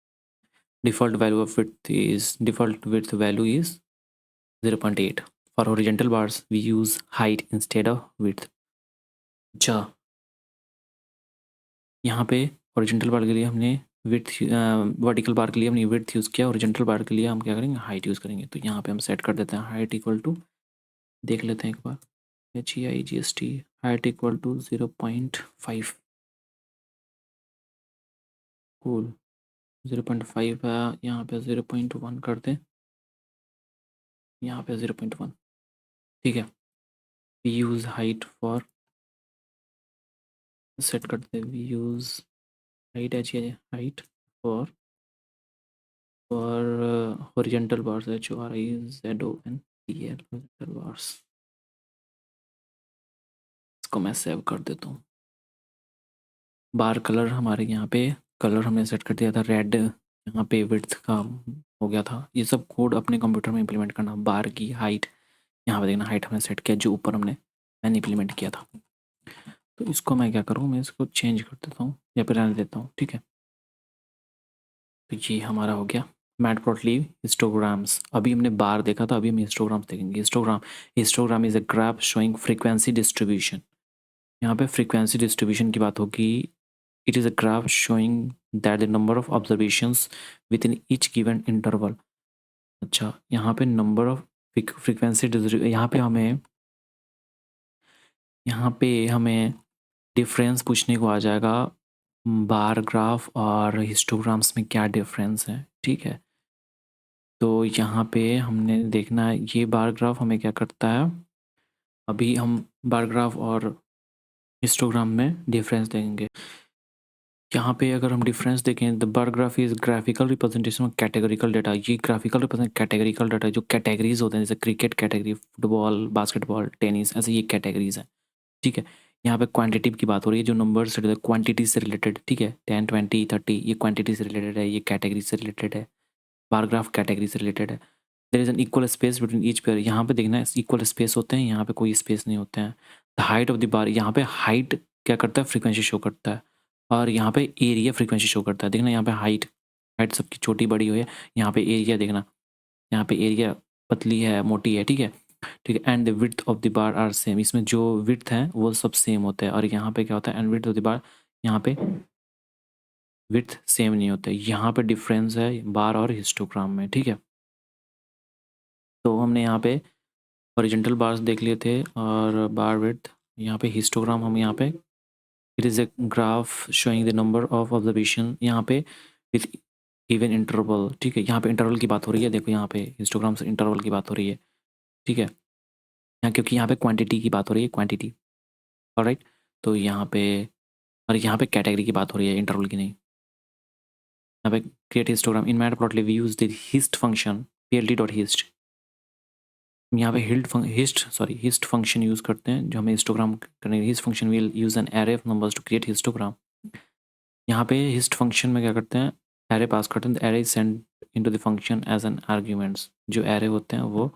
Default value of width is, default width value is 0.8। For horizontal bars we use height instead of width. अच्छा, यहाँ पे हॉरिजॉन्टल बार के लिए हमने विड्थ, वर्टिकल बार के लिए हमने विड्थ यूज़ किया, हॉरिजॉन्टल बार के लिए हम क्या करेंगे, हाइट यूज़ करेंगे। तो यहाँ पे हम सेट कर देते हैं हाइट इक्वल टू, देख लेते हैं एक बार, HEIGST height equal to 0.5 cool 0.5 है, यहाँ पे 0.1 कर दें, यहाँ पे 0.1, ठीक है। We use height for set करते हैं, we use height height for horizontal bars, HORIZONTAL horizontal bars. इसको मैं सेव कर देता हूँ। बार कलर हमारे यहाँ पे कलर हमने सेट कर दिया था रेड, यहाँ पे विड्थ का हो गया था। ये सब कोड अपने कंप्यूटर में इंप्लीमेंट करना। बार की हाइट, यहाँ पे देखना हाइट हमने सेट किया जो ऊपर मैंने इंप्लीमेंट किया था। तो इसको मैं क्या करूँ, मैं इसको चेंज कर देता हूँ या फिर रहने देता हूँ, ठीक है। तो ये हमारा हो गया मैटप्लॉटलिब हिस्टोग्राम्स। अभी हमने बार देखा था, अभी हम हिस्टोग्राम्स देखेंगे। Histogram is a graph showing frequency distribution. यहाँ पे फ्रीक्वेंसी डिस्ट्रीब्यूशन की बात होगी। It is a graph showing that the number of observations with in each given interval. अच्छा, यहाँ पे नंबर ऑफ फ्रीक्वेंसी यहाँ पे हमें डिफरेंस पूछने को आ जाएगा, बार ग्राफ और हिस्टोग्राम्स में क्या डिफरेंस है, ठीक है। तो यहाँ पे हमने देखना है ये बार ग्राफ हमें क्या करता है। अभी हम बार ग्राफ और हिस्टोग्राम में डिफरेंस देखेंगे। यहाँ पे अगर हम डिफरेंस देखें, the bar graph is graphical representation of categorical data. ये ग्राफिकल रिप्रेजेंट कैटेगरिकल डाटा, जो कैटेगरीज होते हैं जैसे cricket category, football, basketball, tennis, ऐसे ये कैटेगरीज हैं, ठीक है। यहाँ पे क्वांटिटी की बात हो रही है, जो नंबर से रिलेटेड, क्वांटिटी से रिलेटेड, ठीक है। 10, 20, 30 ये क्वांटिटी से रिलेटेड है, ये कैटेगरी से रिलेटेड है। बार ग्राफ कैटेगरी से रिलेटेड है। There is an equal space between each pair. यहाँ पे देखना है इक्वल स्पेस होते हैं, यहाँ पे कोई स्पेस नहीं होते हैं। द हाइट ऑफ द बार, यहाँ पे हाइट क्या करता है, फ्रीक्वेंसी शो करता है। और यहाँ पे एरिया फ्रीक्वेंसी शो करता है। देखना यहाँ पे हाइट हाइट सबकी छोटी बड़ी हुई है, यहाँ पे एरिया देखना, यहाँ पे एरिया पतली है मोटी है, ठीक है। ठीक है, and the width of the bar are same. इसमें जो विड्थ है वो सब सेम होते हैं। और यहाँ पे क्या होता है, एंड विड्थ ऑफ द बार, यहाँ पे विड्थ सेम नहीं होता है। यहाँ पे डिफरेंस है बार और हिस्टोग्राम में, ठीक है। तो हमने यहाँ पे हॉरिजॉन्टल बार्स देख लिए थे और बार विड्थ। यहाँ पे हिस्टोग्राम हम यहाँ पे, it is a graph showing the number of observation, यहाँ पे विथ इवन इंटरवल, ठीक है। यहाँ पे इंटरवल की बात हो रही है, देखो यहाँ पे हिस्टोग्राम से इंटरवल की बात हो रही है, ठीक है। यहाँ क्योंकि यहाँ पे क्वांटिटी की बात हो रही है, क्वांटिटी, ऑलराइट। तो यहाँ पे और यहाँ पे कैटेगरी की बात हो रही है, इंटरवल की नहीं। यहाँ पे create histogram in matplotlib we use the hist function plt.hist। यहाँ पे हिस्ट फंक्शन यूज़ करते हैं जो हमें हिस्टोग्राम करने। Hist function will use an array of numbers to create histogram. यहाँ पे हिस्ट फंक्शन में क्या करते हैं, एरे पास करते हैं। Array is send into the function as an arguments. जो एरे होते हैं वो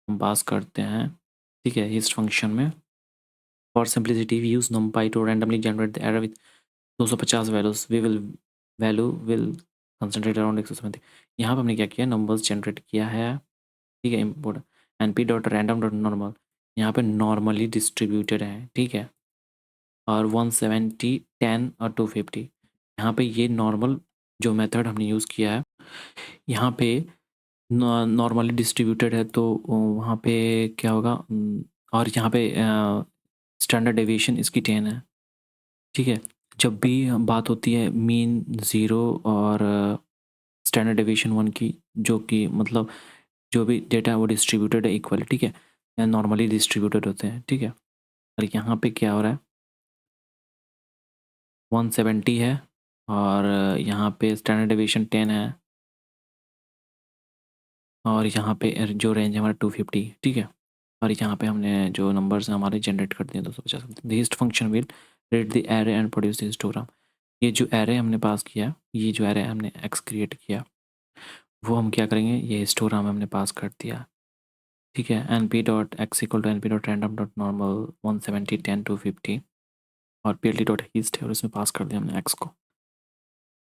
हम पास करते हैं, ठीक है, हिस्ट फंक्शन में। For simplicity we use numpy to randomly generate the array with 250 values. Value will concentrate around 170। यहाँ पे हमने क्या किया, नंबर्स जनरेट किया है, ठीक है। इम्पोर्ट np.random.normal, यहाँ पे नॉर्मली डिस्ट्रीब्यूटेड है, ठीक है। और 170, 10 और 250, यहाँ पे ये नॉर्मल जो मेथड हमने यूज़ किया है, यहाँ पे नॉर्मली डिस्ट्रीब्यूटेड है। तो वहाँ पे क्या होगा, और यहाँ पे स्टैंडर्ड डेविएशन इसकी 10 है, ठीक है। जब भी बात होती है मीन 0 और स्टैंडर्ड डेविएशन 1 की, जो कि मतलब जो भी डेटा है वो डिस्ट्रीब्यूटेड है इक्वली, ठीक है, या नॉर्मली डिस्ट्रीब्यूटेड होते हैं, ठीक है। और यहाँ पे क्या हो रहा है, 170 है और यहाँ पे स्टैंडर्ड डेविएशन 10 है और यहाँ पे जो रेंज है हमारा 250, ठीक है। और यहाँ पे हमने जो नंबर्स हैं हमारे जनरेट कर दिए 250। The hist function will read the array and produce the histogram. ये जो एरे हमने पास किया, ये जो एरे हमने एक्स क्रिएट किया, वो हम क्या करेंगे, ये हिस्टोग्राम हमने पास कर दिया, ठीक है। np.x=np.random.normal 170, 10, 250 और plt.hist है और इसमें पास कर दिया हमने x को।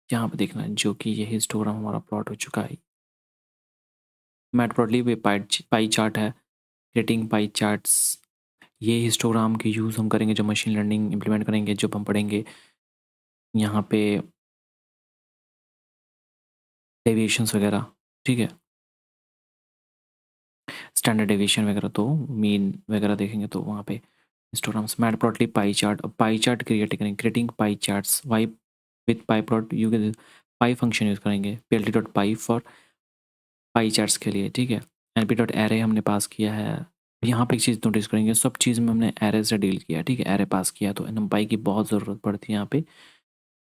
यहाँ पे देखना है जो कि ये हिस्टोग्राम हमारा प्लॉट हो चुका है। मैटप्लॉटलिब पे पाई चार्ट है, क्रिएटिंग पाई चार्ट्स। ये हिस्टोग्राम के यूज़ हम करेंगे जब मशीन लर्निंग इम्प्लीमेंट करेंगे, जब हम पढ़ेंगे यहाँ पे डेविएशंस वगैरह, ठीक है। स्टैंडर्ड डेविएशन वगैरह, तो मीन वगैरह देखेंगे तो वहाँ पे हिस्टोग्राम्स। मैटप्लॉटलिब पाई चार्ट, अब पाई चार्ट क्रिएट करेंगे, creating pie charts why with pyplot you के पाई फंक्शन यूज़ करेंगे plt.py फॉर पाई चार्ट्स के लिए, ठीक है। np.array हमने पास किया है। यहाँ पे एक चीज़ नोटिस करेंगे, सब चीज़ में हमने एरे से डील किया, ठीक है, एरे पास किया, तो numpy की बहुत ज़रूरत पड़ती है यहाँ पे।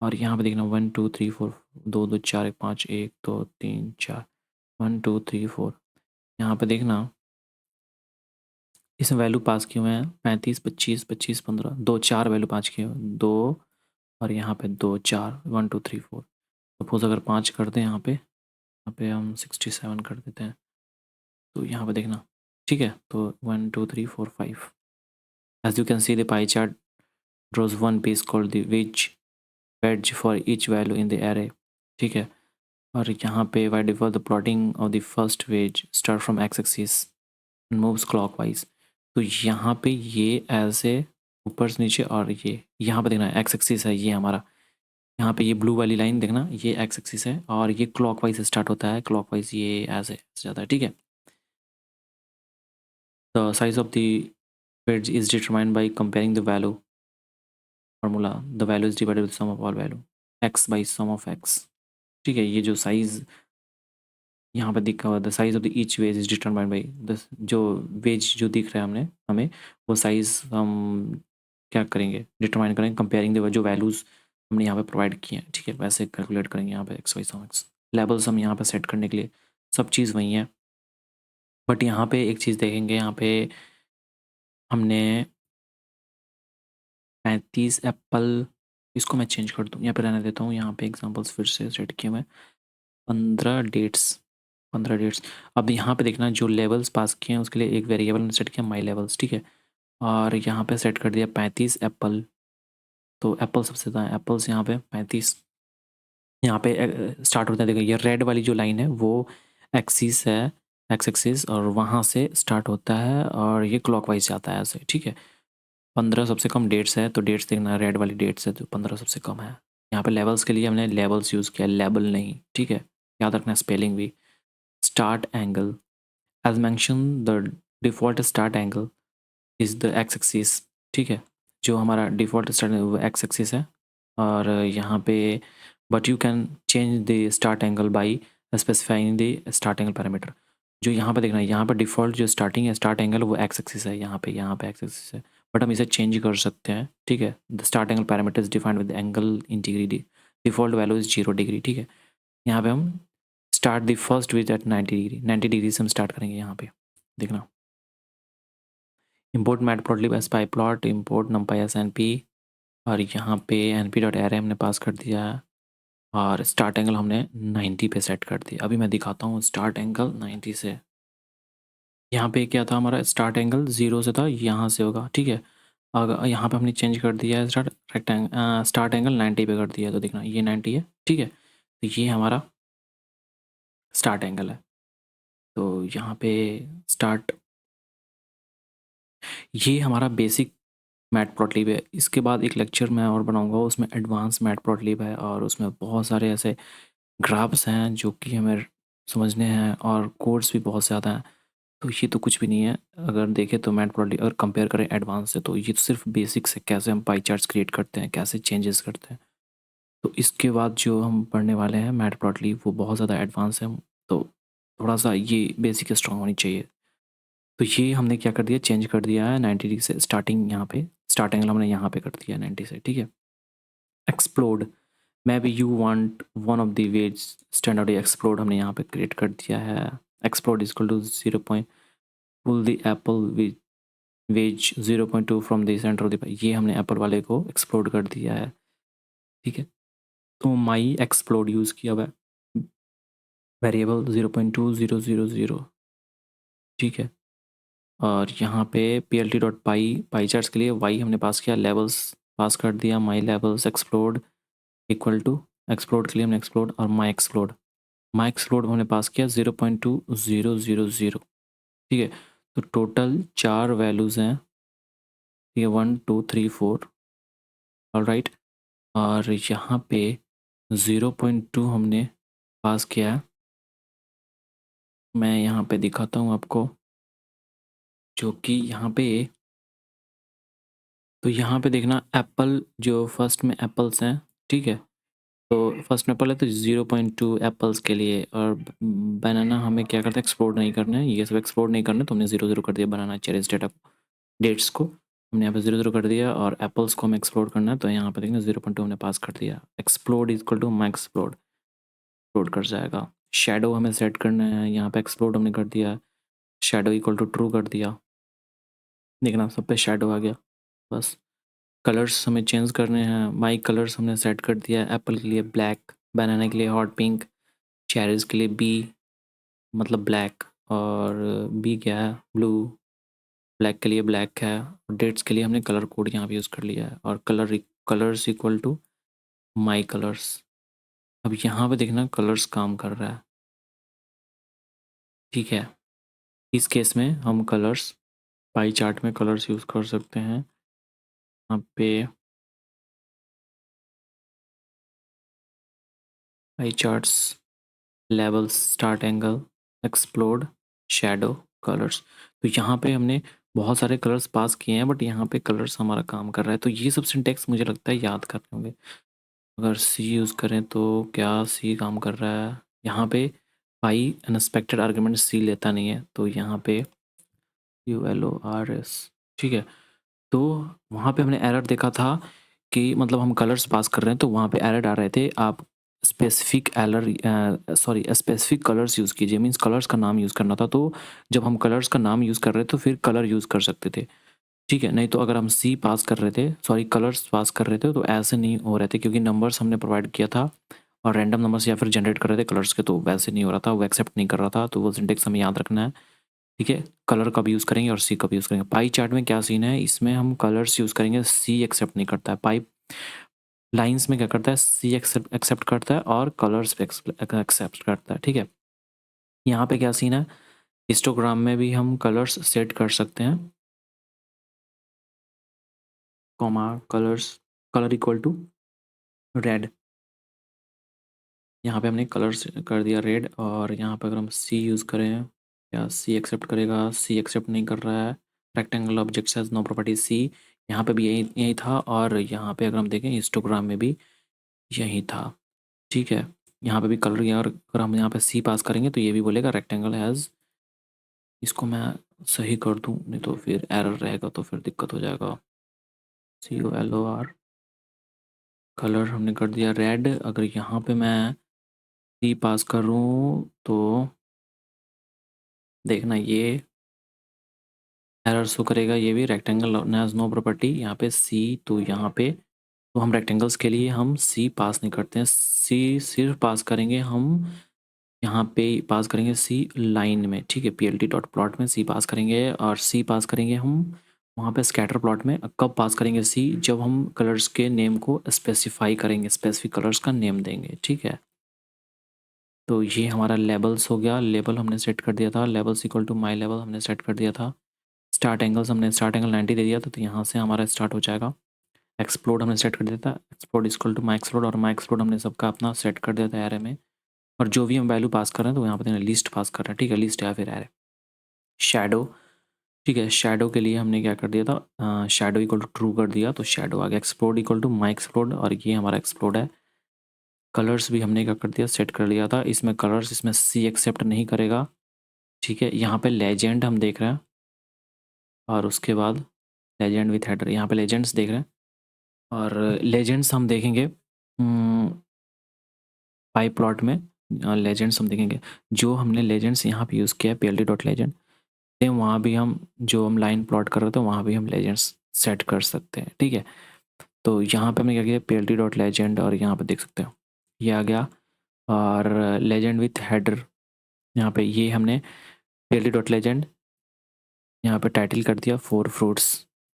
और यहाँ पे देखना 1 2 3 4 2 2 4 1 5 1 2 3 4 1 2 3 4, यहाँ पे देखना इसमें वैल्यू पास किए हुए हैं 35 25 25 15, दो चार वैल्यू पास किए हुए हैं, दो और यहाँ पे 2 4 1 2 3 4। सपोज अगर 5 कर दें यहाँ पे हम 67 कर देते हैं, तो यहाँ पे देखना, ठीक है, तो 1 2 3 4 5। As you can see the pie chart draws one piece called the wedge for each value in the array, ठीक है। और यहाँ पे by default the plotting of the first wedge start from X axis and moves clockwise. तो यहाँ पे ये ऐसे ऊपर से नीचे, और ये यहाँ पे देखना एक्स एक्सिस है ये हमारा, यहाँ पे ये ब्लू वाली लाइन देखना, ये एक्स एक्सिस है और ये क्लॉकवाइज स्टार्ट होता है, क्लॉकवाइज ये ऐसे जाता है, ठीक है। The size of the wedge is determined by comparing the value formula, the value is divided with sum of all value x by sum of x, ठीक है। ये जो साइज यहाँ पे दिखा हुआ the size of the each wedge is determined by the, जो wedge जो दिख रहा है हमने हमें वो साइज हम क्या करेंगे, डिटरमाइन करेंगे कंपेयरिंग द जो वैल्यूज़ हमने यहाँ पे प्रोवाइड किए हैं, ठीक है, वैसे कैलकुलेट करेंगे यहाँ पे एक्स वाई सम एक्स। लेवल्स हम यहाँ पे सेट करने के लिए सब चीज़ वही है, बट यहाँ पे एक चीज़ देखेंगे, यहाँ पे हमने 35 एप्पल, इसको मैं चेंज कर दूँ, यहाँ पे रहने देता हूँ, यहाँ पे एग्जांपल्स फिर से सेट किए मैं 15 डेट्स। अब यहाँ पे देखना जो लेवल्स पास किए हैं उसके लिए एक वेरिएबल ने सेट किया माई लेवल्स, ठीक है। और यहाँ पे सेट कर दिया 35 एप्पल, तो एप्पल सबसे ज़्यादा एप्पल्स यहाँ पे 35, यहाँ पे स्टार्ट होता है, देखो ये रेड वाली जो लाइन है वो एक्सिस है, एक्स एक्सिस, और वहाँ से स्टार्ट होता है और ये क्लॉकवाइज जाता है ऐसे, ठीक है। 15 सबसे कम डेट्स है, तो डेट्स देखना रेड वाली डेट्स है, तो 15 सबसे कम है। यहाँ पे लेवल्स के लिए हमने लेवल्स यूज़ किया, लेबल नहीं, ठीक है, याद रखना स्पेलिंग भी। Start angle as mention the default start angle is the x axis, ठीक है, जो हमारा डिफ़ॉल्ट स्टार्ट वो एक्स एक्सिस है। और यहाँ पे but you can change the start angle by specifying the start angle parameter. जो यहाँ पे देखना है, यहाँ पे डिफ़ॉल्ट जो स्टार्टिंग है स्टार्ट एंगल वो एक्स एक्सिस है, यहाँ पे एक्स एक्सिस है, बट हम इसे चेंज कर सकते हैं, ठीक है। The start angle parameter is defined with angle in degree, default value is 0 degree, ठीक है। यहाँ पे हम start the first with at 90 degree, 90 degree से हम स्टार्ट करेंगे, यहाँ पे देखना import matplotlib as pyplot, import numpy as np, और यहाँ पे np.array हमने पास कर दिया है, और स्टार्ट एंगल हमने 90 पे सेट कर दिया। अभी मैं दिखाता हूँ स्टार्ट एंगल 90 से, यहाँ पे क्या था हमारा स्टार्ट एंगल 0 से था, यहाँ से होगा, ठीक है। अगर यहाँ पे हमने चेंज कर दिया है स्टार्ट एंगल 90 पे कर दिया है, तो देखना ये 90 है, ठीक है। तो ये हमारा स्टार्ट एंगल है, तो यहाँ पे स्टार्ट, ये हमारा बेसिक मैटप्लॉटलिब है। इसके बाद एक लेक्चर मैं और बनाऊंगा, उसमें एडवांस मैटप्लॉटलिब है और उसमें बहुत सारे ऐसे ग्राफ्स हैं जो कि हमें समझने हैं, और कोड्स भी बहुत ज़्यादा हैं। तो ये तो कुछ भी नहीं है, अगर देखें तो मैटप्लॉटलिब अगर कंपेयर करें एडवांस से, तो ये तो सिर्फ बेसिक्स है, कैसे हम पाई चार्ट्स क्रिएट करते हैं, कैसे चेंजेस करते हैं। तो इसके बाद जो हम पढ़ने वाले हैं मैटप्लॉटलिब वो बहुत ज़्यादा एडवांस है, तो थोड़ा सा ये बेसिक स्ट्रॉन्ग होनी चाहिए। तो ये हमने क्या कर दिया, चेंज कर दिया है 90 डिग्री से स्टार्टिंग, यहाँ पे स्टार्ट एंगल हमने यहाँ पे कर दिया 90 से, ठीक है। Explode, may be you want one of the wedge standard explode हमने यहाँ पे क्रिएट कर दिया है। Explode is equal to 0 point pull the apple wedge 0.2 from the centre of the, ये हमने एप्पल वाले को एक्सप्लोड कर दिया है, ठीक है। तो माई एक्सप्लोड यूज़ किया हुआ है, वेरिएबल 0.2000, ठीक है। और यहाँ पे plt.py पाई चार्ट्स के लिए y हमने पास किया, लेवल्स पास कर दिया, my labels explode equal to explode के लिए हमने एक्सप्लोड, और माई एक्सप्लोड हमने पास किया 0.2000, ठीक है। तो टोटल 4 वैल्यूज़ हैं, ठीक है, 1 2 3 4, ऑल राइट। और यहाँ पे 0.2 हमने पास किया है, मैं यहाँ पे दिखाता हूँ आपको, जो कि यहाँ पे, तो यहाँ पे देखना एप्पल, जो फर्स्ट में एप्पल्स हैं, ठीक है, तो फर्स्ट में एप्पल है तो 0.2 एप्पल्स के लिए, और बनाना हमें क्या करता है, एक्सप्लोर नहीं करना है, ये सब एक्सप्लोर नहीं करना है, तो हमने 0 0 कर दिया बनाना चेरीज डेटा डेट्स को हमने यहाँ पे 0 0 कर दिया, और एप्पल्स को हमें एक्सप्लोर करना है, तो यहाँ पे देखना 0.2 हमने पास कर दिया, explode equal to my explode कर जाएगा। शेडो हमें सेट करना है, यहाँ पे एक्सप्लोड हमने कर दिया, शेडो इक्वल टू ट्रू कर दिया, देखना सब पे शेडो आ गया। बस कलर्स हमें चेंज करने हैं, माई कलर्स हमने सेट कर दिया, एप्पल के लिए ब्लैक, बनाना के लिए हॉट पिंक, चेरीज के लिए बी मतलब ब्लैक, और बी क्या है, ब्लू, ब्लैक के लिए ब्लैक है, और डेट्स के लिए हमने कलर कोड यहाँ पे यूज़ कर लिया है, और colours equal to my colours. अब यहाँ पे देखना कलर्स काम कर रहा है, ठीक है। इस केस में हम कलर्स पाई चार्ट में कलर्स यूज़ कर सकते हैं, यहाँ पे pie charts, levels, start angle, explode, shadow, colours. तो यहाँ पे हमने बहुत सारे कलर्स पास किए हैं, बट यहाँ पे कलर्स हमारा काम कर रहा है, तो ये सब सिंटेक्स मुझे लगता है याद करने होंगे। अगर सी यूज़ करें तो क्या सी काम कर रहा है, यहाँ पे पाई अनएक्सपेक्टेड आर्गुमेंट सी लेता नहीं है, तो यहाँ पे ULORS, ठीक है। तो वहाँ पे हमने एरर देखा था कि मतलब हम कलर्स पास कर रहे हैं, तो वहाँ पे एरर आ रहे थे, आप स्पेसिफिक कलर्स यूज़ कीजिए, मीन्स कलर्स का नाम यूज़ करना था, तो जब हम कलर्स का नाम यूज़ कर रहे थे तो फिर कलर यूज़ कर सकते थे, ठीक है। नहीं तो अगर हम सी पास कर रहे थे, सॉरी कलर्स पास कर रहे थे, तो ऐसे नहीं हो रहे थे, क्योंकि नंबर्स हमने प्रोवाइड किया था और रैंडम नंबर्स या फिर जनरेट कर रहे थे कलर्स के, तो वैसे नहीं हो रहा था, वो एक्सेप्ट नहीं कर रहा था, तो वो सिंटेक्स हमें याद रखना है, ठीक है। कलर कब यूज़ करेंगे और सी कब यूज़ करेंगे। पाई चार्ट में क्या सीन है, इसमें हम कलर्स यूज़ करेंगे, सी एक्सेप्ट नहीं करता है, पाई लाइंस में क्या करता है, सी एक्सेप्ट करता है और कलर्स पे एक्सेप्ट करता है, ठीक है। यहाँ पे क्या सीन है, हिस्टोग्राम में भी हम कलर्स सेट कर सकते हैं, comma colours, colour equal to red, यहाँ पे हमने कलर्स कर दिया रेड, और यहाँ पे अगर हम सी यूज़ करें, या सी एक्सेप्ट करेगा, सी एक्सेप्ट नहीं कर रहा है, rectangle object has no property c, यहाँ पे भी यही यही था, और यहाँ पे अगर हम देखें हिस्टोग्राम में भी यही था, ठीक है। यहाँ पे भी कलर, और अगर हम यहाँ पे सी पास करेंगे तो ये भी बोलेगा रेक्टेंगल हैज़, इसको मैं सही कर दूँ, नहीं तो फिर एरर रहेगा, तो फिर दिक्कत हो जाएगा। COLOR, कलर हमने कर दिया रेड, अगर यहाँ पे मैं सी पास करूँ तो देखना ये एरर शो करेगा, ये भी रेक्टेंगल हैज़ नो प्रॉपर्टी, यहाँ पे सी, तो यहाँ पे तो हम रेक्टेंगल्स के लिए हम सी पास नहीं करते हैं, सी सिर्फ पास करेंगे हम यहाँ पे, पास करेंगे सी लाइन में, ठीक है, PLT डॉट प्लॉट में सी पास करेंगे, और सी पास करेंगे हम वहाँ पे स्कैटर प्लॉट में, कब पास करेंगे सी, जब हम कलर्स के नेम को स्पेसिफाई करेंगे, स्पेसिफिक कलर्स का नेम देंगे, ठीक है। तो ये हमारा लेबल्स हो गया, लेबल हमने सेट कर दिया था, लेबल्स इक्वल टू माई लेवल हमने सेट कर दिया था, स्टार्ट एंगल्स हमने स्टार्ट एंगल 90 दे दिया था, तो यहाँ से हमारा स्टार्ट हो जाएगा। एक्सप्लोड हमने सेट कर दिया था, explode equal to my explode, और माई एक्सप्लोड हमने सबका अपना सेट कर दिया था एरे में, और जो भी हम वैल्यू पास कर रहे हैं तो यहाँ पे लिस्ट पास कर रहे हैं, ठीक है, लिस्ट या फिर एरे। शेडो, ठीक है, शेडो के लिए हमने क्या कर दिया था, शेडो इक्वल टू ट्रू कर दिया, तो शेडो आ गया, explode equal to my explode, और ये हमारा एक्सप्लोड है। कलर्स भी हमने क्या कर दिया, सेट कर लिया था, इसमें कलर्स, इसमें सी एक्सेप्ट नहीं करेगा, ठीक है। यहाँ पे लेजेंड हम देख रहे हैं, और उसके बाद लेजेंड विथ हेडर, यहाँ पे लेजेंड्स देख रहे हैं, और लेजेंड्स हम देखेंगे पाई प्लॉट में, लेजेंड्स हम देखेंगे, जो हमने लेजेंड्स यहाँ पे यूज़ किया है PLT डॉट लेजेंड, सेम वहाँ भी हम जो हम लाइन प्लॉट कर रहे थे वहाँ भी हम लेजेंड्स सेट कर सकते हैं, ठीक है। तो यहाँ पे हमने क्या किया, PLT डॉट लेजेंड, और यहाँ पे देख सकते हो ये आ गया, और लेजेंड विथ हेडर, यहाँ पे ये हमने PLT डॉट लेजेंड, यहाँ पे टाइटल कर दिया 4 फ्रूट्स,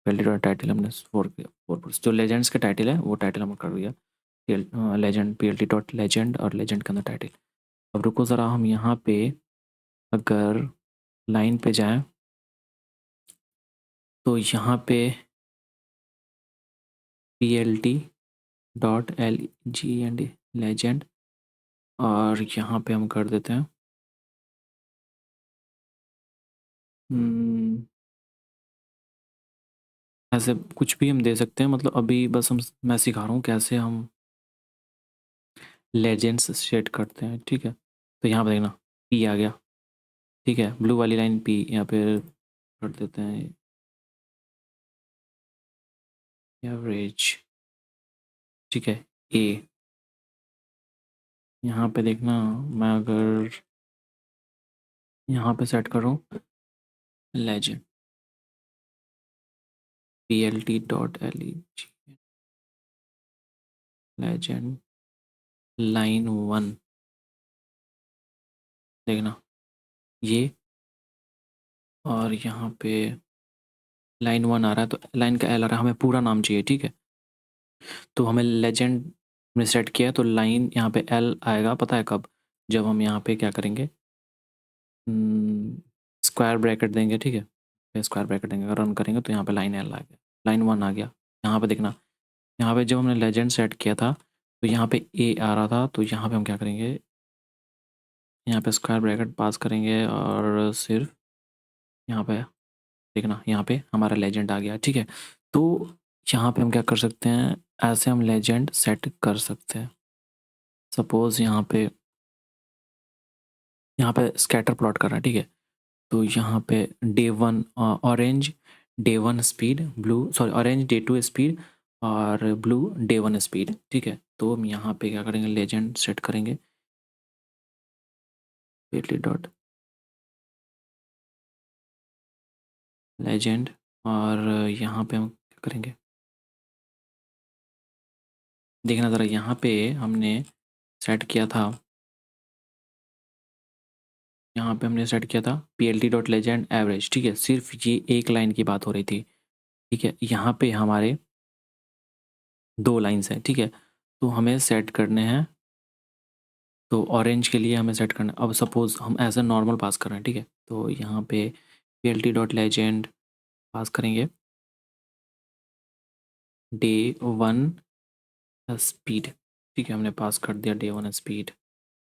PLT डॉट टाइटल हमने 4 फ्रूट्स, जो लेजेंड्स का टाइटल है वो टाइटल हमने कर दिया लेजेंड, PLT डॉट लेजेंड, और लेजेंड के अंदर टाइटल। अब रुको ज़रा, हम यहाँ पे अगर लाइन पे जाएं तो यहाँ पे PLT डॉट LGEND लेजेंड, और यहाँ पे हम कर देते हैं ऐसे कुछ भी हम दे सकते हैं, मतलब अभी बस मैं सिखा रहा हूँ कैसे हम लेजेंड्स सेट करते हैं, ठीक है। तो यहाँ पर देखना पी आ गया, ठीक है, ब्लू वाली लाइन पी यहाँ पे कर देते हैं एवरेज, ठीक है। ए यहाँ पे देखना, मैं अगर यहाँ पे सेट कर रहा हूँ legend P L T dot L E legend line 1, देखना ये, और यहाँ पे लाइन 1 आ रहा है, तो लाइन का एल आ रहा है, हमें पूरा नाम चाहिए, ठीक है। तो हमें लेजेंड में सेट किया है, तो लाइन यहाँ पे एल आएगा, पता है कब? जब हम यहाँ पे क्या करेंगे, स्क्वायर ब्रैकेट देंगे, ठीक है। फिर स्क्वायर ब्रैकेट देंगे, अगर रन करेंगे तो यहाँ पे लाइन एल आ गया, लाइन 1 आ गया। यहाँ पे देखना, यहाँ पे जब हमने लेजेंड सेट किया था तो यहाँ पे ए आ रहा था, तो यहाँ पे हम क्या करेंगे, यहाँ पे स्क्वायर ब्रैकेट पास करेंगे और सिर्फ यहाँ पे देखना, यहाँ पे हमारा लेजेंड आ गया, ठीक है। तो यहाँ पे हम क्या कर सकते हैं, ऐसे हम लेजेंड सेट कर सकते हैं। सपोज यहाँ पे स्कैटर प्लॉट करना है, ठीक है। तो यहाँ पे day 1 orange, day 1 speed, blue sorry orange day 2 speed और ब्लू डे 1 स्पीड, ठीक है। तो हम यहाँ पे क्या करेंगे, लेजेंड सेट करेंगे पेटली डॉट लेजेंड, और यहाँ पे हम क्या करेंगे, देखना ज़रा, यहाँ पे हमने सेट किया था, यहाँ पे हमने सेट किया था P L T dot legend average, ठीक है। सिर्फ ये एक लाइन की बात हो रही थी, ठीक है। यहाँ पे हमारे 2 लाइन्स हैं, ठीक है। तो हमें सेट करने हैं, तो ऑरेंज के लिए हमें सेट करना है। अब सपोज हम एज ए नॉर्मल पास कर रहे हैं, ठीक है। तो यहाँ पे P L T dot legend pass करेंगे डे 1 स्पीड, ठीक है। हमने पास कर दिया डे 1 स्पीड,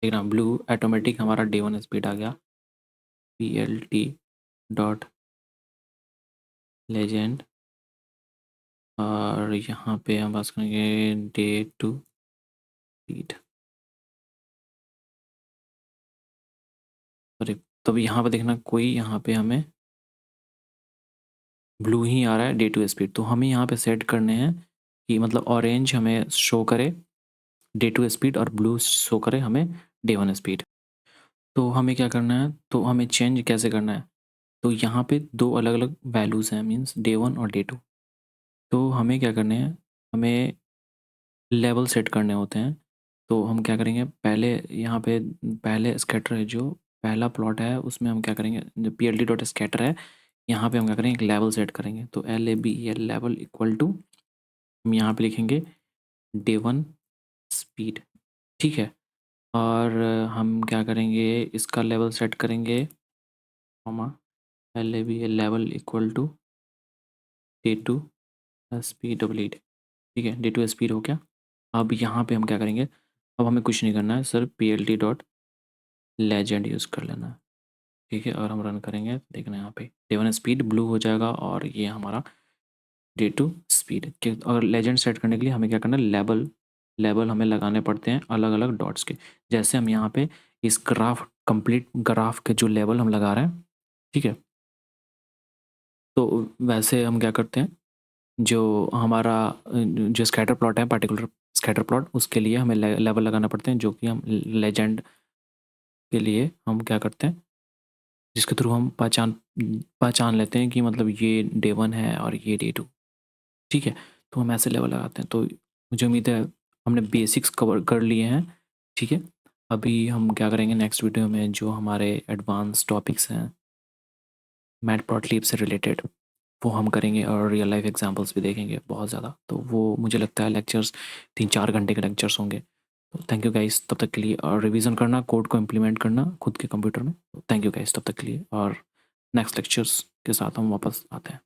देखना ब्लू ऑटोमेटिक हमारा डे 1 स्पीड आ गया, P L T dot legend, और यहाँ पे हम पास करेंगे डे 2 स्पीड, सॉरी। तो यहाँ पे देखना कोई यहाँ पे हमें ब्लू ही आ रहा है डे 2 स्पीड, तो हमें यहाँ पे सेट करने हैं कि मतलब ऑरेंज हमें शो करे डे 2 स्पीड और ब्लू शो करे हमें डे 1 स्पीड। तो हमें क्या करना है, तो हमें चेंज कैसे करना है, तो यहाँ पे 2 अलग अलग वैल्यूज़ हैं, मीन्स डे 1 और डे 2। तो हमें क्या करने हैं, हमें लेवल सेट करने होते हैं। तो हम क्या करेंगे, पहले यहाँ पे पहले स्कैटर है, जो पहला प्लॉट है उसमें हम क्या करेंगे, जो P L T dot scatter है, यहाँ पे हम क्या करेंगे, एक लेवल सेट करेंगे। तो एल ए बी एल लेवल इक्वल टू, हम यहाँ पे लिखेंगे डे 1 स्पीड, ठीक है। और हम क्या करेंगे, इसका लेवल सेट करेंगे comma L A B L लेवल equal to day 2 speed double ईड, ठीक है। डे 2 स्पीड हो गया। अब यहाँ पे हम क्या करेंगे, अब हमें कुछ नहीं करना है, सिर्फ P L T dot legend use कर लेना है, ठीक है। और हम रन करेंगे, देखना यहाँ पे डे 1 स्पीड ब्लू हो जाएगा, और ये हमारा डे 2 स्पीड के। और लेजेंड सेट करने के लिए हमें क्या करना है, लेबल लेबल हमें लगाने पड़ते हैं अलग अलग डॉट्स के। जैसे हम यहाँ पे इस ग्राफ कंप्लीट ग्राफ के जो लेवल हम लगा रहे हैं, ठीक है। तो वैसे हम क्या करते हैं, जो हमारा जो स्कैटर प्लॉट है, पर्टिकुलर स्कैटर प्लॉट, उसके लिए हमें लेवल लगाना पड़ते हैं, जो कि हम लेजेंड के लिए हम क्या करते हैं, जिसके थ्रू हम पहचान पहचान लेते हैं कि मतलब ये डे 1 है और ये डे 2, ठीक है। तो हम ऐसे लेवल लगाते हैं। तो मुझे उम्मीद है हमने बेसिक्स कवर कर लिए हैं, ठीक है। अभी हम क्या करेंगे नेक्स्ट वीडियो में, जो हमारे एडवांस टॉपिक्स हैं मैटप्लॉटलिब से रिलेटेड, वो हम करेंगे, और रियल लाइफ एग्जांपल्स भी देखेंगे बहुत ज़्यादा। तो वो मुझे लगता है लेक्चर्स 3-4 घंटे के लेक्चर्स होंगे। तो थैंक यू गाइस तब तक के लिए, और रिवीजन करना, कोड को इम्प्लीमेंट करना खुद के कंप्यूटर में। थैंक यू गाइस तब तक के लिए, और नेक्स्ट लेक्चर्स के साथ हम वापस आते हैं।